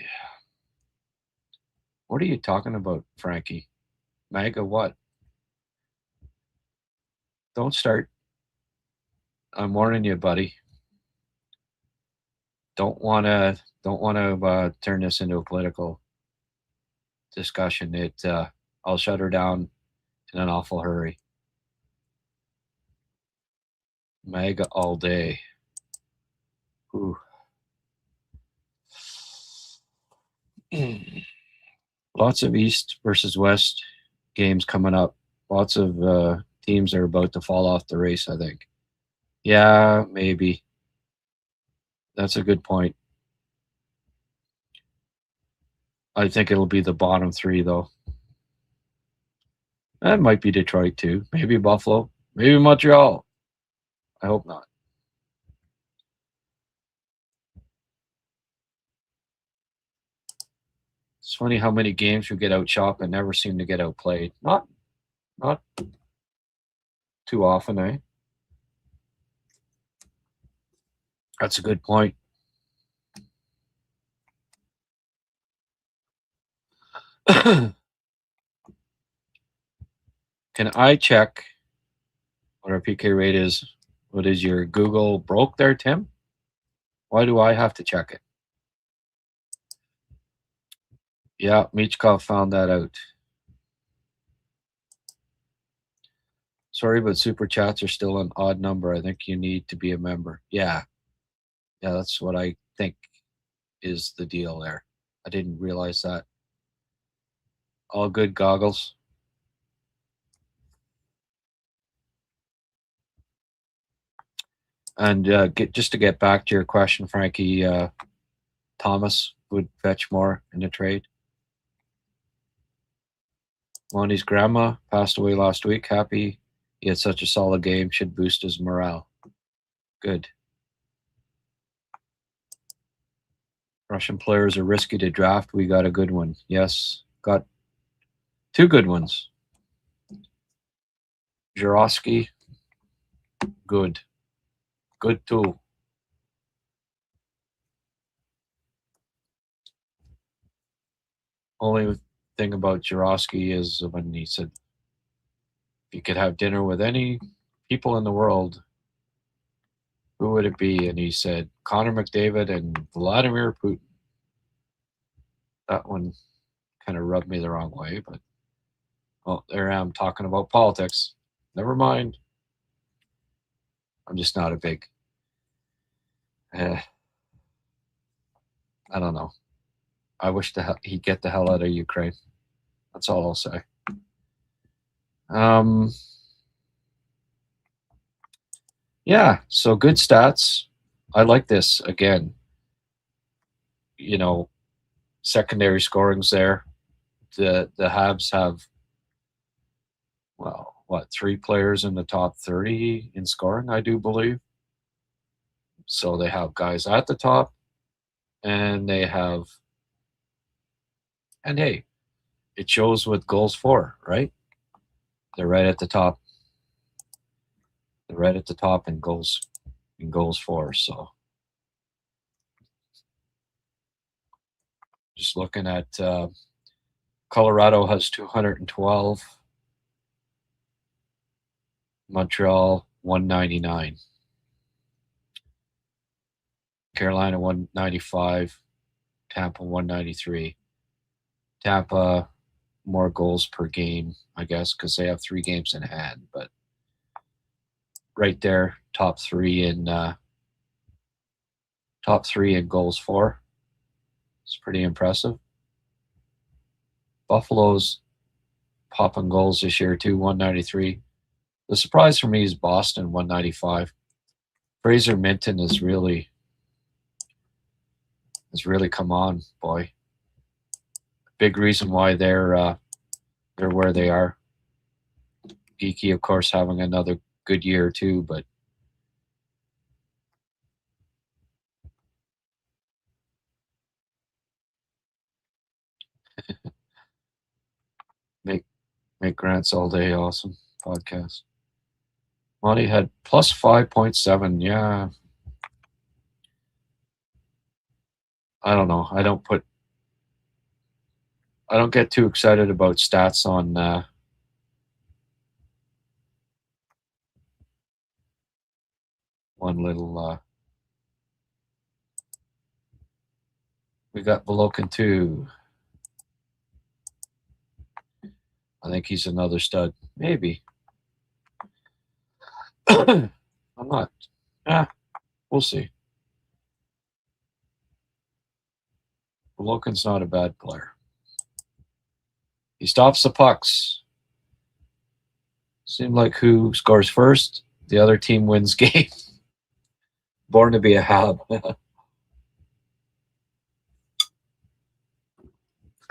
What are you talking about, Frankie? Mega what? Don't start. I'm warning you, buddy. Don't want to turn this into a political discussion. I'll shut her down in an awful hurry. Mega all day. Ooh. Lots of East versus West games coming up. Lots of teams are about to fall off the race, I think. Yeah, maybe. That's a good point. I think it'll be the bottom three, though. That might be Detroit, too. Maybe Buffalo. Maybe Montreal. I hope not. It's funny how many games we get outshot and never seem to get outplayed. Not too often, eh? That's a good point. Can I check what our PK rate is? What is your Google broke there, Tim? Why do I have to check it? Yeah, Michkov found that out. Sorry, but super chats are still an odd number. I think you need to be a member. Yeah, that's what I think is the deal there. I didn't realize that. All good, Goggles. And just to get back to your question, Frankie, Thomas would fetch more in the trade. Monty's grandma passed away last week. Happy he had such a solid game. Should boost his morale. Good. Russian players are risky to draft. We got a good one. Yes, got two good ones. Zhirowski, good. Good too. Only thing about Zhirowski is when he said, if you could have dinner with any people in the world, who would it be? And he said, Connor McDavid and Vladimir Putin. That one kind of rubbed me the wrong way, but well, there I am talking about politics. Never mind. I'm just not a big... I don't know. I wish he'd get the hell out of Ukraine. That's all I'll say. Yeah, so good stats. I like this again. You know, secondary scoring's there. The Habs have, well, what, 3 players in the top 30 in scoring, I do believe. So they have guys at the top, and they have, and hey, it shows with goals for, right? They're right at the top. They're right at the top in goals for. So just looking at Colorado has 212. Montreal 199. Carolina 195. Tampa 193. Tampa more goals per game, I guess, because they have 3 games in hand. But right there, top 3 in goals for. It's pretty impressive. Buffalo's popping goals this year too, 193. The surprise for me is Boston 195. Fraser Minton has really come on, boy. Big reason why they're where they are. Geeky, of course, having another good year too, but make Grant's all day awesome podcast. Monty had plus 5.7. Yeah. I don't know. I don't get too excited about stats on one little we got Belokin too. I think he's another stud. Maybe. I'm not. We'll see. Belokin's not a bad player. He stops the pucks. Seems like who scores first, the other team wins game. Born to be a Hab.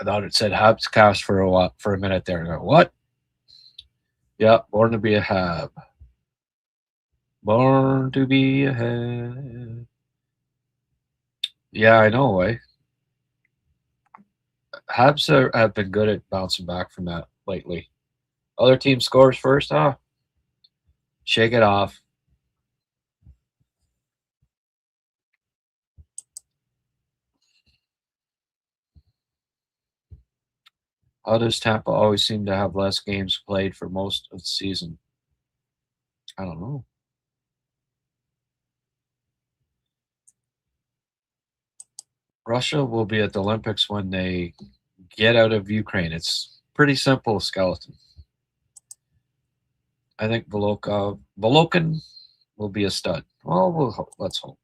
I thought it said HabsCast for a minute there. Go, what? Yeah, born to be a Hab. Born to be a Hab. Yeah, I know, eh? Habs have been good at bouncing back from that lately. Other team scores first, shake it off. How does Tampa always seem to have less games played for most of the season? I don't know. Russia will be at the Olympics when they get out of Ukraine. It's pretty simple skeleton. I think Belokin will be a stud. Well, let's hope.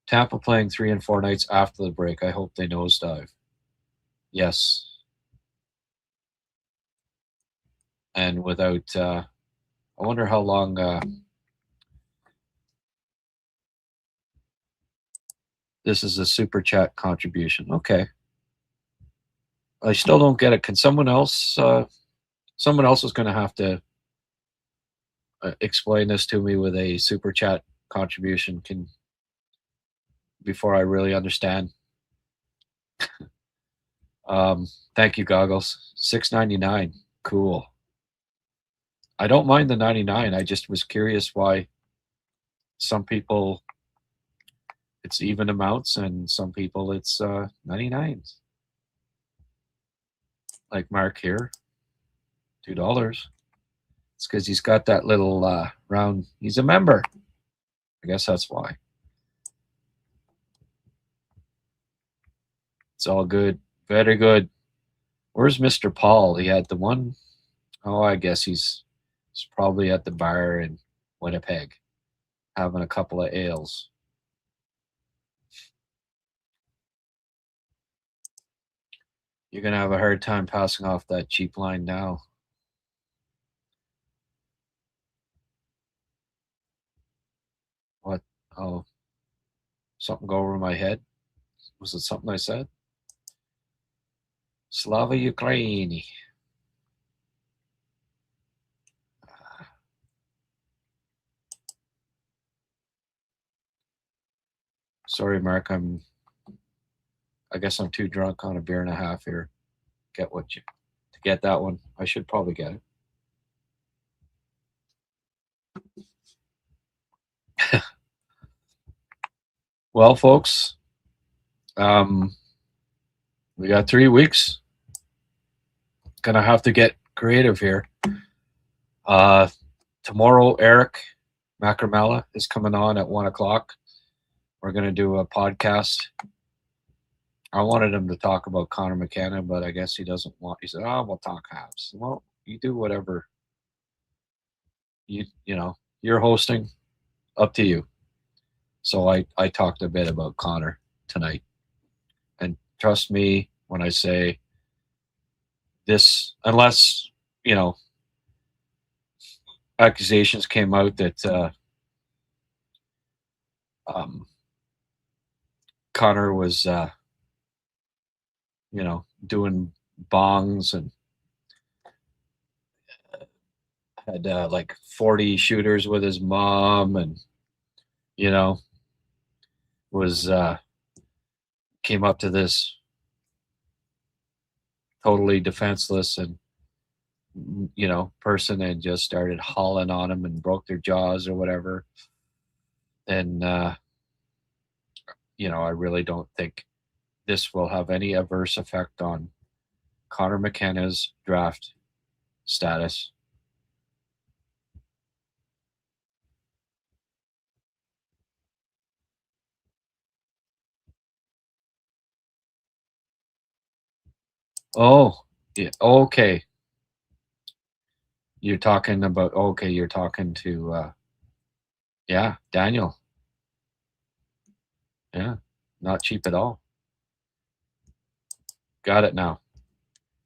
Tampa playing 3 and 4 nights after the break. I hope they nosedive. Yes. And without, I wonder how long this is a super chat contribution. Okay. I still don't get it. Can someone else is going to have to explain this to me with a super chat contribution before I really understand. Thank you, Goggles. $6.99. Cool. I don't mind the 99. I just was curious why some people it's even amounts and some people it's 99s. Like Mark here, $2. It's because he's got that little round. He's a member. I guess that's why. It's all good. Very good. Where's Mr. Paul? He had the one. Oh, I guess he's probably at the bar in Winnipeg having a couple of ales. You're going to have a hard time passing off that cheap line now. What? Oh, something go over my head? Was it something I said? Slava Ukraini. Sorry, Mark. I guess I'm too drunk on a beer and a half here. To get that one. I should probably get it. Well, folks, we got 3 weeks. Gonna have to get creative here. Tomorrow, Eric Macramella is coming on at 1:00. We're gonna do a podcast. I wanted him to talk about Connor McKenna, but I guess he doesn't want. He said, we'll talk Habs." Well, you do whatever. You know, you're hosting. Up to you. So I talked a bit about Connor tonight. And trust me when I say this, unless, accusations came out that Connor was, doing bongs and had like 40 shooters with his mom, and was came up to this totally defenseless and person and just started hauling on him and broke their jaws or whatever. And I really don't think this will have any adverse effect on Connor McKenna's draft status. Oh, yeah. Okay. You're talking to Daniel. Yeah, not cheap at all. Got it now.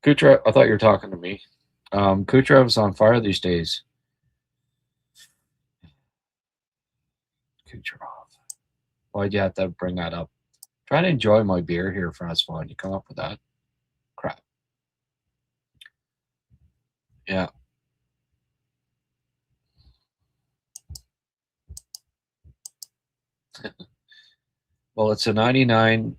Kucherov, I thought you were talking to me. Kucherov's on fire these days. Kucherov. Why'd you have to bring that up? Trying to enjoy my beer here, Francois, and you come up with that crap. Yeah. Well, it's a 99.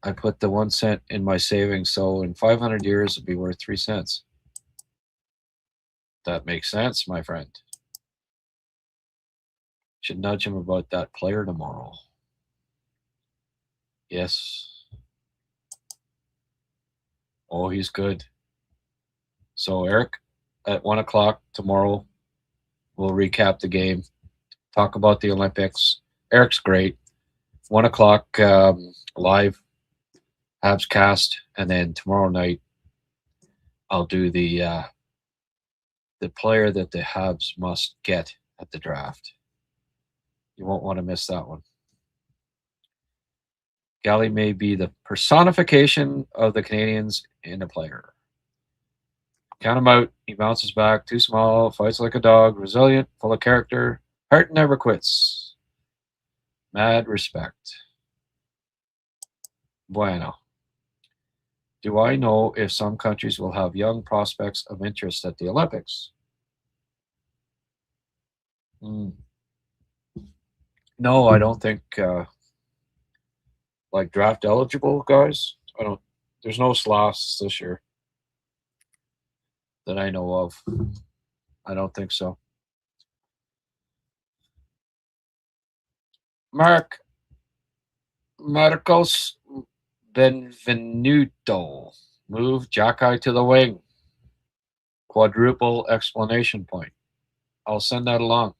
I put the 1 cent in my savings, so in 500 years, it'd be worth 3 cents. That makes sense, my friend. Should nudge him about that player tomorrow. Yes. Oh, he's good. So, Eric, at 1 o'clock tomorrow, we'll recap the game, talk about the Olympics. Eric's great. 1 o'clock live, HabsCast, and then tomorrow night I'll do the player that the Habs must get at the draft. You won't want to miss that one. Guhle may be the personification of the Canadiens in a player. Count him out. He bounces back. Too small. Fights like a dog. Resilient. Full of character. Heart never quits. Mad respect. Bueno. Do I know if some countries will have young prospects of interest at the Olympics? No, I don't think like draft eligible guys. There's no sloths this year that I know of. I don't think so. Marcos Benvenuto. Move Jacky to the wing. Quadruple explanation point. I'll send that along.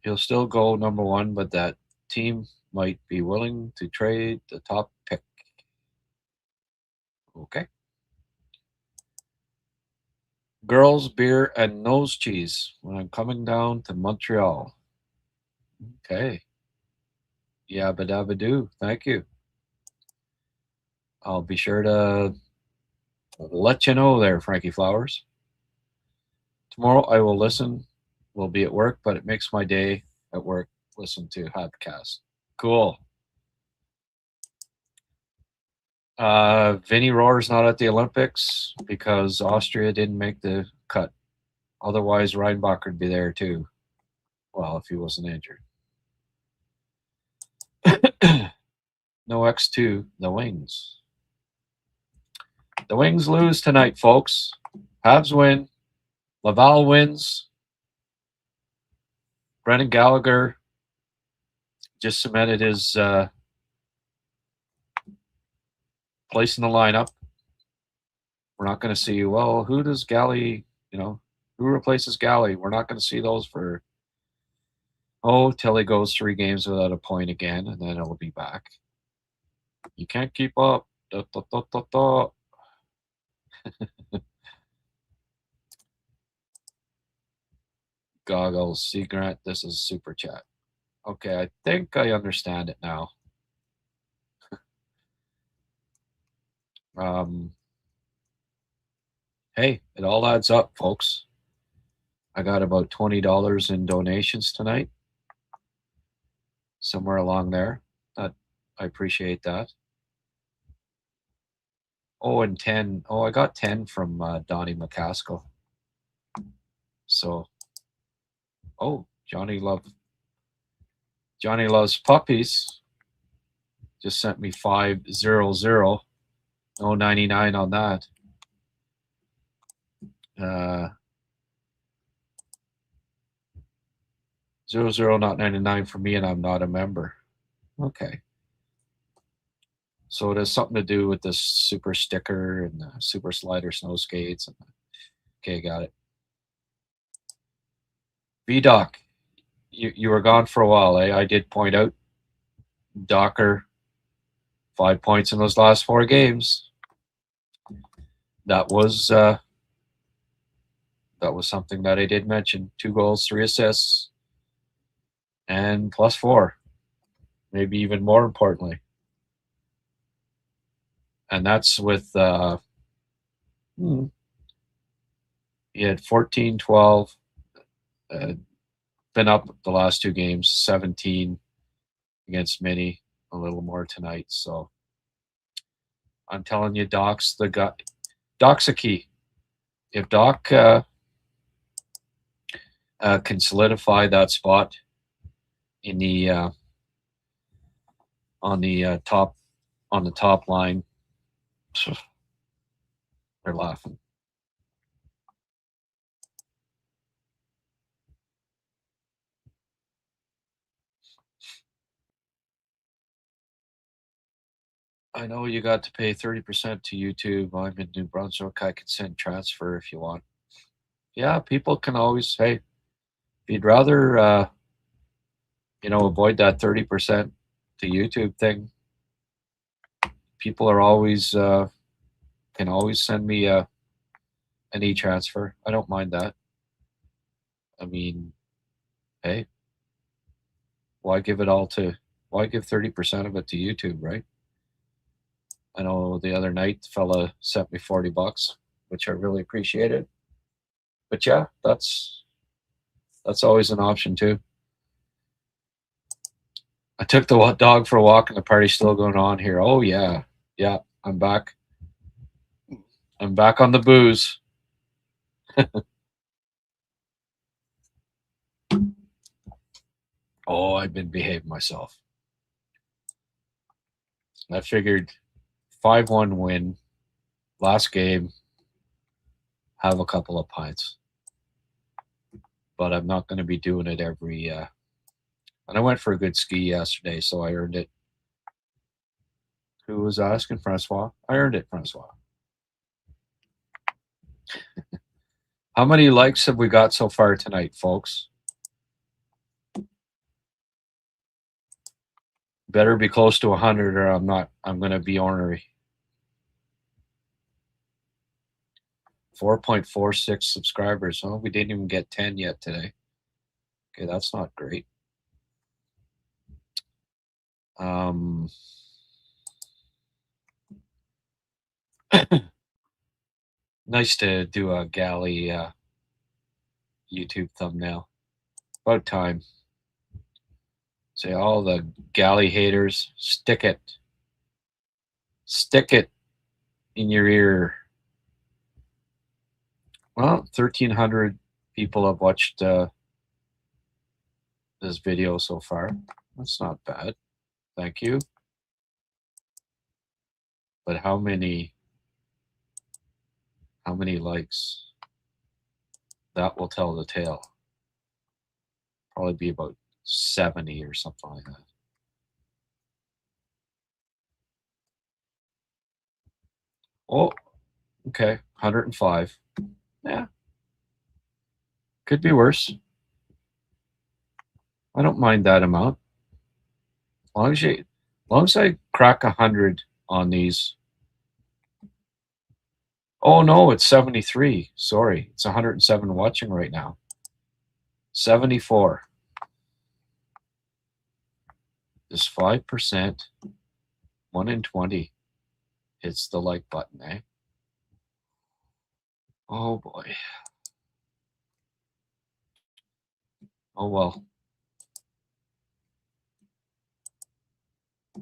He'll still go number 1, but that team might be willing to trade the top pick. Okay. Girls, beer, and nose cheese when I'm coming down to Montreal. Okay. Yabba dabba doo. Thank you. I'll be sure to let you know there, Frankie Flowers. Tomorrow I will listen. We'll be at work, but it makes my day at work. Listen to HabsCast. Cool. Vinny Rohr's not at the Olympics because Austria didn't make the cut. Otherwise, Reinbacher would be there too. Well, if he wasn't injured. No X2, the Wings. The Wings lose tonight, folks. Habs win. Laval wins. Brendan Gallagher just cemented his place in the lineup. We're not going to see, well, who does Guhle, who replaces Guhle? We're not going to see those till he goes 3 games without a point again, and then it'll be back. You can't keep up. Da, da, da, da, da. Goggles, see Grant, this is super chat. Okay, I think I understand it now. Hey, it all adds up, folks. I got about $20 in donations tonight. Somewhere along there. I appreciate that. Oh, and 10. Oh, I got 10 from Donnie McCaskill. So, oh, Johnny loves puppies. Just sent me 500. No 99 on that. 00, not 99 for me, and I'm not a member. Okay. So it has something to do with the super sticker and the super slider snow skates. Okay, got it. V-Doc, you were gone for a while, eh? I did point out Docker, 5 points in those last 4 games. That was something that I did mention. 2 goals, 3 assists, and +4. Maybe even more importantly. And that's with he had 14, 12, been up the last 2 games, 17 against Mini, a little more tonight. So I'm telling you, Doc's a key. If Doc can solidify that spot in the on the top line, they're laughing. I know you got to pay 30% to YouTube. I'm in New Brunswick. I can send transfer if you want. Yeah, people can always say, if you'd rather, avoid that 30% to YouTube thing, people are always, can always send me an e-transfer. I don't mind that. I mean, hey, why give 30% of it to YouTube, right? I know the other night the fella sent me $40, which I really appreciated. But yeah, that's always an option too. I took the dog for a walk and the party's still going on here. Oh yeah. Yeah, I'm back. I'm back on the booze. Oh, I've been behaving myself. I figured 5-1 win, last game, have a couple of pints. But I'm not going to be doing it every and I went for a good ski yesterday, so I earned it. Who was asking? Francois? I earned it, Francois. How many likes have we got so far tonight, folks? Better be close to 100 or I'm going to be ornery. 4.46 subscribers. Oh, we didn't even get 10 yet today. Okay, that's not great. Nice to do a galley YouTube thumbnail. About time. Say all the galley haters, stick it. Stick it in your ear. Well, 1,300 people have watched this video so far. That's not bad. Thank you. But how many likes? That will tell the tale. Probably be about 70 or something like that. Oh, okay. 105. Yeah. Could be worse. I don't mind that amount. As long as I crack 100 on these. Oh no, it's 73. Sorry. It's 107 watching right now. 74. This 5%, 1 in 20 hits the like button, eh? Oh boy. Oh well.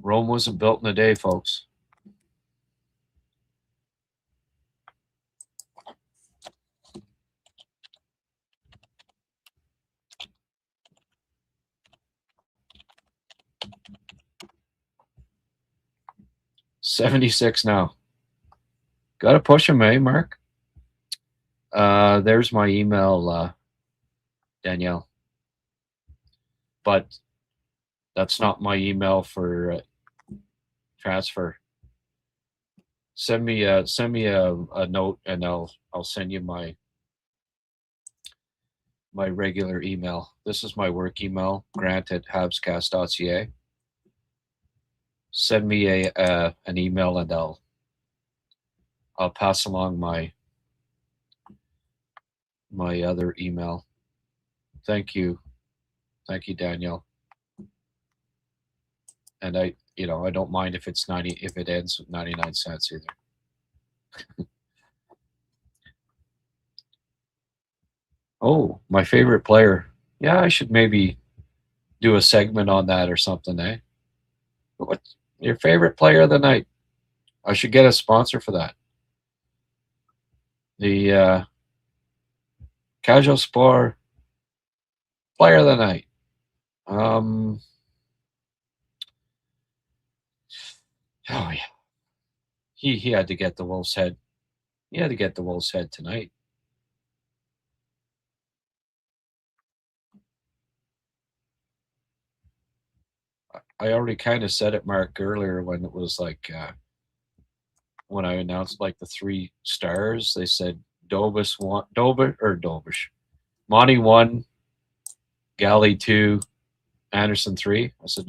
Rome wasn't built in a day, folks. $76 now. Got to push him, eh, Mark? There's my email, Danielle. But that's not my email for transfer. Send me a note, and I'll send you my regular email. This is my work email, grant@habscast.ca. Send me an email, and I'll pass along my other email. Thank you, Danielle. And I don't mind if it ends with 99 cents either. Oh, my favorite player. Yeah, I should maybe do a segment on that or something, eh? What's your favorite player of the night? I should get a sponsor for that. The Casual Sport player of the night. Oh yeah. He had to get the Wolves head. He had to get the Wolves head tonight. I already kind of said it, Mark, earlier when it was like when I announced like the 3 stars. They said Dobish, Monty 1, Galley 2, Anderson 3. I said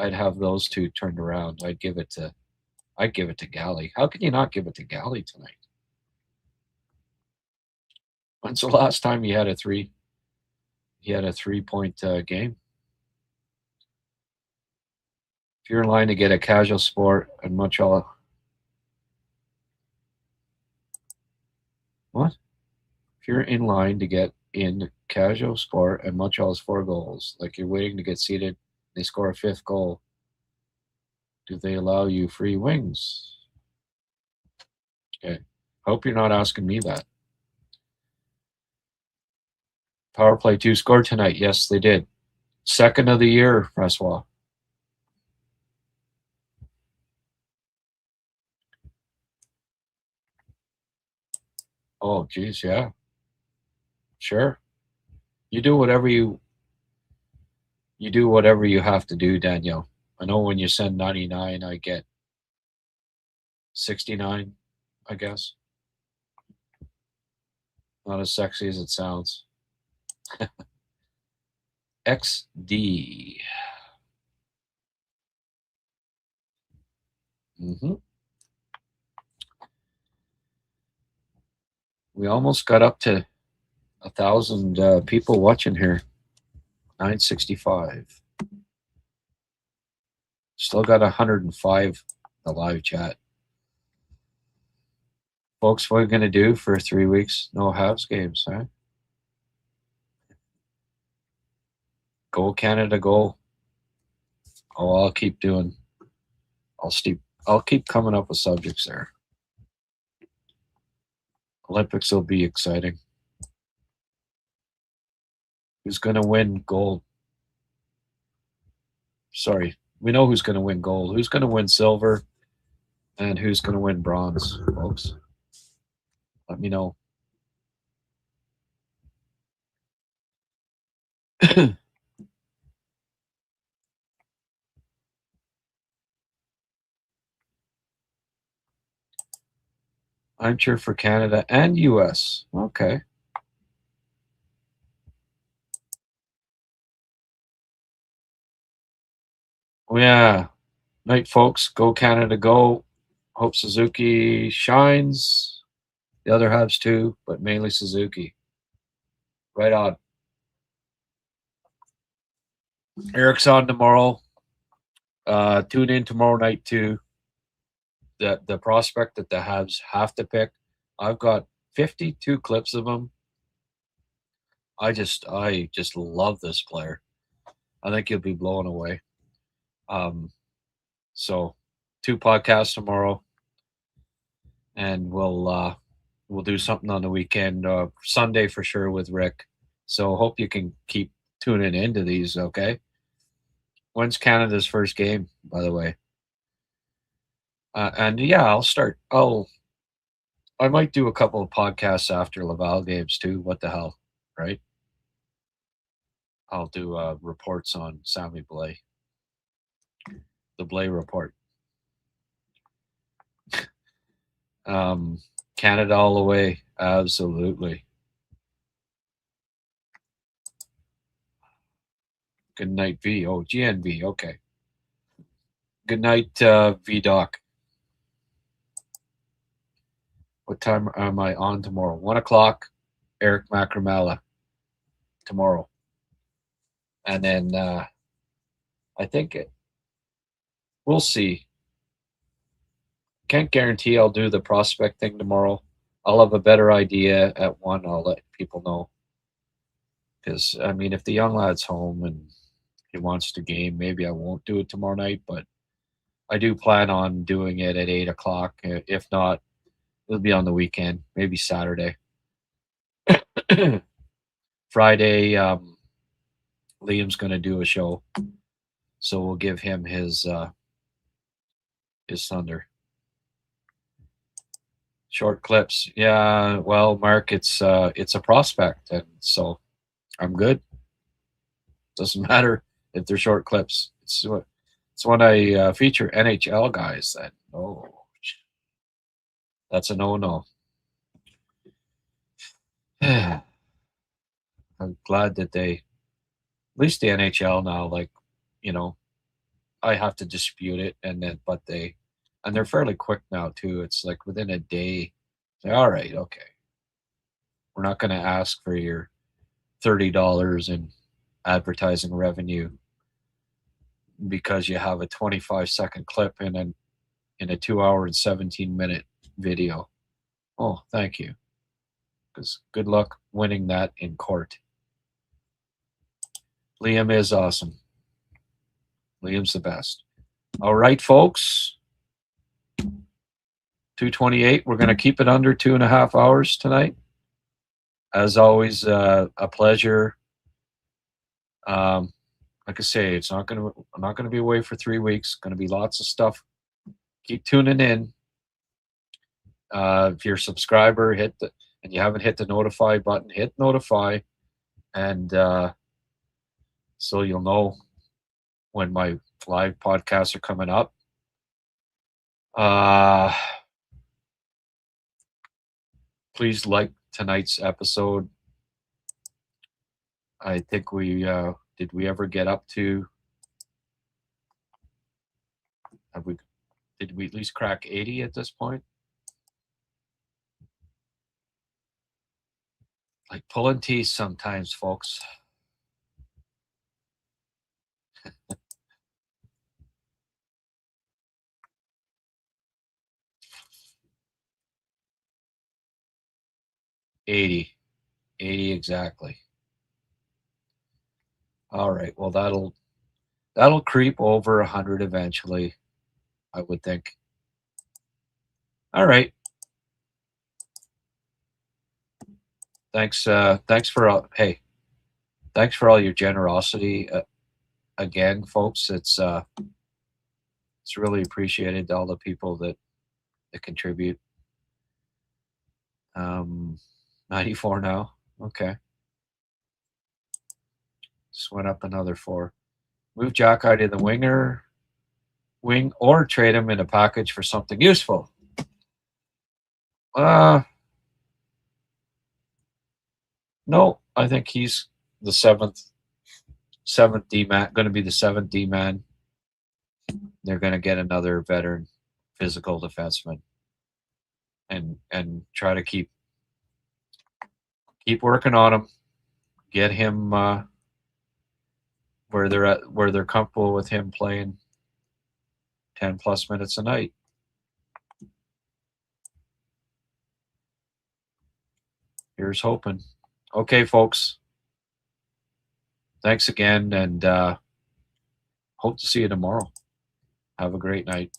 I'd have those 2 turned around. I'd give it to Guhle. How can you not give it to Guhle tonight? When's the last time he had a 3-point game? If you're in line to get a Casual Sport and Montreal, what? If you're in line to get in Casual Sport and Montreal's 4 goals, like you're waiting to get seated, they score a 5th goal. Do they allow you free wings? Okay. Hope you're not asking me that. Power play 2 scored tonight. Yes, they did. 2nd of the year, Francois. Oh, geez, yeah. Sure. You do whatever you have to do, Danielle. I know when you send 99, I get 69, I guess. Not as sexy as it sounds. XD. We almost got up to 1,000 people watching here. 965. Still got 105 the live chat. Folks, what are we going to do for 3 weeks? No Habs games, huh? Go Canada, go. Oh, I'll keep doing. I'll keep coming up with subjects there. Olympics will be exciting. Who's going to win gold? Sorry, we know who's going to win gold. Who's going to win silver? And who's going to win bronze, folks? Let me know. I'm cheer for Canada and US. Okay. Yeah. Night, folks. Go Canada, go. Hope Suzuki shines. The other Habs too, but mainly Suzuki. Right on. Eric's on tomorrow. Tune in tomorrow night too. The prospect that the Habs have to pick. I've got 52 clips of him. I just love this player. I think he'll be blown away. So 2 podcasts tomorrow, and we'll do something on the weekend, Sunday for sure with Rick. So hope you can keep tuning into these. Okay. When's Canada's first game, by the way? And yeah, I might do a couple of podcasts after Laval games too. What the hell, right? I'll do reports on Sammy Blais, the Blais report. Canada all the way, absolutely. Good night, V. Oh, GNV. Okay. Good night, V Doc. What time am I on tomorrow? 1 o'clock. Eric Macramella tomorrow, and then I think we'll see. Can't guarantee I'll do the prospect thing tomorrow. I'll have a better idea at 1. I'll let people know. Because, I mean, if the young lad's home and he wants to game, maybe I won't do it tomorrow night. But I do plan on doing it at 8 o'clock. If not, it'll be on the weekend, maybe Saturday. Friday, Liam's going to do a show. So we'll give him his thunder. Short clips. Yeah, well, Mark, it's a prospect, and so I'm good. Doesn't matter if they're short clips. It's when I feature NHL guys that that's a no-no. I'm glad that at least the NHL now, like, I have to dispute it, and they're fairly quick now too. It's like within a day. Say, all right, okay, we're not going to ask for your $30 in advertising revenue because you have a 25-second clip in a 2 hour and 17-minute video. Oh, thank you. Because good luck winning that in court. Liam is awesome. Liam's the best. All right, folks. 2:28. We're going to keep it under 2.5 hours tonight. As always, a pleasure. Like I say, I'm not going to be away for 3 weeks. Going to be lots of stuff. Keep tuning in. If you're a subscriber, and you haven't hit the notify button, hit notify, and so you'll know when my live podcasts are coming up. Please like tonight's episode. I think did we ever get up to? Did we at least crack 80 at this point? Like pulling teeth sometimes, folks. $80 exactly. All right. Well, that'll creep over 100 eventually, I would think. All right. Thanks for all your generosity. Again, folks, it's really appreciated to all the people that contribute. 94 now. Okay. Just went up another 4. Move Jack out of the wing, or trade him in a package for something useful. No, I think he's the seventh D man. Going to be the 7th D man. They're going to get another veteran physical defenseman, and try to keep working on him. Get him where they're comfortable with him playing 10+ minutes a night. Here's hoping. Okay, folks. Thanks again, and hope to see you tomorrow. Have a great night.